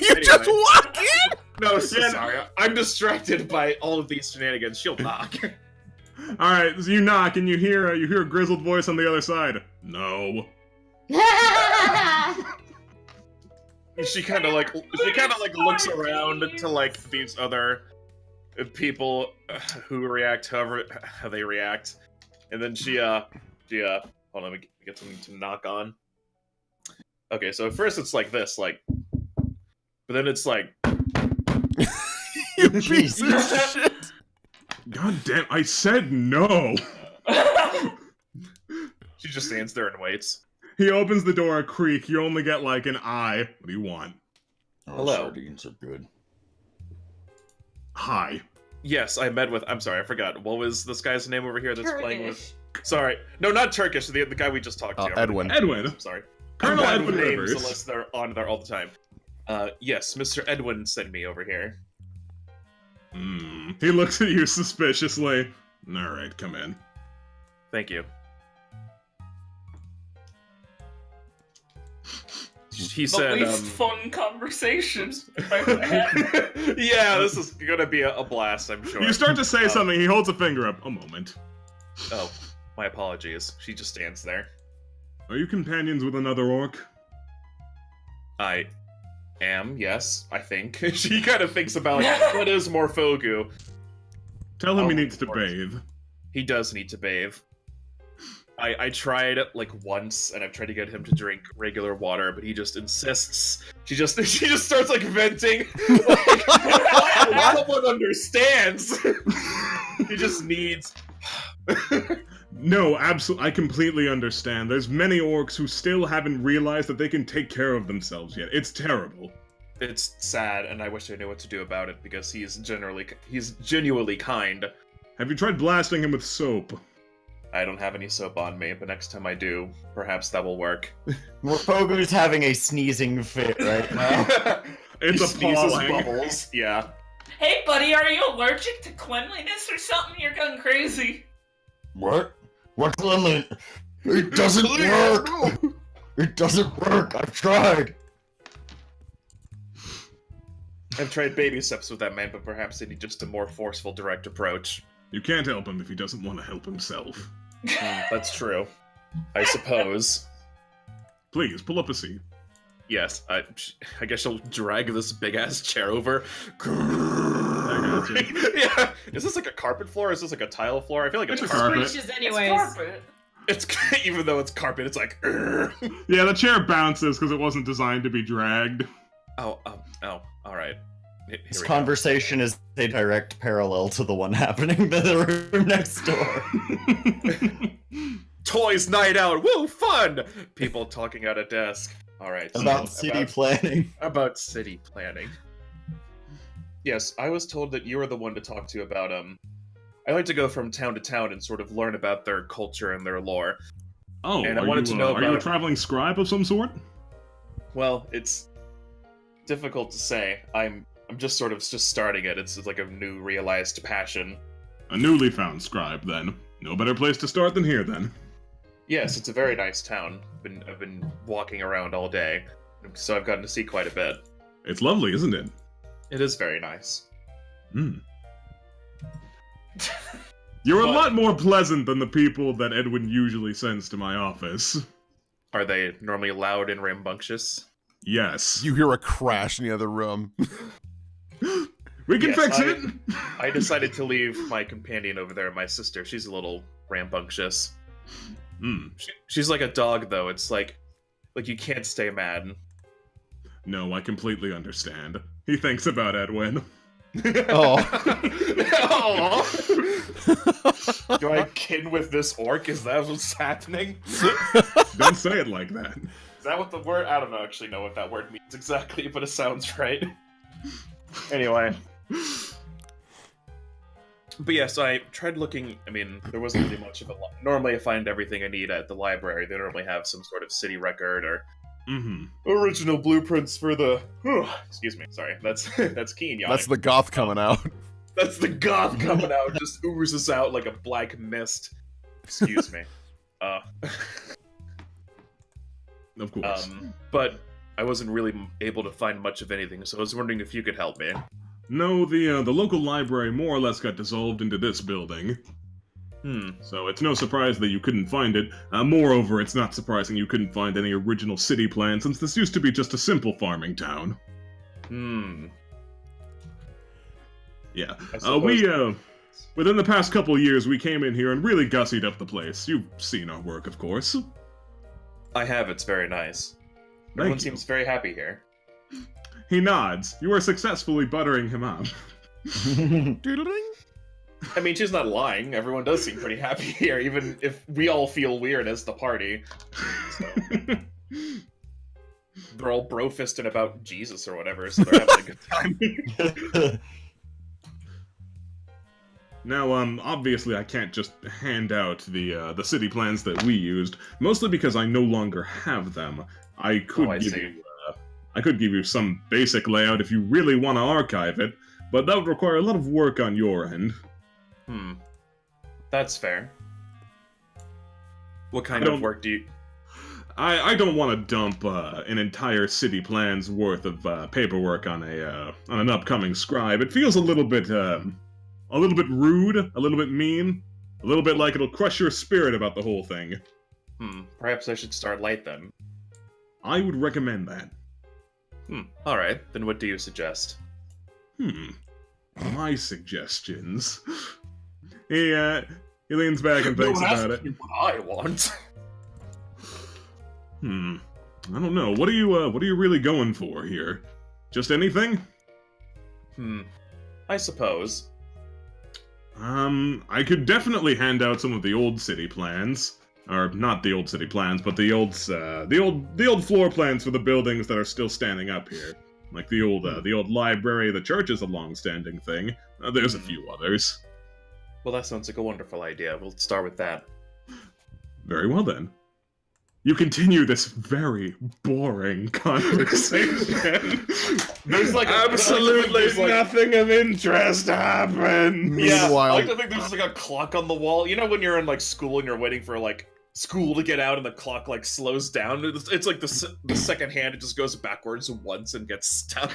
You just walk in? No, sorry. I'm distracted by all of these shenanigans. She'll knock. all right, so you knock and you hear a grizzled voice on the other side. No. She kind of like looks around to like these other people who react how they react, and then she hold on, let me get something to knock on. Okay, so at first it's like this, like, but then it's like, You piece of shit. God damn, I said no. she just stands there and waits. He opens the door a creak. You only get like an eye. What do you want? Oh, Hello. Sardines are good. Hi. Yes, I met with. I'm sorry, I forgot. What was this guy's name over here that's playing with? Turkish. Sorry, no, not Turkish. The guy we just talked to. Edwin. Edwin. I'm sorry. Colonel I'm bad Edwin with names Rivers. unless they're on there all the time. Yes, Mr. Edwin sent me over here. He looks at you suspiciously. All right, come in. Thank you. He The said, least fun conversations I've had. yeah, this is gonna be a blast, I'm sure. You start to say something. He holds a finger up. A moment. Oh, my apologies. She just stands there. Are you companions with another orc? I am, yes, I think. She kind of thinks about what is Morphogu. Tell him Oh, he needs to of course. bathe. He does need to bathe. I tried like once, and I've tried to get him to drink regular water, but he just insists. She just starts like venting. Like, no one understands. He just needs. No, absolutely. I completely understand. There's many orcs who still haven't realized that they can take care of themselves yet. It's terrible. It's sad, and I wish I knew what to do about it because he's genuinely kind. Have you tried blasting him with soap? I don't have any soap on me, but next time I do, perhaps that will work. Morphogu's having a sneezing fit right now. It's He a sneezes appalling. bubbles. Yeah. Hey, buddy, are you allergic to cleanliness or something? You're going crazy. What? What cleanliness? It doesn't work! It doesn't work! I've tried! I've tried baby steps with that man, but perhaps they need just a more forceful, direct approach. You can't help him if he doesn't want to help himself. That's true. I suppose. Please, pull up a seat. Yes, I guess she'll drag this big-ass chair over. I gotcha. Yeah. Is this like a carpet floor? Or is this like a tile floor? I feel like it's It's a carpet. carpet. Screeches It's anyways. carpet. It's even though it's carpet, it's like. Yeah, the chair bounces because it wasn't designed to be dragged. Oh, all right. Here This we go. conversation is a direct parallel to the one happening in the room next door. Toys night out, woo, fun! People talking at a desk. All right. so About city planning. About city planning. Yes, I was told that you were the one to talk to about I like to go from town to town and sort of learn about their culture and their lore. Oh, And I are wanted you, to know are you a about- traveling scribe of some sort? Well, it's difficult to say. I'm just sort of just starting it. It's like a new realized passion. A newly found scribe, then. No better place to start than here, then. Yes, it's a very nice town. I've been walking around all day, so I've gotten to see quite a bit. It's lovely, isn't it? It is very nice. Hmm. You're a What? lot more pleasant than the people that Edwin usually sends to my office. Are they normally loud and rambunctious? Yes. You hear a crash in the other room. We can Yes, fix I- it! I decided to leave my companion over there, my sister. She's a little rambunctious. Hmm. She's like a dog, though. It's like you can't stay mad. No, I completely understand. He thinks about Edwin. Oh. Aw. Do I kin with this orc? Is that what's happening? Don't say it like that. Is that what the word? I don't actually know what that word means exactly, but it sounds right. Anyway. But yeah, so I tried looking. I mean, there wasn't really much of a lot. Normally, I find everything I need at the library. They normally have some sort of city record or Original blueprints for the. Excuse me. Sorry. That's Keen yawning. That's the goth coming out. That's the goth coming out. Just oozes out like a black mist. Excuse me. Of course. But I wasn't really able to find much of anything, so I was wondering if you could help me. No, the local library more or less got dissolved into this building. So it's no surprise that you couldn't find it. Moreover, it's not surprising you couldn't find any original city plan, since this used to be just a simple farming town. Yeah. Within the past couple years, we came in here and really gussied up the place. You've seen our work, of course. I have. It's very nice. Everyone seems very happy here. He nods. You are successfully buttering him up. Doodling? I mean, she's not lying. Everyone does seem pretty happy here, even if we all feel weird as the party. So. They're all bro-fisting about Jesus or whatever, so they're having a good time. Now, obviously I can't just hand out the city plans that we used, mostly because I no longer have them. I could give you some basic layout if you really want to archive it, but that would require a lot of work on your end. That's fair. What kind of work do you... I don't want to dump an entire city plan's worth of paperwork on an upcoming scribe. It feels a little bit rude, a little bit mean, a little bit like it'll crush your spirit about the whole thing. Perhaps I should start light then. I would recommend that. Alright, then what do you suggest? My suggestions. He leans back and thinks about it. What I want. I don't know. What are you really going for here? Just anything? I suppose. I could definitely hand out some of the old city plans. Or not the old city plans, but the old floor plans for the buildings that are still standing up here. Like the old library, the church is a long-standing thing. There's a few others. Well, that sounds like a wonderful idea. We'll start with that. Very well then. You continue this very boring conversation. There's like absolutely nothing of interest happens. Yeah, Meanwhile, I like to think there's like a clock on the wall. You know when you're in like school and you're waiting for like school to get out and the clock like slows down? It's like the second hand, it just goes backwards once and gets stuck.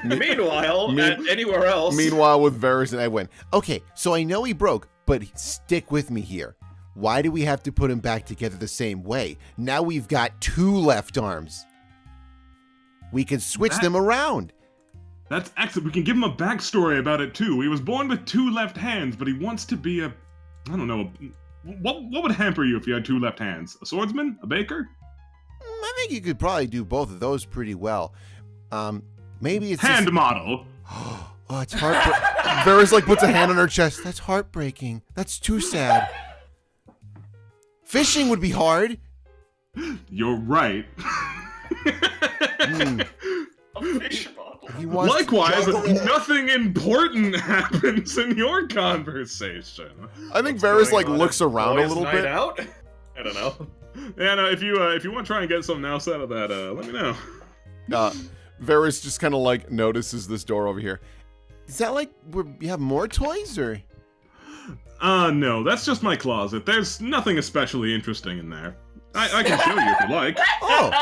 Meanwhile, anywhere else. Meanwhile, with Varus and Edwin. Okay, so I know he broke, but stick with me here. Why do we have to put him back together the same way? Now we've got 2 left arms. We can switch them around. That's excellent. We can give him a backstory about it too. He was born with 2 left hands, but he wants to be I don't know. What would hamper you if you had 2 left hands? A swordsman? A baker? I think you could probably do both of those pretty well. Maybe it's hand model. Oh, it's heartbreaking. Varus like puts a hand on her chest. That's heartbreaking. That's too sad. Fishing would be hard. You're right. A fish bottle. Likewise, nothing important happens in your conversation. I think Varus like looks around a little bit. Out? I don't know. Yeah, no. If you want to try and get something else out of that, let me know. Varus just kind of like notices this door over here. Is that like where you have more toys or? No, that's just my closet. There's nothing especially interesting in there. I can show you if you like. Oh,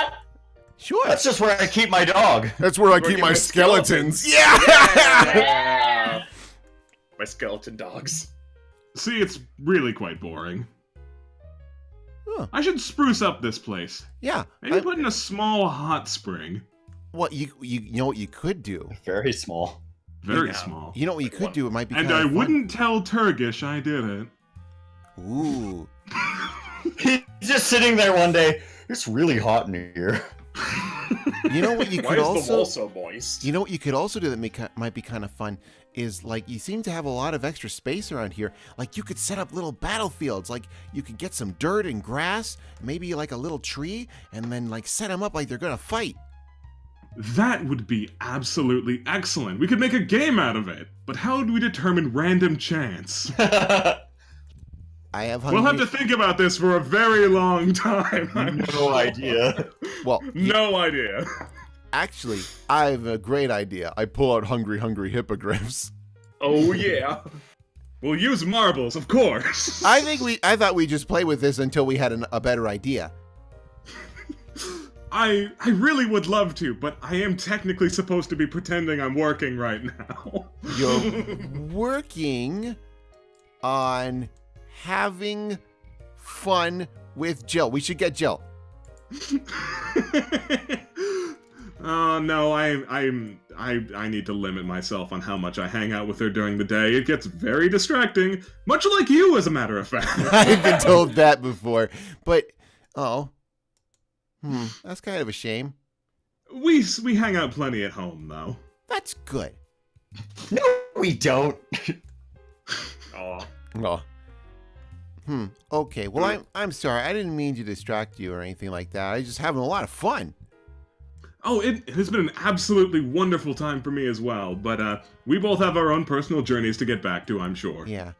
sure. That's just where I keep my dog. That's where I keep my skeletons. Yeah! My skeleton dogs. See, it's really quite boring. Huh. I should spruce up this place. Yeah. Maybe put in a small hot spring. What you know what you could do? Very small. Very small. You know what you could do? It might be. And I wouldn't tell Turgish I did it. Ooh. He's just sitting there one day. It's really hot in here. You know what you could Why is also? the wall so moist? You know what you could also do that might be kind of fun is like you seem to have a lot of extra space around here. Like you could set up little battlefields. Like you could get some dirt and grass, maybe like a little tree, and then like set them up like they're gonna fight. That would be absolutely excellent. We could make a game out of it. But how do we determine random chance? I have We'll hungry. have to think about this for a very long time. No idea. Well, No idea. actually, I have a great idea. I pull out hungry hippogriffs. Oh yeah. We'll use marbles, of course. I thought we'd just play with this until we had a better idea. I really would love to, but I am technically supposed to be pretending I'm working right now. You're working on having fun with Jill. We should get Jill. Oh no, I need to limit myself on how much I hang out with her during the day. It gets very distracting, much like you, as a matter of fact. I've been told that before, but that's kind of a shame. We hang out plenty at home, though. That's good. No, we don't. Aw. Oh. Okay. Well, I'm sorry. I didn't mean to distract you or anything like that. I was just having a lot of fun. Oh, it has been an absolutely wonderful time for me as well, but we both have our own personal journeys to get back to, I'm sure. Yeah.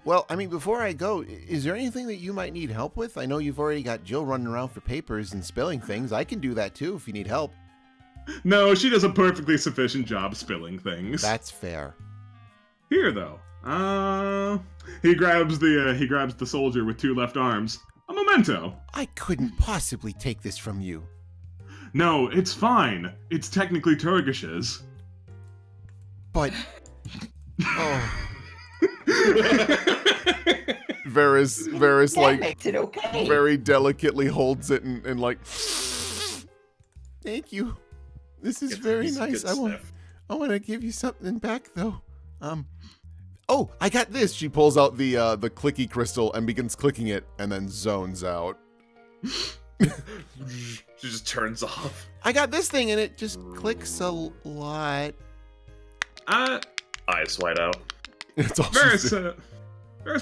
Well, I mean, before I go, is there anything that you might need help with? I know you've already got Jill running around for papers and spilling things. I can do that too if you need help. No, she does a perfectly sufficient job spilling things. That's fair. Here, though. He grabs the soldier with 2 left arms. A memento. I couldn't possibly take this from you. No, it's fine. It's technically Turgish's. But... Oh. Varus like makes it okay. very delicately holds it and like, thank you. This is very nice. I want to give you something back though. Oh, I got this. She pulls out the clicky crystal and begins clicking it and then zones out. She just turns off. I got this thing and it just clicks a lot. Eyes wide out. It's all Varus,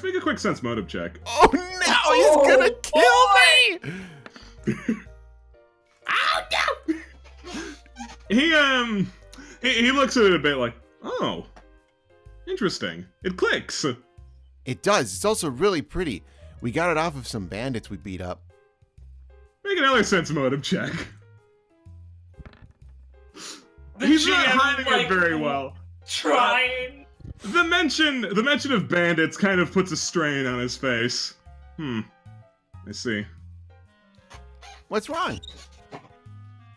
make a quick sense motive check. Oh no, he's gonna kill me! Oh no! He looks at it a bit like, oh, interesting. It clicks. It does. It's also really pretty. We got it off of some bandits we beat up. Make another sense motive check. The He's not GM, hiding like, it very well. Trying. The mention of bandits kind of puts a strain on his face. I see. What's wrong?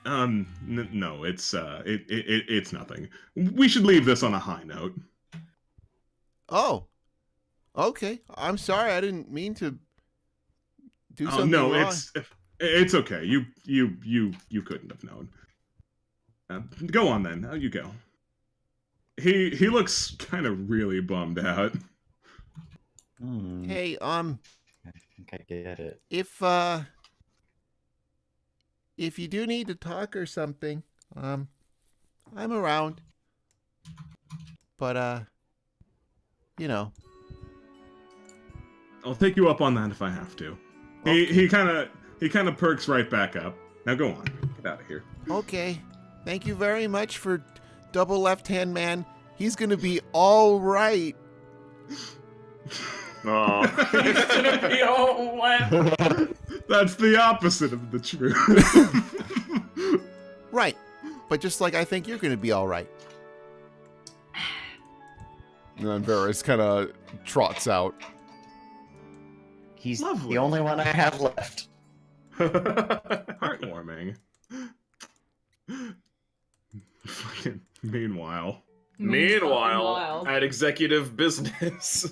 No, it's nothing. We should leave this on a high note. Oh. Okay. I'm sorry. I didn't mean to do something no, wrong. it's okay. You couldn't have known. Go on then. You go. He looks kind of really bummed out. Hey, I think I get it. if you do need to talk or something, I'm around. But you know. I'll take you up on that if I have to. Okay. He kind of perks right back up. Now go on. Get out of here. Okay. Thank you very much for double left-hand man. He's gonna be all right. Aw. He's gonna be all left. That's the opposite of the truth. Right. But just like I think you're gonna be all right. And then Varus kind of trots out. He's Lovely. the only one I have left. Heartwarming. Fucking meanwhile. Meanwhile, at executive business.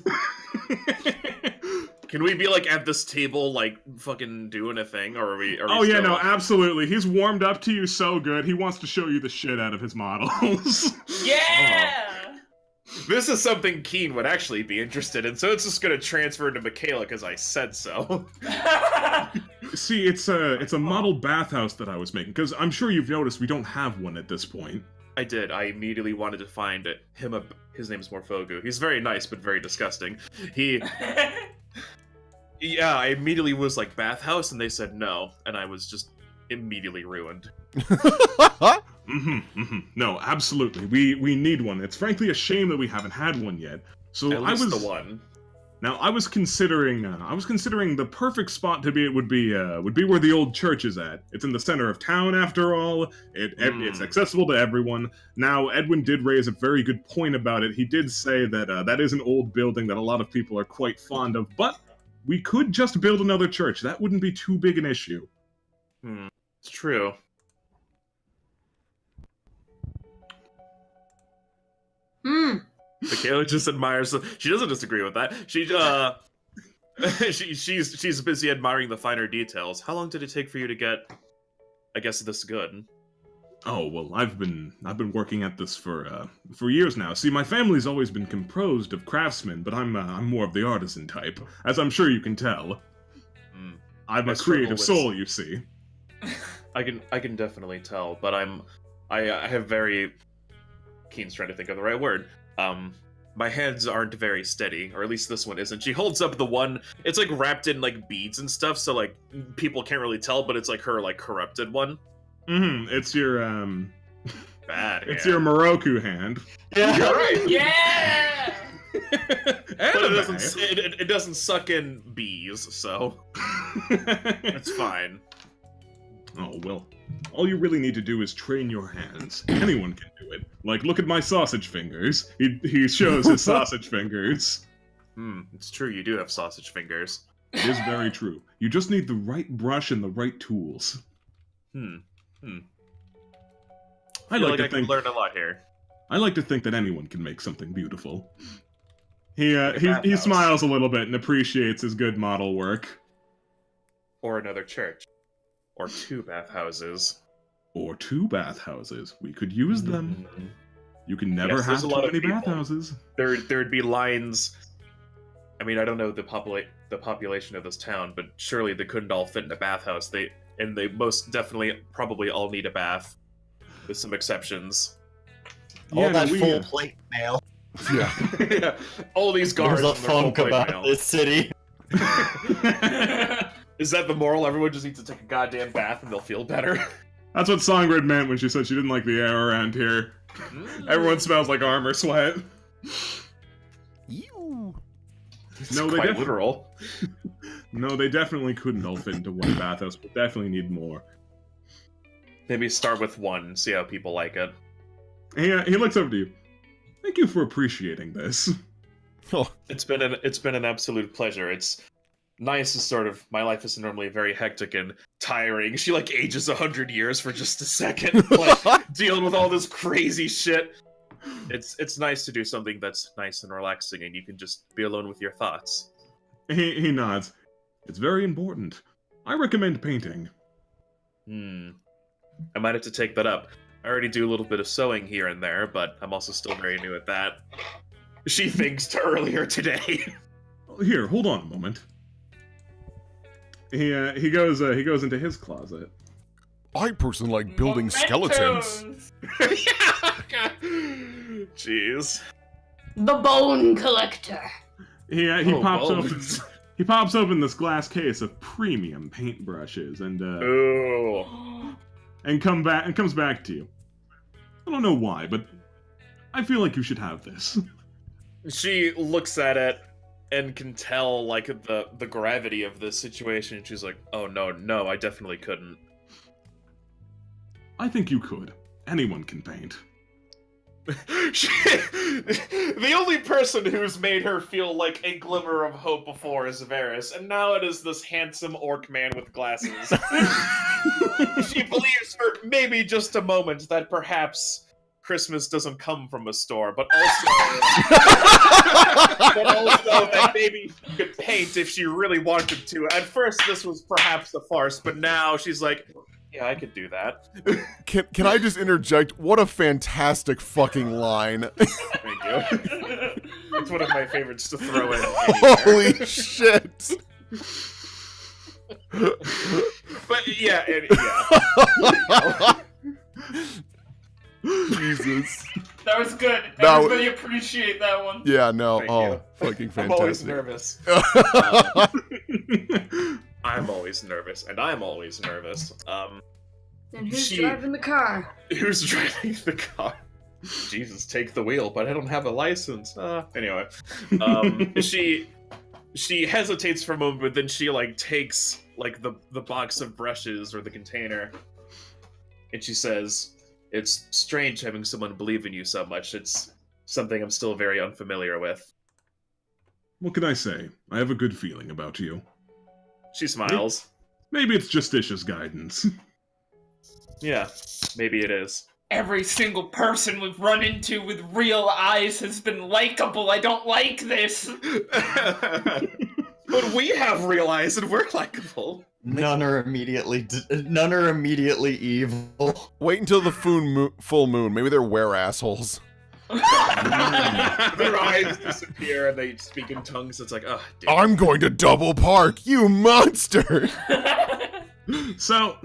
Can we be like at this table, like fucking doing a thing, or are we? Oh yeah, no, absolutely. He's warmed up to you so good. He wants to show you the shit out of his models. Yeah. This is something Keen would actually be interested in, so it's just gonna transfer to Michaela because I said so. See, it's a model bathhouse that I was making, because I'm sure you've noticed we don't have one at this point. I did. I immediately wanted to find him. His name's Morphogu. He's very nice, but very disgusting. Yeah, I immediately was like, bathhouse, and they said no, and I was just immediately ruined. No, absolutely. We need one. It's frankly a shame that we haven't had one yet. So At least I was the one. Now, I was considering the perfect spot to be. It would be where the old church is at. It's in the center of town, after all. It's accessible to everyone. Now, Edwin did raise a very good point about it. He did say that that is an old building that a lot of people are quite fond of, but we could just build another church. That wouldn't be too big an issue. It's true. Michaela just admires. She doesn't disagree with that. She's busy admiring the finer details. How long did it take for you to get, I guess, this good? Oh well, I've been working at this for years now. See, my family's always been composed of craftsmen, but I'm more of the artisan type, as I'm sure you can tell. I'm a creative soul, you see. I can definitely tell, but I have very Keen's trying to think of the right word. My hands aren't very steady, or at least this one isn't. She holds up the one, it's like wrapped in like beads and stuff, so like people can't really tell, but it's like her like corrupted one. It's your bad. It's your Moroku hand. Yeah, you're right. Yeah. But it doesn't suck in bees, so it's fine. Oh well. All you really need to do is train your hands. Anyone can do it. Like, look at my sausage fingers. He shows his sausage fingers. It's true, you do have sausage fingers. It is very true. You just need the right brush and the right tools. I can learn a lot here. I like to think that anyone can make something beautiful. He smiles a little bit and appreciates his good model work. Or another church. Or 2 bathhouses. Or 2 bathhouses. We could use them. You can never have too many bathhouses. There'd be lines. I mean, I don't know the population of this town, but surely they couldn't all fit in a bathhouse. They most definitely probably all need a bath, with some exceptions. All that full plate mail. Yeah. All these guards. There's a funk about this city. Is that the moral? Everyone just needs to take a goddamn bath and they'll feel better. That's what Songbird meant when she said she didn't like the air around here. Everyone smells like armor sweat. Ew. No, they quite literal. No, they definitely couldn't all fit into one bathhouse, but definitely need more. Maybe start with 1, see how people like it. He looks over to you. Thank you for appreciating this. Oh. It's been an absolute pleasure. It's nice to sort of, my life is normally very hectic and tiring. She like ages 100 years for just a second, like dealing with all this crazy shit. It's nice to do something that's nice and relaxing, and you can just be alone with your thoughts. He nods. It's very important. I recommend painting. I might have to take that up. I already do a little bit of sewing here and there, but I'm also still very new at that. She thinks to earlier today. Here, hold on a moment. He goes into his closet. I personally like building skeletons. Jeez. The bone collector. He pops open this glass case of premium paintbrushes and comes back to you. I don't know why, but I feel like you should have this. She looks at it and can tell like the gravity of this situation. She's like, "Oh no, I definitely couldn't." I think you could. Anyone can paint. The only person who's made her feel like a glimmer of hope before is Varus, and now it is this handsome orc man with glasses. She believes for maybe just a moment that perhaps Christmas doesn't come from a store, but also that maybe she could paint if she really wanted to. At first, this was perhaps a farce, but now she's like, yeah, I could do that. Can I just interject? What a fantastic fucking line. Thank you. It's one of my favorites to throw in. Holy shit. But yeah. Jesus. That was good. That Everybody appreciate that one. Yeah, no. Thank you. Fucking fantastic. I'm always nervous. I'm always nervous, and I'm always nervous. And who's driving the car? Who's driving the car? Jesus, take the wheel, but I don't have a license. Anyway, She hesitates for a moment, but then she like takes like the box of brushes or the container, and she says, "It's strange having someone believe in you so much. It's something I'm still very unfamiliar with." What can I say? I have a good feeling about you. She smiles. Maybe it's justitious guidance. Yeah, maybe it is. Every single person we've run into with real eyes has been likable. I don't like this. But we have real eyes and we're likable. None are immediately evil. Wait until the full moon. Maybe they're were-assholes. Their eyes disappear and they speak in tongues. It's like, oh, damn. I'm going to double park, you monster! So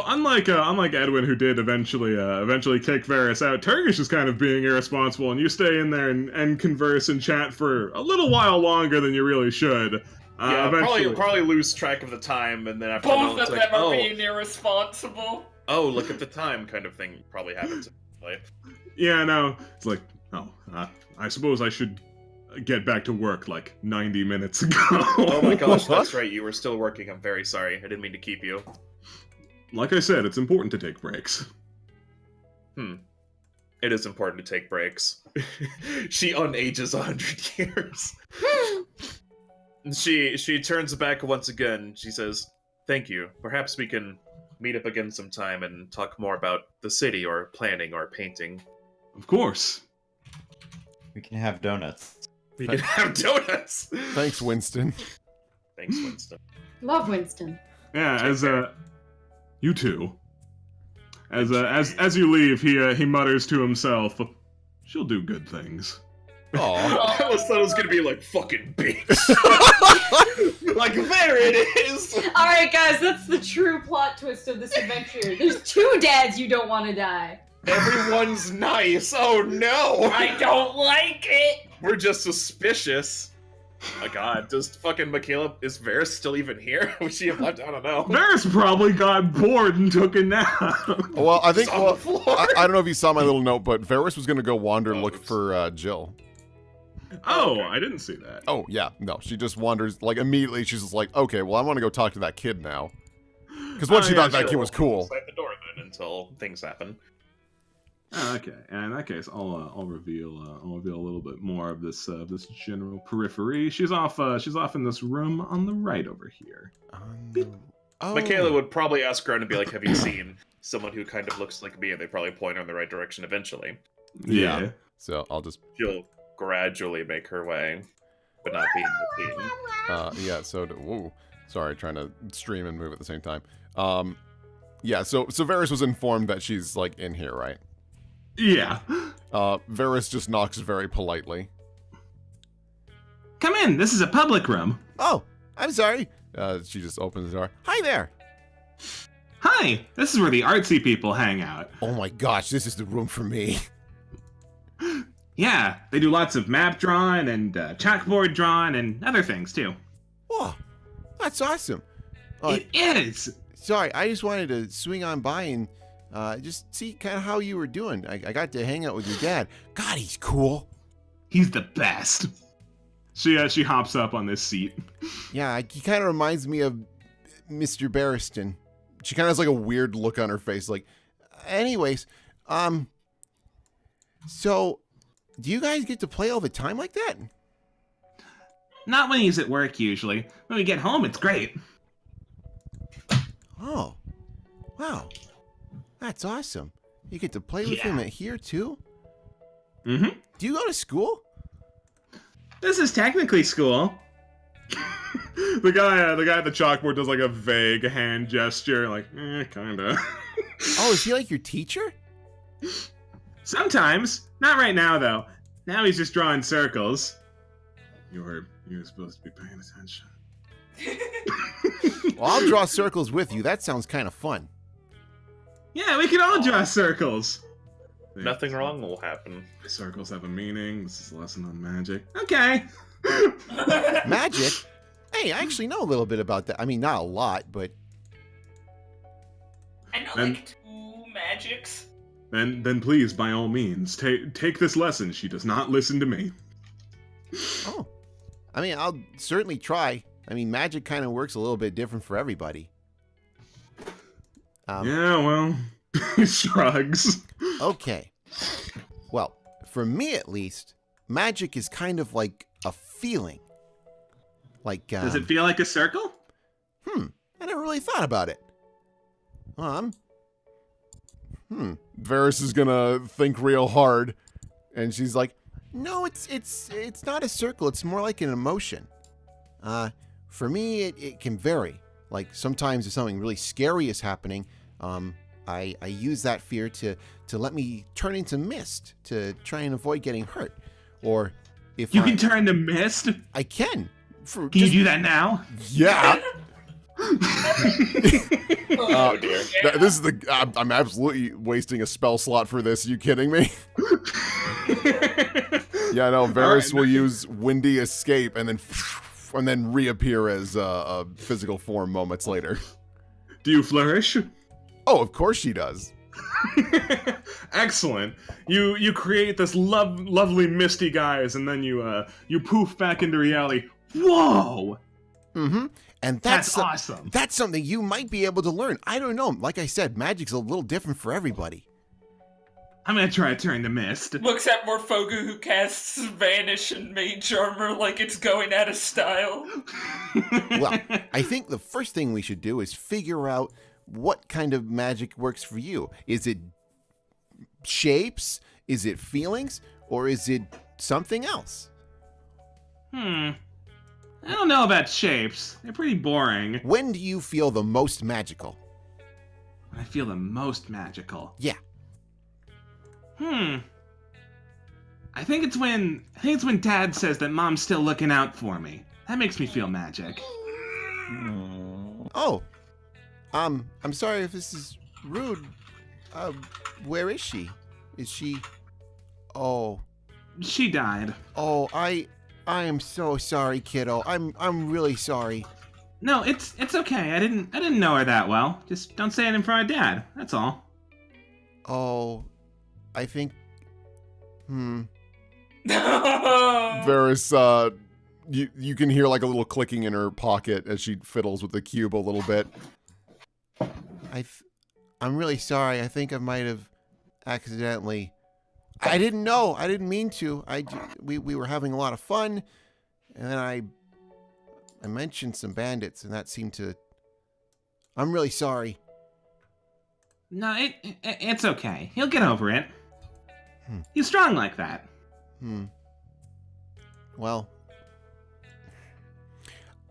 unlike Edwin, who did eventually kick Varus out, Turkish is kind of being irresponsible, and you stay in there and converse and chat for a little while longer than you really should. Yeah, probably lose track of the time, and then after Both of them are being irresponsible. Oh, look at the time, kind of thing probably happens. Yeah, no, it's like, I suppose I should get back to work like 90 minutes ago. Oh my gosh, that's right, you were still working. I'm very sorry. I didn't mean to keep you. Like I said, it's important to take breaks. It is important to take breaks. She unages 100 years. She turns back once again. She says, "Thank you. Perhaps we can meet up again sometime and talk more about the city or planning or painting." Of course. We can have donuts. We can have donuts. Thanks, Winston. Thanks, Winston. Love Winston. Yeah, as you two. As you leave, he mutters to himself, "She'll do good things." Aw. I almost thought it was gonna be like, fucking bitch. Like, there it is. Alright, guys, that's the true plot twist of this adventure. There's 2 dads you don't want to die. Everyone's nice. Oh no. I don't like it. We're just suspicious. My god, does fucking Michaela, is Varus still even here? Would she have left? I don't know. Varus probably got bored and took a nap. Well, I think, It's on the floor. I don't know if you saw my little note, but Varus was going to go wander and look for Jill. Oh, Okay. I didn't see that. Oh, yeah. No, she just wanders, like, immediately she's just like, okay, well, I want to go talk to that kid now. Because once she thought that kid was cool. Inside the door then until things happen. Oh, okay. And in that case, I'll reveal a little bit more of this general periphery. She's off in this room on the right over here. Oh. Michaela would probably ask around and be like, "Have you seen someone who kind of looks like me?" And they probably point her in the right direction eventually. Yeah. So I'll just... She'll gradually make her way, but not be in the team. yeah, so... Whoa. Sorry, trying to stream and move at the same time. Yeah, so Varus was informed that she's, like, in here, right? Yeah. Varus just knocks very politely. Come in. This is a public room. Oh, I'm sorry. She just opens the door. Hi there. Hi. This is where the artsy people hang out. Oh my gosh, this is the room for me. Yeah, they do lots of map drawing and chalkboard drawing and other things too. Whoa, that's awesome. It is. Sorry, I just wanted to swing on by and just see kind of how you were doing. I got to hang out with your dad. God, he's cool. He's the best. She hops up on this seat. Yeah, he kind of reminds me of Mr. Barristan. She kind of has like a weird look on her face. Like, anyways, so do you guys get to play all the time like that? Not when he's at work usually. When we get home, it's great. Oh, wow, that's awesome. You get to play with him at here too? Mm-hmm. Do you go to school? This is technically school. The guy at the chalkboard does like a vague hand gesture, like, kinda. Oh, is he like your teacher? Sometimes. Not right now, though. Now he's just drawing circles. You're supposed to be paying attention. Well, I'll draw circles with you. That sounds kind of fun. Yeah, we can all draw circles. Nothing wrong will happen. Circles have a meaning. This is a lesson on magic. Okay. Magic? Hey, I actually know a little bit about that. I mean, not a lot, but... I know like 2 magics. Then please, by all means, take this lesson. She does not listen to me. Oh. I mean, I'll certainly try. I mean, magic kind of works a little bit different for everybody. Yeah, well, he shrugs. Okay. Well, for me at least, magic is kind of like a feeling. Like, Does it feel like a circle? I never really thought about it. Varus is gonna think real hard, and she's like, "No, it's not a circle. It's more like an emotion. For me, it can vary. Like sometimes if something really scary is happening, I use that fear to let me turn into mist to try and avoid getting hurt. Or if You can turn to mist? I can. Can you do that now? Yeah. Oh dear. This is I'm absolutely wasting a spell slot for this. Are you kidding me? Yeah, no. Varus will use Windy Escape and then reappear as a physical form moments later. Do you flourish? Oh, of course she does. Excellent. You create this lovely misty guise, and then you poof back into reality. Whoa! Mm-hmm. And That's awesome. That's something you might be able to learn. I don't know. Like I said, magic's a little different for everybody. I'm gonna try to turn to mist. Looks at Morfogu who casts Vanish and Mage Armor like it's going out of style. Well, I think the first thing we should do is figure out what kind of magic works for you. Is it shapes? Is it feelings? Or is it something else? I don't know about shapes. They're pretty boring. When do you feel the most magical? I feel the most magical. Yeah. I think it's when Dad says that Mom's still looking out for me. That makes me feel magic. Oh. I'm sorry if this is rude. Where is she? Is she... Oh. She died. Oh, I am so sorry, kiddo. I'm really sorry. No, it's okay. I didn't know her that well. Just don't say it in front of Dad. That's all. Oh, I think. Varus, you can hear like a little clicking in her pocket as she fiddles with the cube a little bit. I'm really sorry. I think I might have accidentally. I didn't know. I didn't mean to. We were having a lot of fun, and then I mentioned some bandits, and that seemed to. I'm really sorry. No, it's okay. He'll get over it. He's strong like that. Well,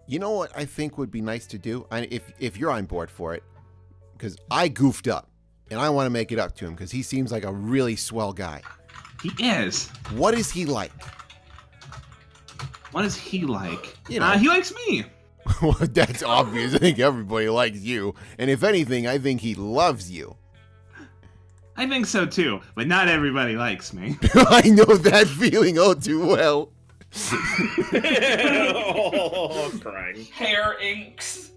you know what I think would be nice to do, if you're on board for it, because I goofed up, and I want to make it up to him because he seems like a really swell guy. He is. What is he like? What is he like? You know. He likes me. Well, that's obvious. I think everybody likes you, and if anything, I think he loves you. I think so too, but not everybody likes me. I know that feeling all too well. Oh, crying. Hair inks.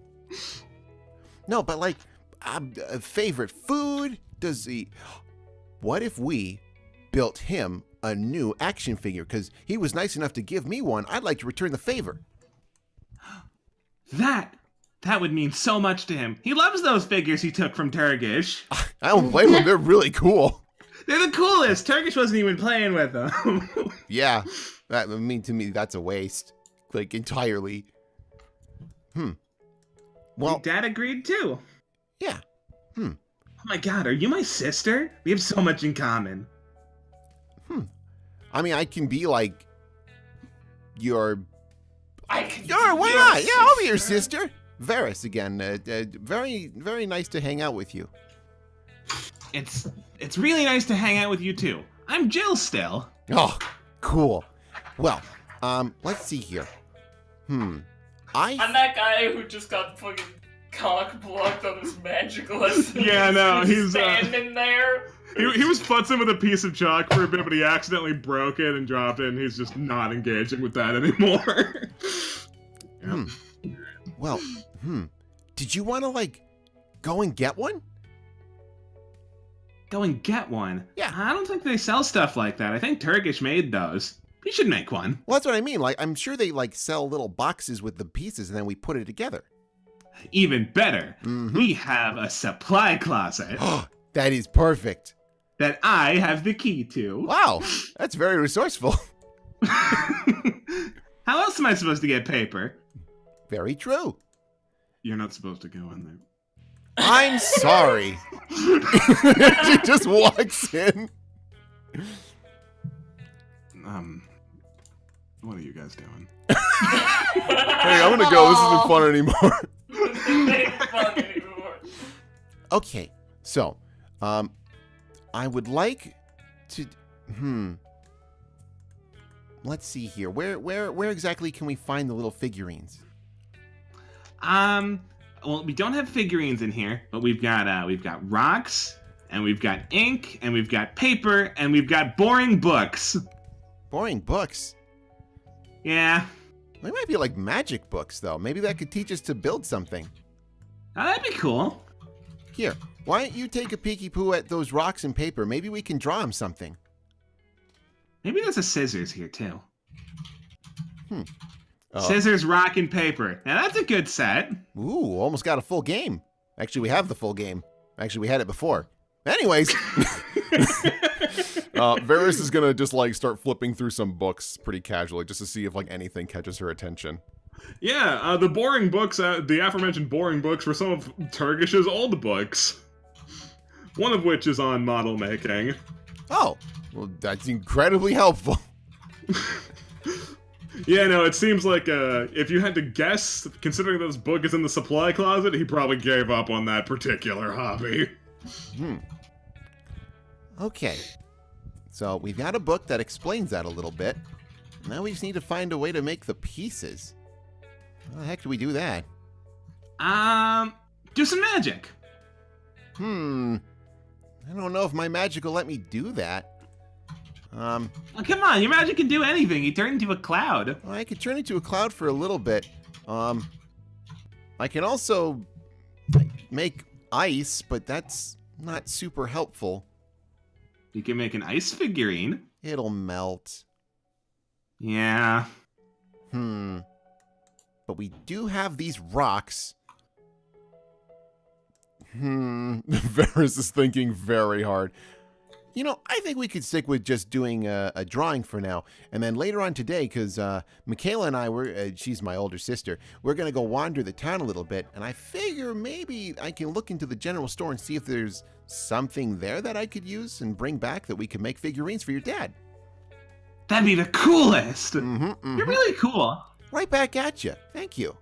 No, but like, favorite food? Does he? What if we built him a new action figure? Because he was nice enough to give me one. I'd like to return the favor. That would mean so much to him. He loves those figures he took from Turkish. I don't blame him. They're really cool. They're the coolest. Turkish wasn't even playing with them. Yeah, to me, that's a waste. Like, entirely. Well, Dad agreed too. Yeah. Oh my God, are you my sister? We have so much in common. I mean, I can be like your. Why not? Yeah, I'll be your sister. Varus again. Very, very nice to hang out with you. It's really nice to hang out with you too. I'm Jill still. Oh, cool. Well, let's see here. I'm that guy who just got fucking cock blocked on his magic lesson. Yeah, no, he's standing there. He was futzing with a piece of chalk for a bit, but he accidentally broke it and dropped it, and he's just not engaging with that anymore. Well, did you want to, like, go and get one? Go and get one? Yeah. I don't think they sell stuff like that. I think Turkish made those. We should make one. Well, that's what I mean. Like, I'm sure they like sell little boxes with the pieces, and then we put it together. Even better, we have a supply closet That is perfect. that I have the key to. Wow, that's very resourceful. How else am I supposed to get paper? Very true. You're not supposed to go in there. I'm sorry. She just walks in. What are you guys doing? Hey, I'm gonna go. This isn't fun anymore. Okay, so, I would like to. Let's see here. Where exactly can we find the little figurines? Well, we don't have figurines in here, but we've got rocks, and we've got ink, and we've got paper, and we've got boring books. Boring books. Yeah. They might be like magic books, though. Maybe that could teach us to build something. Oh, that'd be cool. Here, why don't you take a peeky poo at those rocks and paper? Maybe we can draw him something. Maybe there's a scissors here, too. Oh. Scissors, rock, and paper. Now, that's a good set. Ooh, almost got a full game. Actually, we have the full game. Actually, we had it before. Anyways. Varus is gonna just like start flipping through some books pretty casually just to see if like anything catches her attention. Yeah, the boring books, the aforementioned boring books were some of Turgish's old books. One of which is on model making. Oh, well, that's incredibly helpful. Yeah, no, it seems like if you had to guess, considering this book is in the supply closet, he probably gave up on that particular hobby. Okay. So we've got a book that explains that a little bit. Now we just need to find a way to make the pieces. How the heck do we do that? Do some magic. I don't know if my magic will let me do that. Oh, come on, your magic can do anything. You turn into a cloud. Well, I could turn into a cloud for a little bit. I can also make ice, but that's not super helpful. You can make an ice figurine. It'll melt. Yeah. But we do have these rocks. Varus is thinking very hard. You know, I think we could stick with just doing a drawing for now. And then later on today, because Michaela and I, she's my older sister, we're going to go wander the town a little bit. And I figure maybe I can look into the general store and see if there's something there that I could use and bring back that we can make figurines for your dad. That'd be the coolest. You're really cool. Right back at you. Thank you.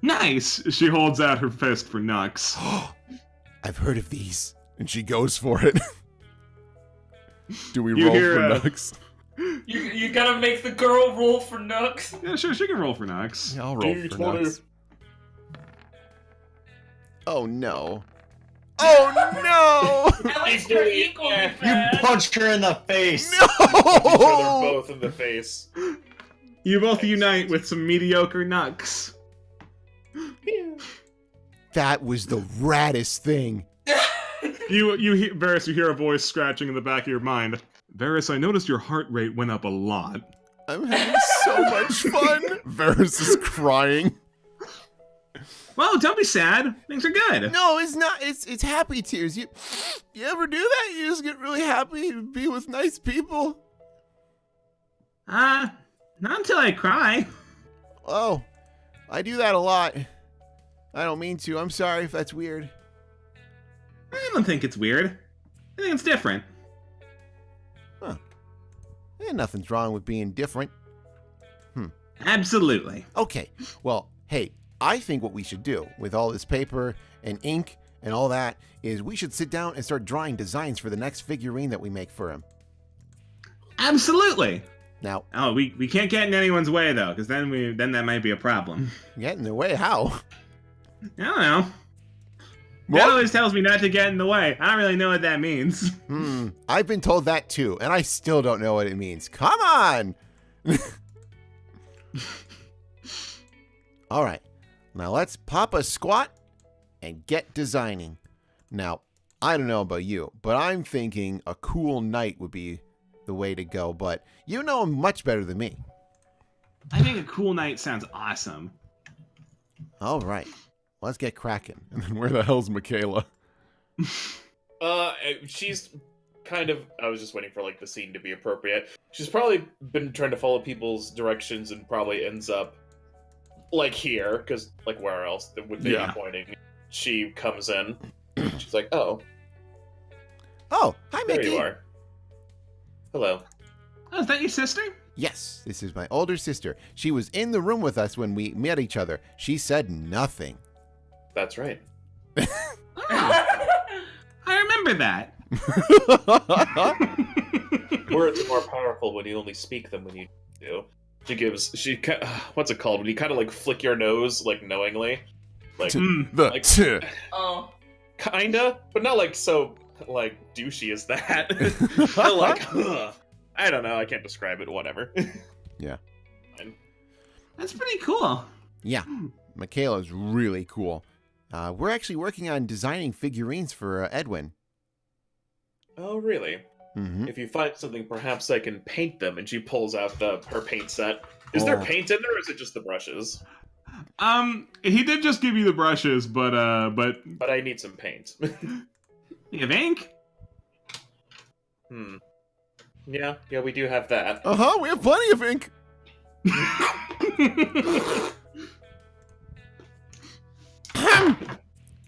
Nice. She holds out her fist for Nux. I've heard of these. And she goes for it. Do we You roll hear, for Nux? You gotta make the girl roll for Nux. Yeah, sure, she can roll for Nux. Yeah, I'll roll for D20. Nux. Oh no. Oh no! At least you're equally You bad. punched her in the face. Each other No! both in the face. You both unite with some mediocre Nux. That was the raddest thing. Varus, you hear a voice scratching in the back of your mind. Varus, I noticed your heart rate went up a lot. I'm having so much fun. Varus is crying. Well, don't be sad. Things are good. No, it's not. It's happy tears. You ever do that? You just get really happy to be with nice people. Not until I cry. Oh, I do that a lot. I don't mean to. I'm sorry if that's weird. I don't think it's weird. I think it's different. Nothing's wrong with being different. Absolutely. Okay, well, hey, I think what we should do with all this paper and ink and all that is we should sit down and start drawing designs for the next figurine that we make for him. Absolutely. Now, Oh, we can't get in anyone's way though, because then that might be a problem. get in the way, how? I don't know. What? Dad always tells me not to get in the way. I don't really know what that means. I've been told that too, and I still don't know what it means. Come on! All right, now let's pop a squat and get designing. Now, I don't know about you, but I'm thinking a cool knight would be the way to go, but you know him much better than me. I think a cool night sounds awesome. All right, let's get cracking. And then where the hell's Michaela? She's kind of. I was just waiting for like the scene to be appropriate. She's probably been trying to follow people's directions and probably ends up like here, because like where else would they be pointing? She comes in. She's like, "Oh, hi, there Mickey. you are. Hello." Oh, is that your sister? Yes, this is my older sister. She was in the room with us when we met each other. She said nothing. That's right. I remember that. Words are more powerful when you only speak them when you do. What's it called? When you kind of like flick your nose, like knowingly, like Oh. kinda, but not like so like douchey as that. Not like, ugh. I don't know. I can't describe it. Whatever. Yeah. That's pretty cool. Yeah, Michaela's really cool. We're actually working on designing figurines for Edwin. Oh, really? Mm-hmm. If you find something, perhaps I can paint them. And she pulls out her paint set. Is there paint in there, or is it just the brushes? He did just give you the brushes, but I need some paint. you have ink? Yeah, we do have that. We have plenty of ink.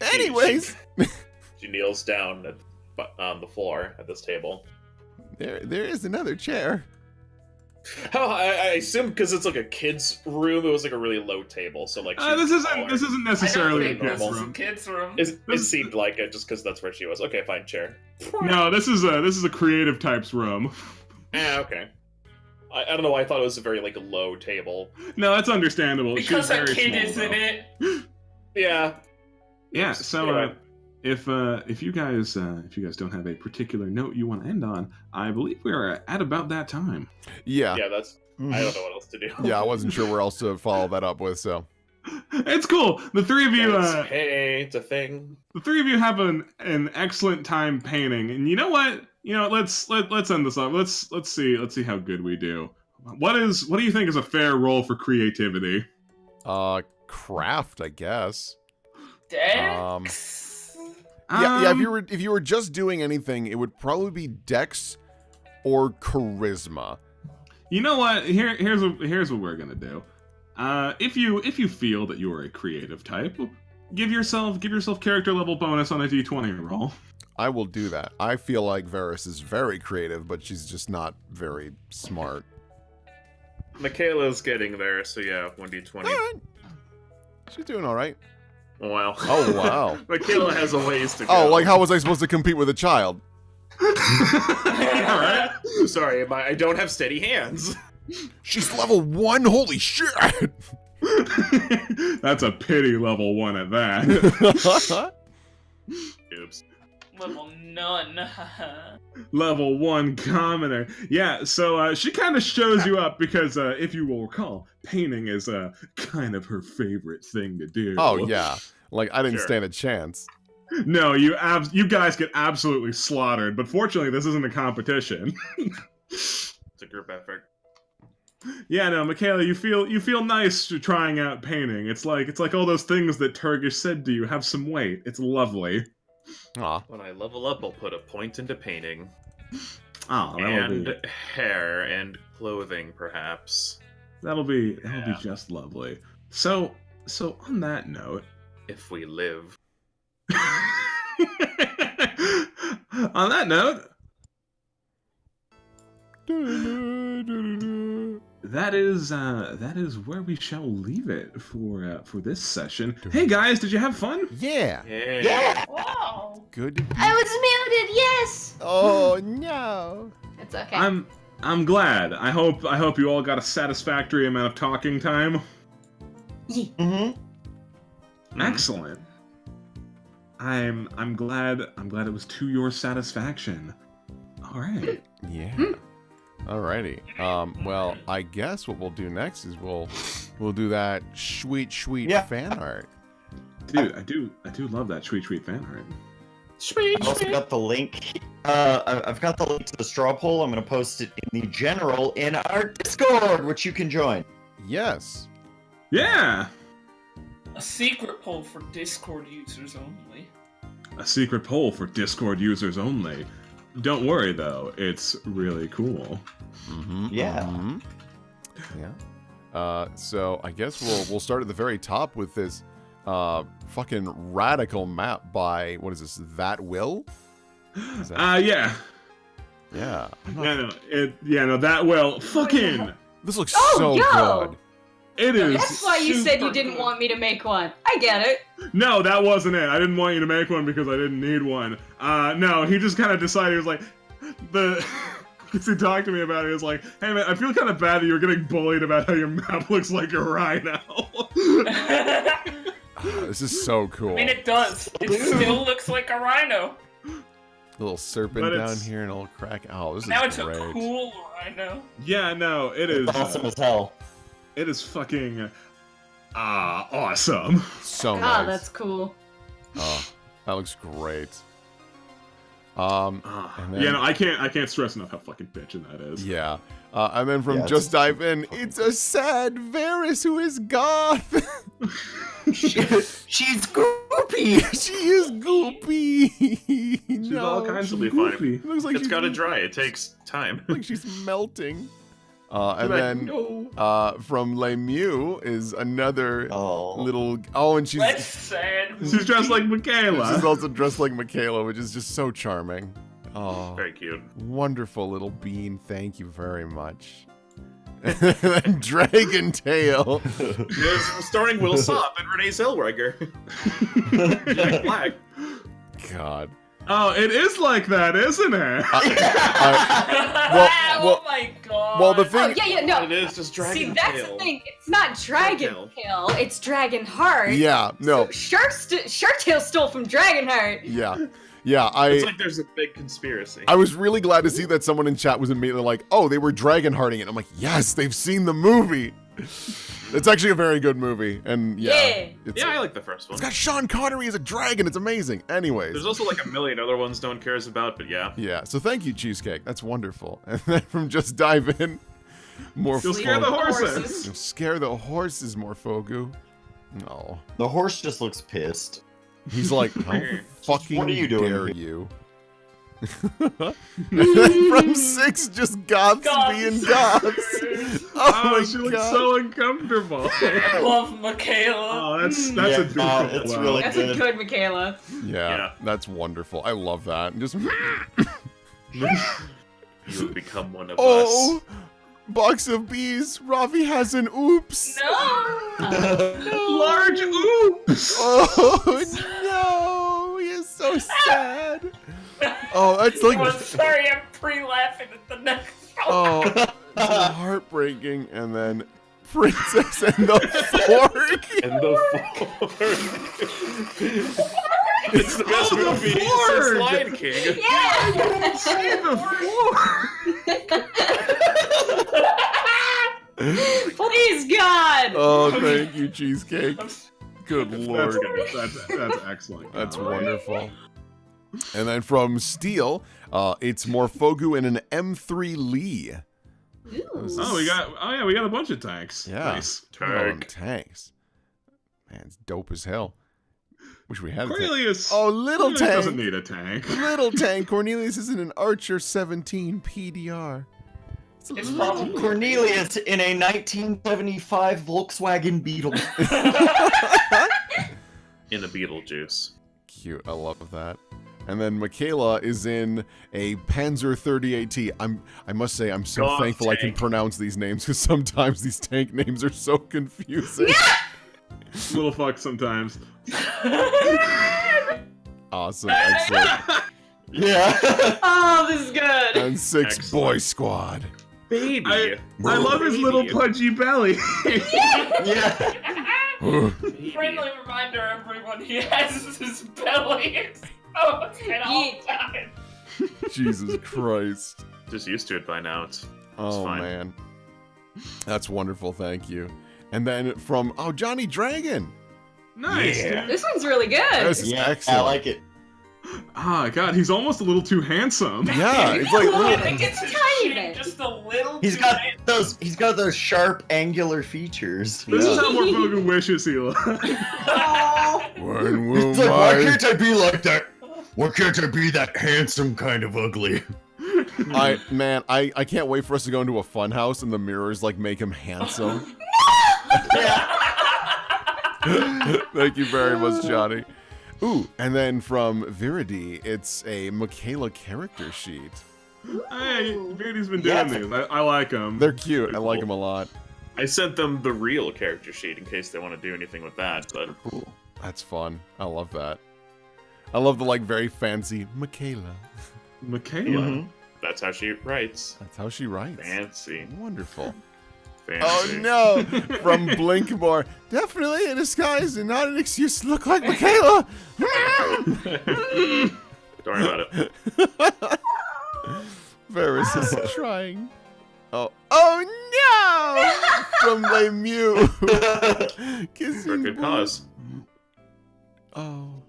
Anyways, she kneels down on the floor at this table. there is another chair. Oh, I assume because it's like a kid's room, it was like a really low table. So like, this isn't necessarily a this kid's is a room. kid's room. It seemed like it just because that's where she was. Okay, fine, chair. No, this is a creative type's room. Okay. I don't know why I thought it was a very like low table. No, that's understandable. Because She's a very kid small, is in though. it. Yeah. Yeah. So Anyway. if you guys don't have a particular note you want to end on, I believe we are at about that time. Yeah. Yeah, that's. I don't know what else to do. Yeah, I wasn't sure where else to follow that up with, so. It's cool. The three of you. Hey, it's a thing. The three of you have an excellent time painting, and you know what? Let's end this up. Let's see how good we do. What do you think is a fair role for creativity? Craft, I guess. Dex? Yeah. If you were just doing anything, it would probably be Dex or Charisma. You know what? Here's what we're gonna do. If you feel that you are a creative type, give yourself character level bonus on a d20 roll. I will do that. I feel like Varus is very creative, but she's just not very smart. Michaela's getting there, so yeah, 1d20. All right. She's doing all right. Wow. Oh, wow. Michaela has a ways to go. Oh, like how was I supposed to compete with a child? Alright. Sorry, I don't have steady hands. She's level 1? Holy shit! That's a pity level 1 at that. Oops. Level none. Level 1 commoner. Yeah, so she kind of shows you up because, if you will recall, painting is kind of her favorite thing to do. Oh, yeah. Like, I didn't Sure. stand a chance. No, you guys get absolutely slaughtered, but fortunately this isn't a competition. It's a group effort. Yeah, no, Michaela, you feel nice trying out painting. It's like all those things that Turgish said to you have some weight. It's lovely. Aw. When I level up, I'll put a point into painting. Oh, And hair and clothing, perhaps. that'll be just lovely. So on that note, If we live. on that note, that is where we shall leave it for this session. Hey guys, did you have fun? Yeah. Yeah. Wow. Good. I was muted, yes! Oh, no. It's okay. I'm glad. I hope you all got a satisfactory amount of talking time. Mm-hmm. Excellent. I'm glad it was to your satisfaction. All right. Yeah. Alrighty. Well, I guess what we'll do next is we'll do that sweet Yeah. fan art. Dude, I do love that sweet fan art. I also got the link I've got the link to the straw poll. I'm going to post it in the general in our Discord, which you can join. Yes. Yeah. A secret poll for Discord users only. A secret poll for Discord users only. Don't worry though, it's really cool. Yeah. Yeah. So I guess we'll start at the very top with this fucking radical map by what is this? That Will? Is that- Yeah. Yeah. That will fucking. This looks Oh, so yo! good. It is. That's why you said you super didn't good. want me to make one. I get it. No, that wasn't it. I didn't want you to make one because I didn't need one. No, he just kind of decided, he was like, because he talked to me about it, he was like, hey man, I feel kind of bad that you're getting bullied about how your map looks like a rhino. This is so cool. I mean, it does. It still looks like a rhino. Little serpent But down it's- here and a little crack. Oh, this Now is it's great. a cool rhino. Yeah, no, it is. It's awesome as hell. It is fucking awesome. So God, nice. that's cool. Oh, that looks great. And then- Yeah, no, I can't stress enough how fucking bitchin' that is. Yeah. And then from Yeah, it's Just Dive In, it's a sad Varus who is goth. She's goopy. She is goopy. She's no, all kinds of she's fine. goofy. Looks like It's she's gotta dry. It takes time. like she's melting. And Like, then no. from Lemieux is another Oh. little. Oh, and she's That's sad. She's dressed like Michaela. she's also dressed like Michaela, which is just so charming. Oh, Very cute. wonderful little bean. Thank you very much. And then Dragon Tail. It's starring Will Sopp and Renee Zellweger. Jack Black. God. Oh, it is like that, isn't it? well- oh my god. well, the Oh, thing. yeah, no. It is just Dragon See, that's Tail. the thing. It's not Dragon Tail. It's Dragon Heart. Yeah, no. So Shark Tail stole from Dragon Heart. Yeah. It's like there's a big conspiracy. I was really glad to see that someone in chat was immediately like, oh, they were dragon hearting it. I'm like, yes, they've seen the movie. It's actually a very good movie. And yeah. Yeah, I like the first one. It's got Sean Connery as a dragon. It's amazing. Anyways. There's also like a million other ones no one cares about, but yeah. Yeah, so thank you, Cheesecake. That's wonderful. And then from Just Dive In, more You'll scare the horses. You'll scare the horses, Morfogu. No. The horse just looks pissed. He's like, how fucking What are you doing dare here? you? And then from 6, just goths being goths. Oh, she my looks god. so uncomfortable. I love Michaela. Oh, that's Yeah, a beautiful it's wow. really That's good. a good Michaela. Yeah, that's wonderful. I love that. And just You will become one of oh, us. box of bees. Ravi has an oops. No. Large oops. Oh no, he is so sad. Oh, that's like I'm sorry, I'm pre-laughing at the next one. oh, it's heartbreaking. And then Princess and the Fork. And the fork. It's the best Oh, the movie fork! since Lion King. Yeah! See the fork. Please, God! Oh, thank you, Cheesecake. Good lord. That's excellent. That's wonderful. And then from Steel, it's Morfogu in an M3 Lee. Oh, we got a bunch of tanks. Yeah. Nice. Tanks. Man, it's dope as hell. Wish we had a tank. Cornelius. Oh, little Cornelius tank. doesn't need a tank. Little tank. Cornelius is in an Archer 17 PDR. It's probably Cornelius in a 1975 Volkswagen Beetle. In a Beetlejuice. Cute. I love that. And then Michaela is in a Panzer 38T. I must say, I'm so God, thankful I can tank. pronounce these names because sometimes these tank names are so confusing. Little fuck sometimes. Awesome. Excellent. Yeah. Oh, this is good. And 6 Excellent. Boy Squad. Baby. I love his little pudgy belly. Yeah. friendly reminder, everyone, he has his belly exposed at all times. Jesus Christ. Just used to it by now. It's Oh, fine. man. That's wonderful. Thank you. And then from, Johnny Dragon. Nice. Yeah. Dude. This one's really good. This is Yeah, excellent. I like it. Ah, God, he's almost a little too handsome. Yeah, it's like I little, think it's his Tiny chin bit. just a little He's too got big. He's got those sharp, angular features. This is Yeah. how Morphogen wishes he looked. when will It's like, why my... can't I be like that? Why can't I be that handsome kind of ugly? I can't wait for us to go into a fun house and the mirrors like make him handsome. Thank you very much, Johnny. Ooh, and then from Viridi, it's a Michaela character sheet. Hey, Beardy's been doing these. I like them. They're cute. I like them a lot. I sent them the real character sheet in case they want to do anything with that, but Cool. That's fun. I love that. I love the like very fancy Michaela. Michaela. that's how she writes. That's how she writes. Fancy. Wonderful. Fancy. Oh no! From Blinkmore, definitely a disguise and not an excuse to look like Michaela. Don't worry about it. Varus is trying. Oh no! From Lemieux. For a good cause. Oh,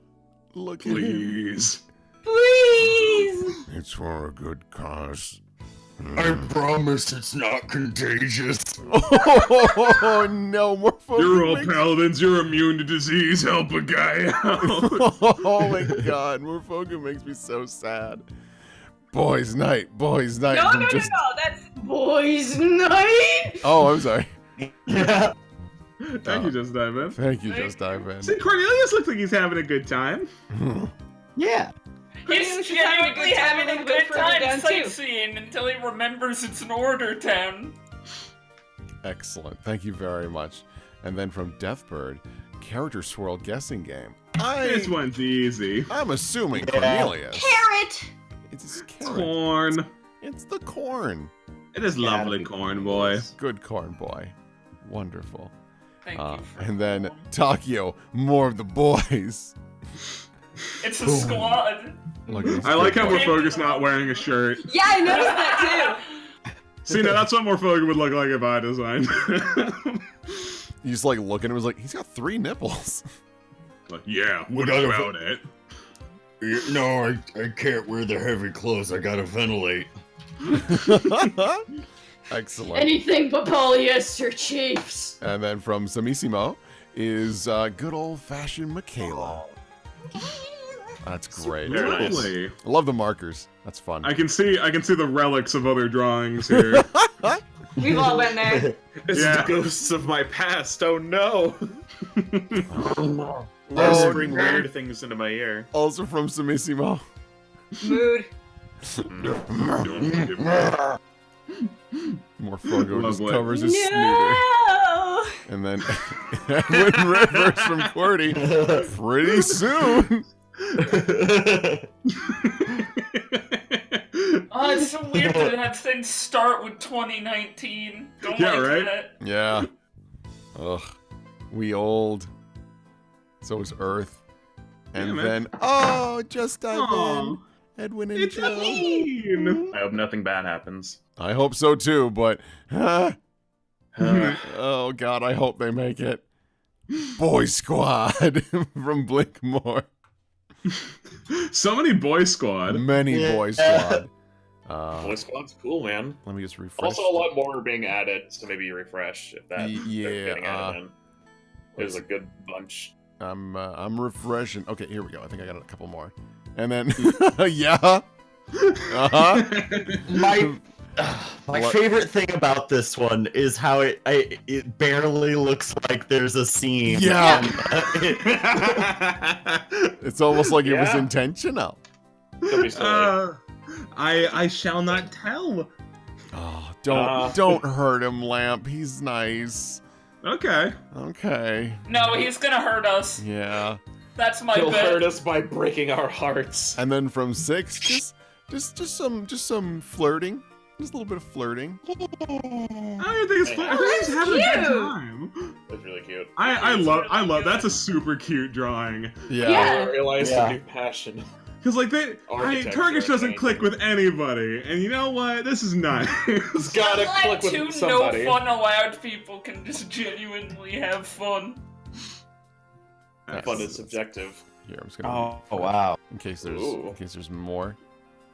look at him. Please. Please! It's for a good cause. I promise it's not contagious. Oh no, Morpho. You're all paladins. You're immune to disease. Help a guy out. Oh my god, Morphogen makes me so sad. Boys' night, boys' night. No, from no, just... no, no. That's boys' night. Oh, I'm sorry. Yeah. Thank you, Just Dive In. Thank you, Just Dive In. See, Cornelius looks like he's having a good time. Yeah. He's He's having a genuinely good time having a and good good further time down, too. sightseeing until he remembers it's an order town. Excellent. Thank you very much. And then from Deathbird, character swirl guessing game. This one's easy. I'm assuming Yeah. Cornelius. Carrot! It's carrot. Corn. It's the corn. It is lovely, corn boy. Good corn boy. Wonderful. Thank you. For And then Takio, more of the boys. It's a squad. Look at this I like good how boy. Morphogus not wearing a shirt. Yeah, I noticed that See, now that's what Morphogus would look like if I designed. You just like look at him, was like, he's got 3 nipples. Like, yeah, We what gotta about it? No, I can't wear the heavy clothes. I gotta ventilate. Excellent. Anything but polyester, Chiefs. And then from Samissimo is good old-fashioned Michaela. That's great. Very nice. Lovely. I love the markers. That's fun. I can see the relics of other drawings here. We've all been there. It's Yeah. the ghosts of my past. Oh no! Oh, Whispering no. weird things into my ear. Also from Samissimo. Mood. Morphogo just Lovely. covers his snooter. No! And then Edwin Rivers from QWERTY. Pretty soon. Oh, it's so weird to have things start with 2019. Don't Yeah, like right? that. Yeah. Ugh. We old. So is Earth. And Yeah, man. then, oh, just dive Aw. in. Edwin and It's Joe. mean. I hope nothing bad happens. I hope so too, but oh god, I hope they make it. Boy Squad from Blinkmore. So many boy squad. Many Yeah. Boy Squad. Boy Squad's cool, man. Let me just refresh. Also, a lot more are being added, so maybe you refresh if that. Yeah, they're getting added in. There's a good bunch. I'm refreshing. Okay, here we go. I think I got a couple more. And then yeah. Uh-huh. My What? favorite thing about this one is how it barely looks like there's a scene. Yeah. And, It's almost like it was Yeah. intentional. Don't be silly. I shall not tell. Oh, Uh. don't hurt him, Lamp. He's nice. Okay. Okay. No, he's gonna hurt us. Yeah. That's my He'll bet. hurt us by breaking our hearts. And then from 6, just some flirting. Just a little bit of flirting. I don't think it's fun. I think he's that's having a good cute. time. That's really cute. I It's love really that's a good. super cute drawing. Yeah. Yeah. I realized Yeah. a new passion. Cause like Architecture Turkish doesn't and click with anybody, and you know what? This is nice. It's gotta Unlike click two with somebody. no fun allowed people can just genuinely have fun. Fun is subjective. Here, I'm just gonna. Oh wow. In case Ooh. there's more.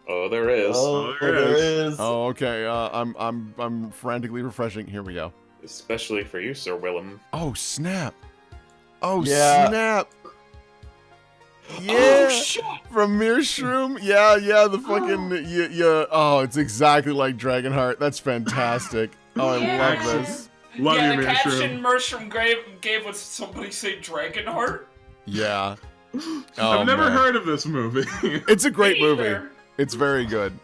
Oh, there is. Oh, there there is. is. Oh, okay. I'm frantically refreshing. Here we go. Especially for you, Sir Willem. Oh snap! Oh Yeah. snap! Yeah, Oh, shit. from Meershroom. Yeah, the fucking yeah. Oh, it's exactly like Dragonheart. That's fantastic. Oh, I Yeah. love this. Love yeah, you, the caption Meershroom. Mershroom gave was somebody say Dragonheart. Yeah. I've never man. heard of this movie. It's a great Me movie. either. It's very good.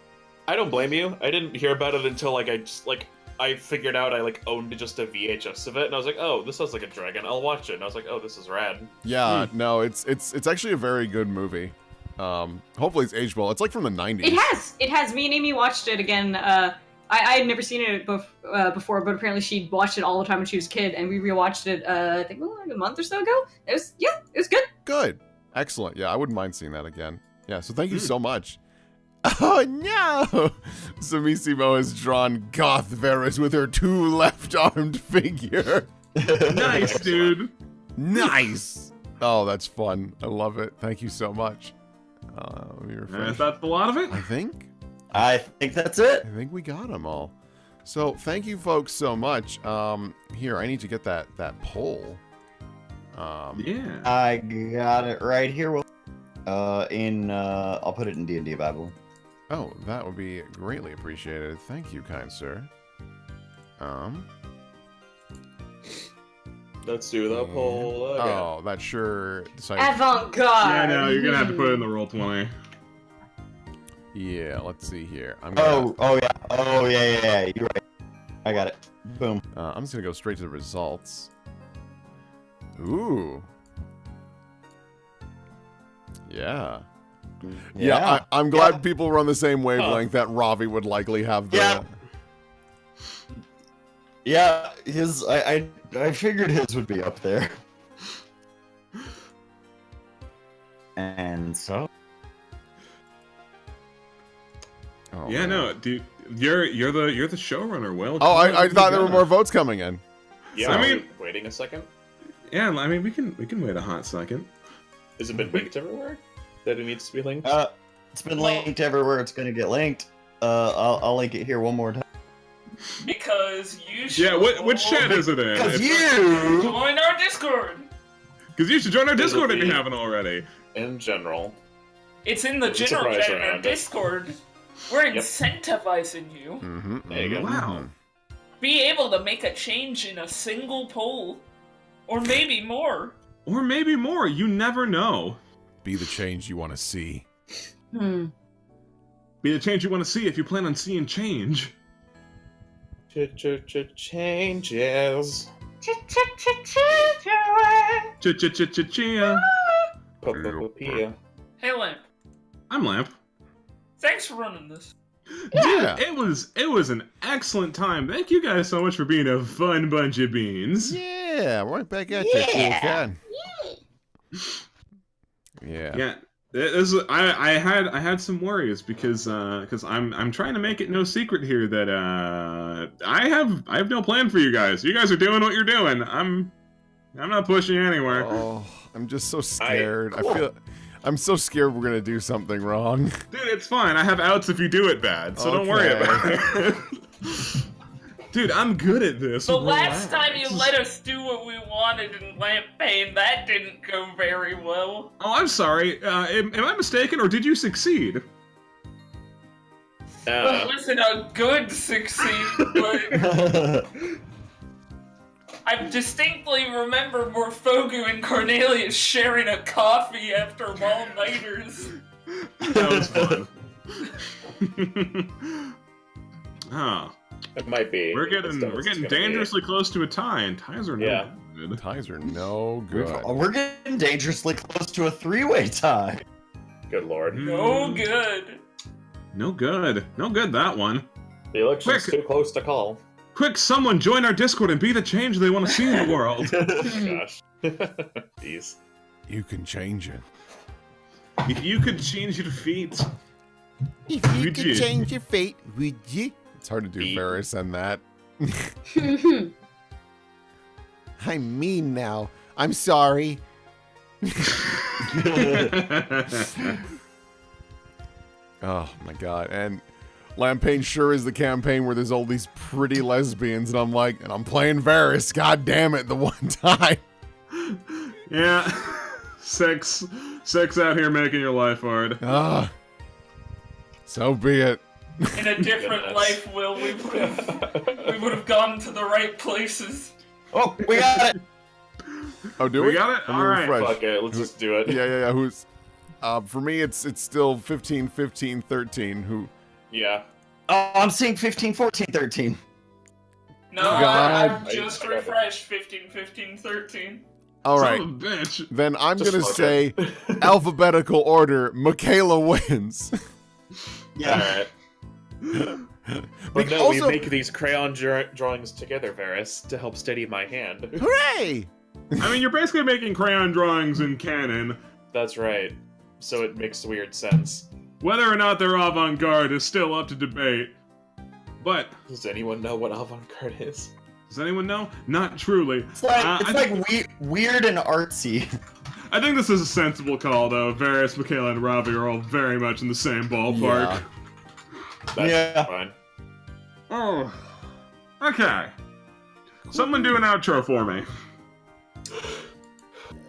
I don't blame you. I didn't hear about it until I figured out I owned just a VHS of it, and I was like, oh, this sounds like a dragon. I'll watch it. And I was like, oh, this is rad. Yeah, no, it's actually a very good movie. Hopefully it's aged well. It's like from the 90s. It has. Me and Amy watched it again. I had never seen it before, but apparently she'd watched it all the time when she was a kid, and we rewatched it. I think like a month or so ago. It was good. Good. Excellent. Yeah, I wouldn't mind seeing that again. Yeah, so thank you so much. Oh no! Samissimo has drawn Goth Varus with her 2 left-armed figure. Nice, dude. Nice! Oh, that's fun. I love it. Thank you so much. Let me refresh. Is that the lot of it? I think that's it. I think we got them all. So thank you folks so much. Here, I need to get that poll. Yeah. I got it right here. I'll put it in D&D Bible. Oh, that would be greatly appreciated. Thank you, kind sir. Let's do the poll again. Oh, that sure decided. Avant-garde. Yeah, no, you're gonna have to put it in the roll 20. Yeah, let's see here. Oh yeah. You're right. I got it. Boom. I'm just gonna go straight to the results. Ooh. Yeah. I'm glad people were on the same wavelength that Ravi would likely have the. Yeah, I figured his would be up there. And so. Oh, Yeah, man. no, dude, you're the showrunner. Well, Oh, I thought there were more votes coming in. Yeah, I are mean- we waiting a second? Yeah, I mean, we can wait a hot second. Has it been linked everywhere? That it needs to be linked? It's been linked everywhere. It's gonna get linked. I'll link it here one more time. Because you should. Yeah, which chat is it in? Because It's- you. Join our Discord. Because you should join our Discord if you be- haven't already. In general. It's in the It's a general surprise chat in our round. Discord. We're Yep. incentivizing you. Mm-hmm. There you go. Wow. Be able to make a change in a single poll. Or maybe more. Or maybe more. You never know. Be the change you want to see. Hmm. Be the change you want to see if you plan on seeing change. Changes. Ch-ch-ch-ch-chia. Pia. Hey, Lamp. I'm Lamp. Thanks for running this. Yeah. Dude, it was an excellent time. Thank you guys so much for being a fun bunch of beans. Yeah, right back at you, cool cat. Yeah. Yeah. I had some worries because I'm trying to make it no secret here that I have no plan for you guys. You guys are doing what you're doing. I'm not pushing you anywhere. Oh, I'm just so scared. I'm so scared we're gonna do something wrong. Dude, it's fine. I have outs if you do it bad, so don't worry Okay. about it. Dude, I'm good at this. The last Relax. time you let us do what we wanted in Lamp Pain, that didn't go very well. Oh, I'm sorry. Am I mistaken, or did you succeed? It wasn't a good succeed, but I distinctly remember Morfogu and Cornelius sharing a coffee after all-nighters. That was fun. Oh, It might be. we're It's getting gonna be. dangerously close to a tie, and ties are no Yeah. good. Ties are no good. We're getting dangerously close to a 3-way tie. Good lord. No good. No good. No good, that one. The election's Quick. too close to call. Quick, someone join our Discord and be the change they want to see in the world. Gosh. Jeez. You can change it. If you could change your feet. If you Would could you? change your fate, would you? It's hard to do Feet. Varus and that. I'm mean now. I'm sorry. Oh my god. And Lampain sure is the campaign where there's all these pretty lesbians, and I'm playing Varus, god damn it, the one time. Yeah. Six out here making your life hard. So be it. In a different life, Will, we would have gone to the right places. Oh, we got it. Oh, do we? We got it? Let me Alright. refresh. Fuck it, let's just do it. Yeah. Who's for me it's still 15, 15, 13. Who? Yeah. Oh, I'm seeing 15, 14, 13. No, God. I've just refreshed 15, 15, 13. All right. Son of a bitch. Then I'm Just gonna fuck say alphabetical order. Michaela wins. Alright. But no, Also- we make these crayon drawings together, Varus, to help steady my hand. Hooray! I mean, you're basically making crayon drawings in canon. That's right. So it makes weird sense. Whether or not they're avant-garde is still up to debate. But, Does anyone know what avant-garde is? does anyone know? Not truly. It's like I it's like weird and artsy. I think this is a sensible call, though. Varus, Michaela, and Ravi are all very much in the same ballpark. Yeah. That's Yeah. fine. Oh. Okay. Someone do an outro for me.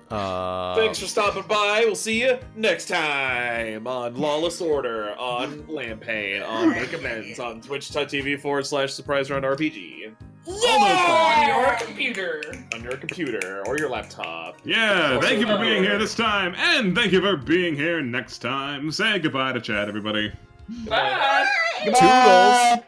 Thanks for stopping by. We'll see you next time on Lawless Order, on Lampain, on Make Amends, on twitch.tv/SurpriseRoundRPG. On your computer. On your computer or your laptop. Yeah, thank you for being here this time, and thank you for being here next time. Say goodbye to Chad, everybody. Bye. Goodbye. Toodles.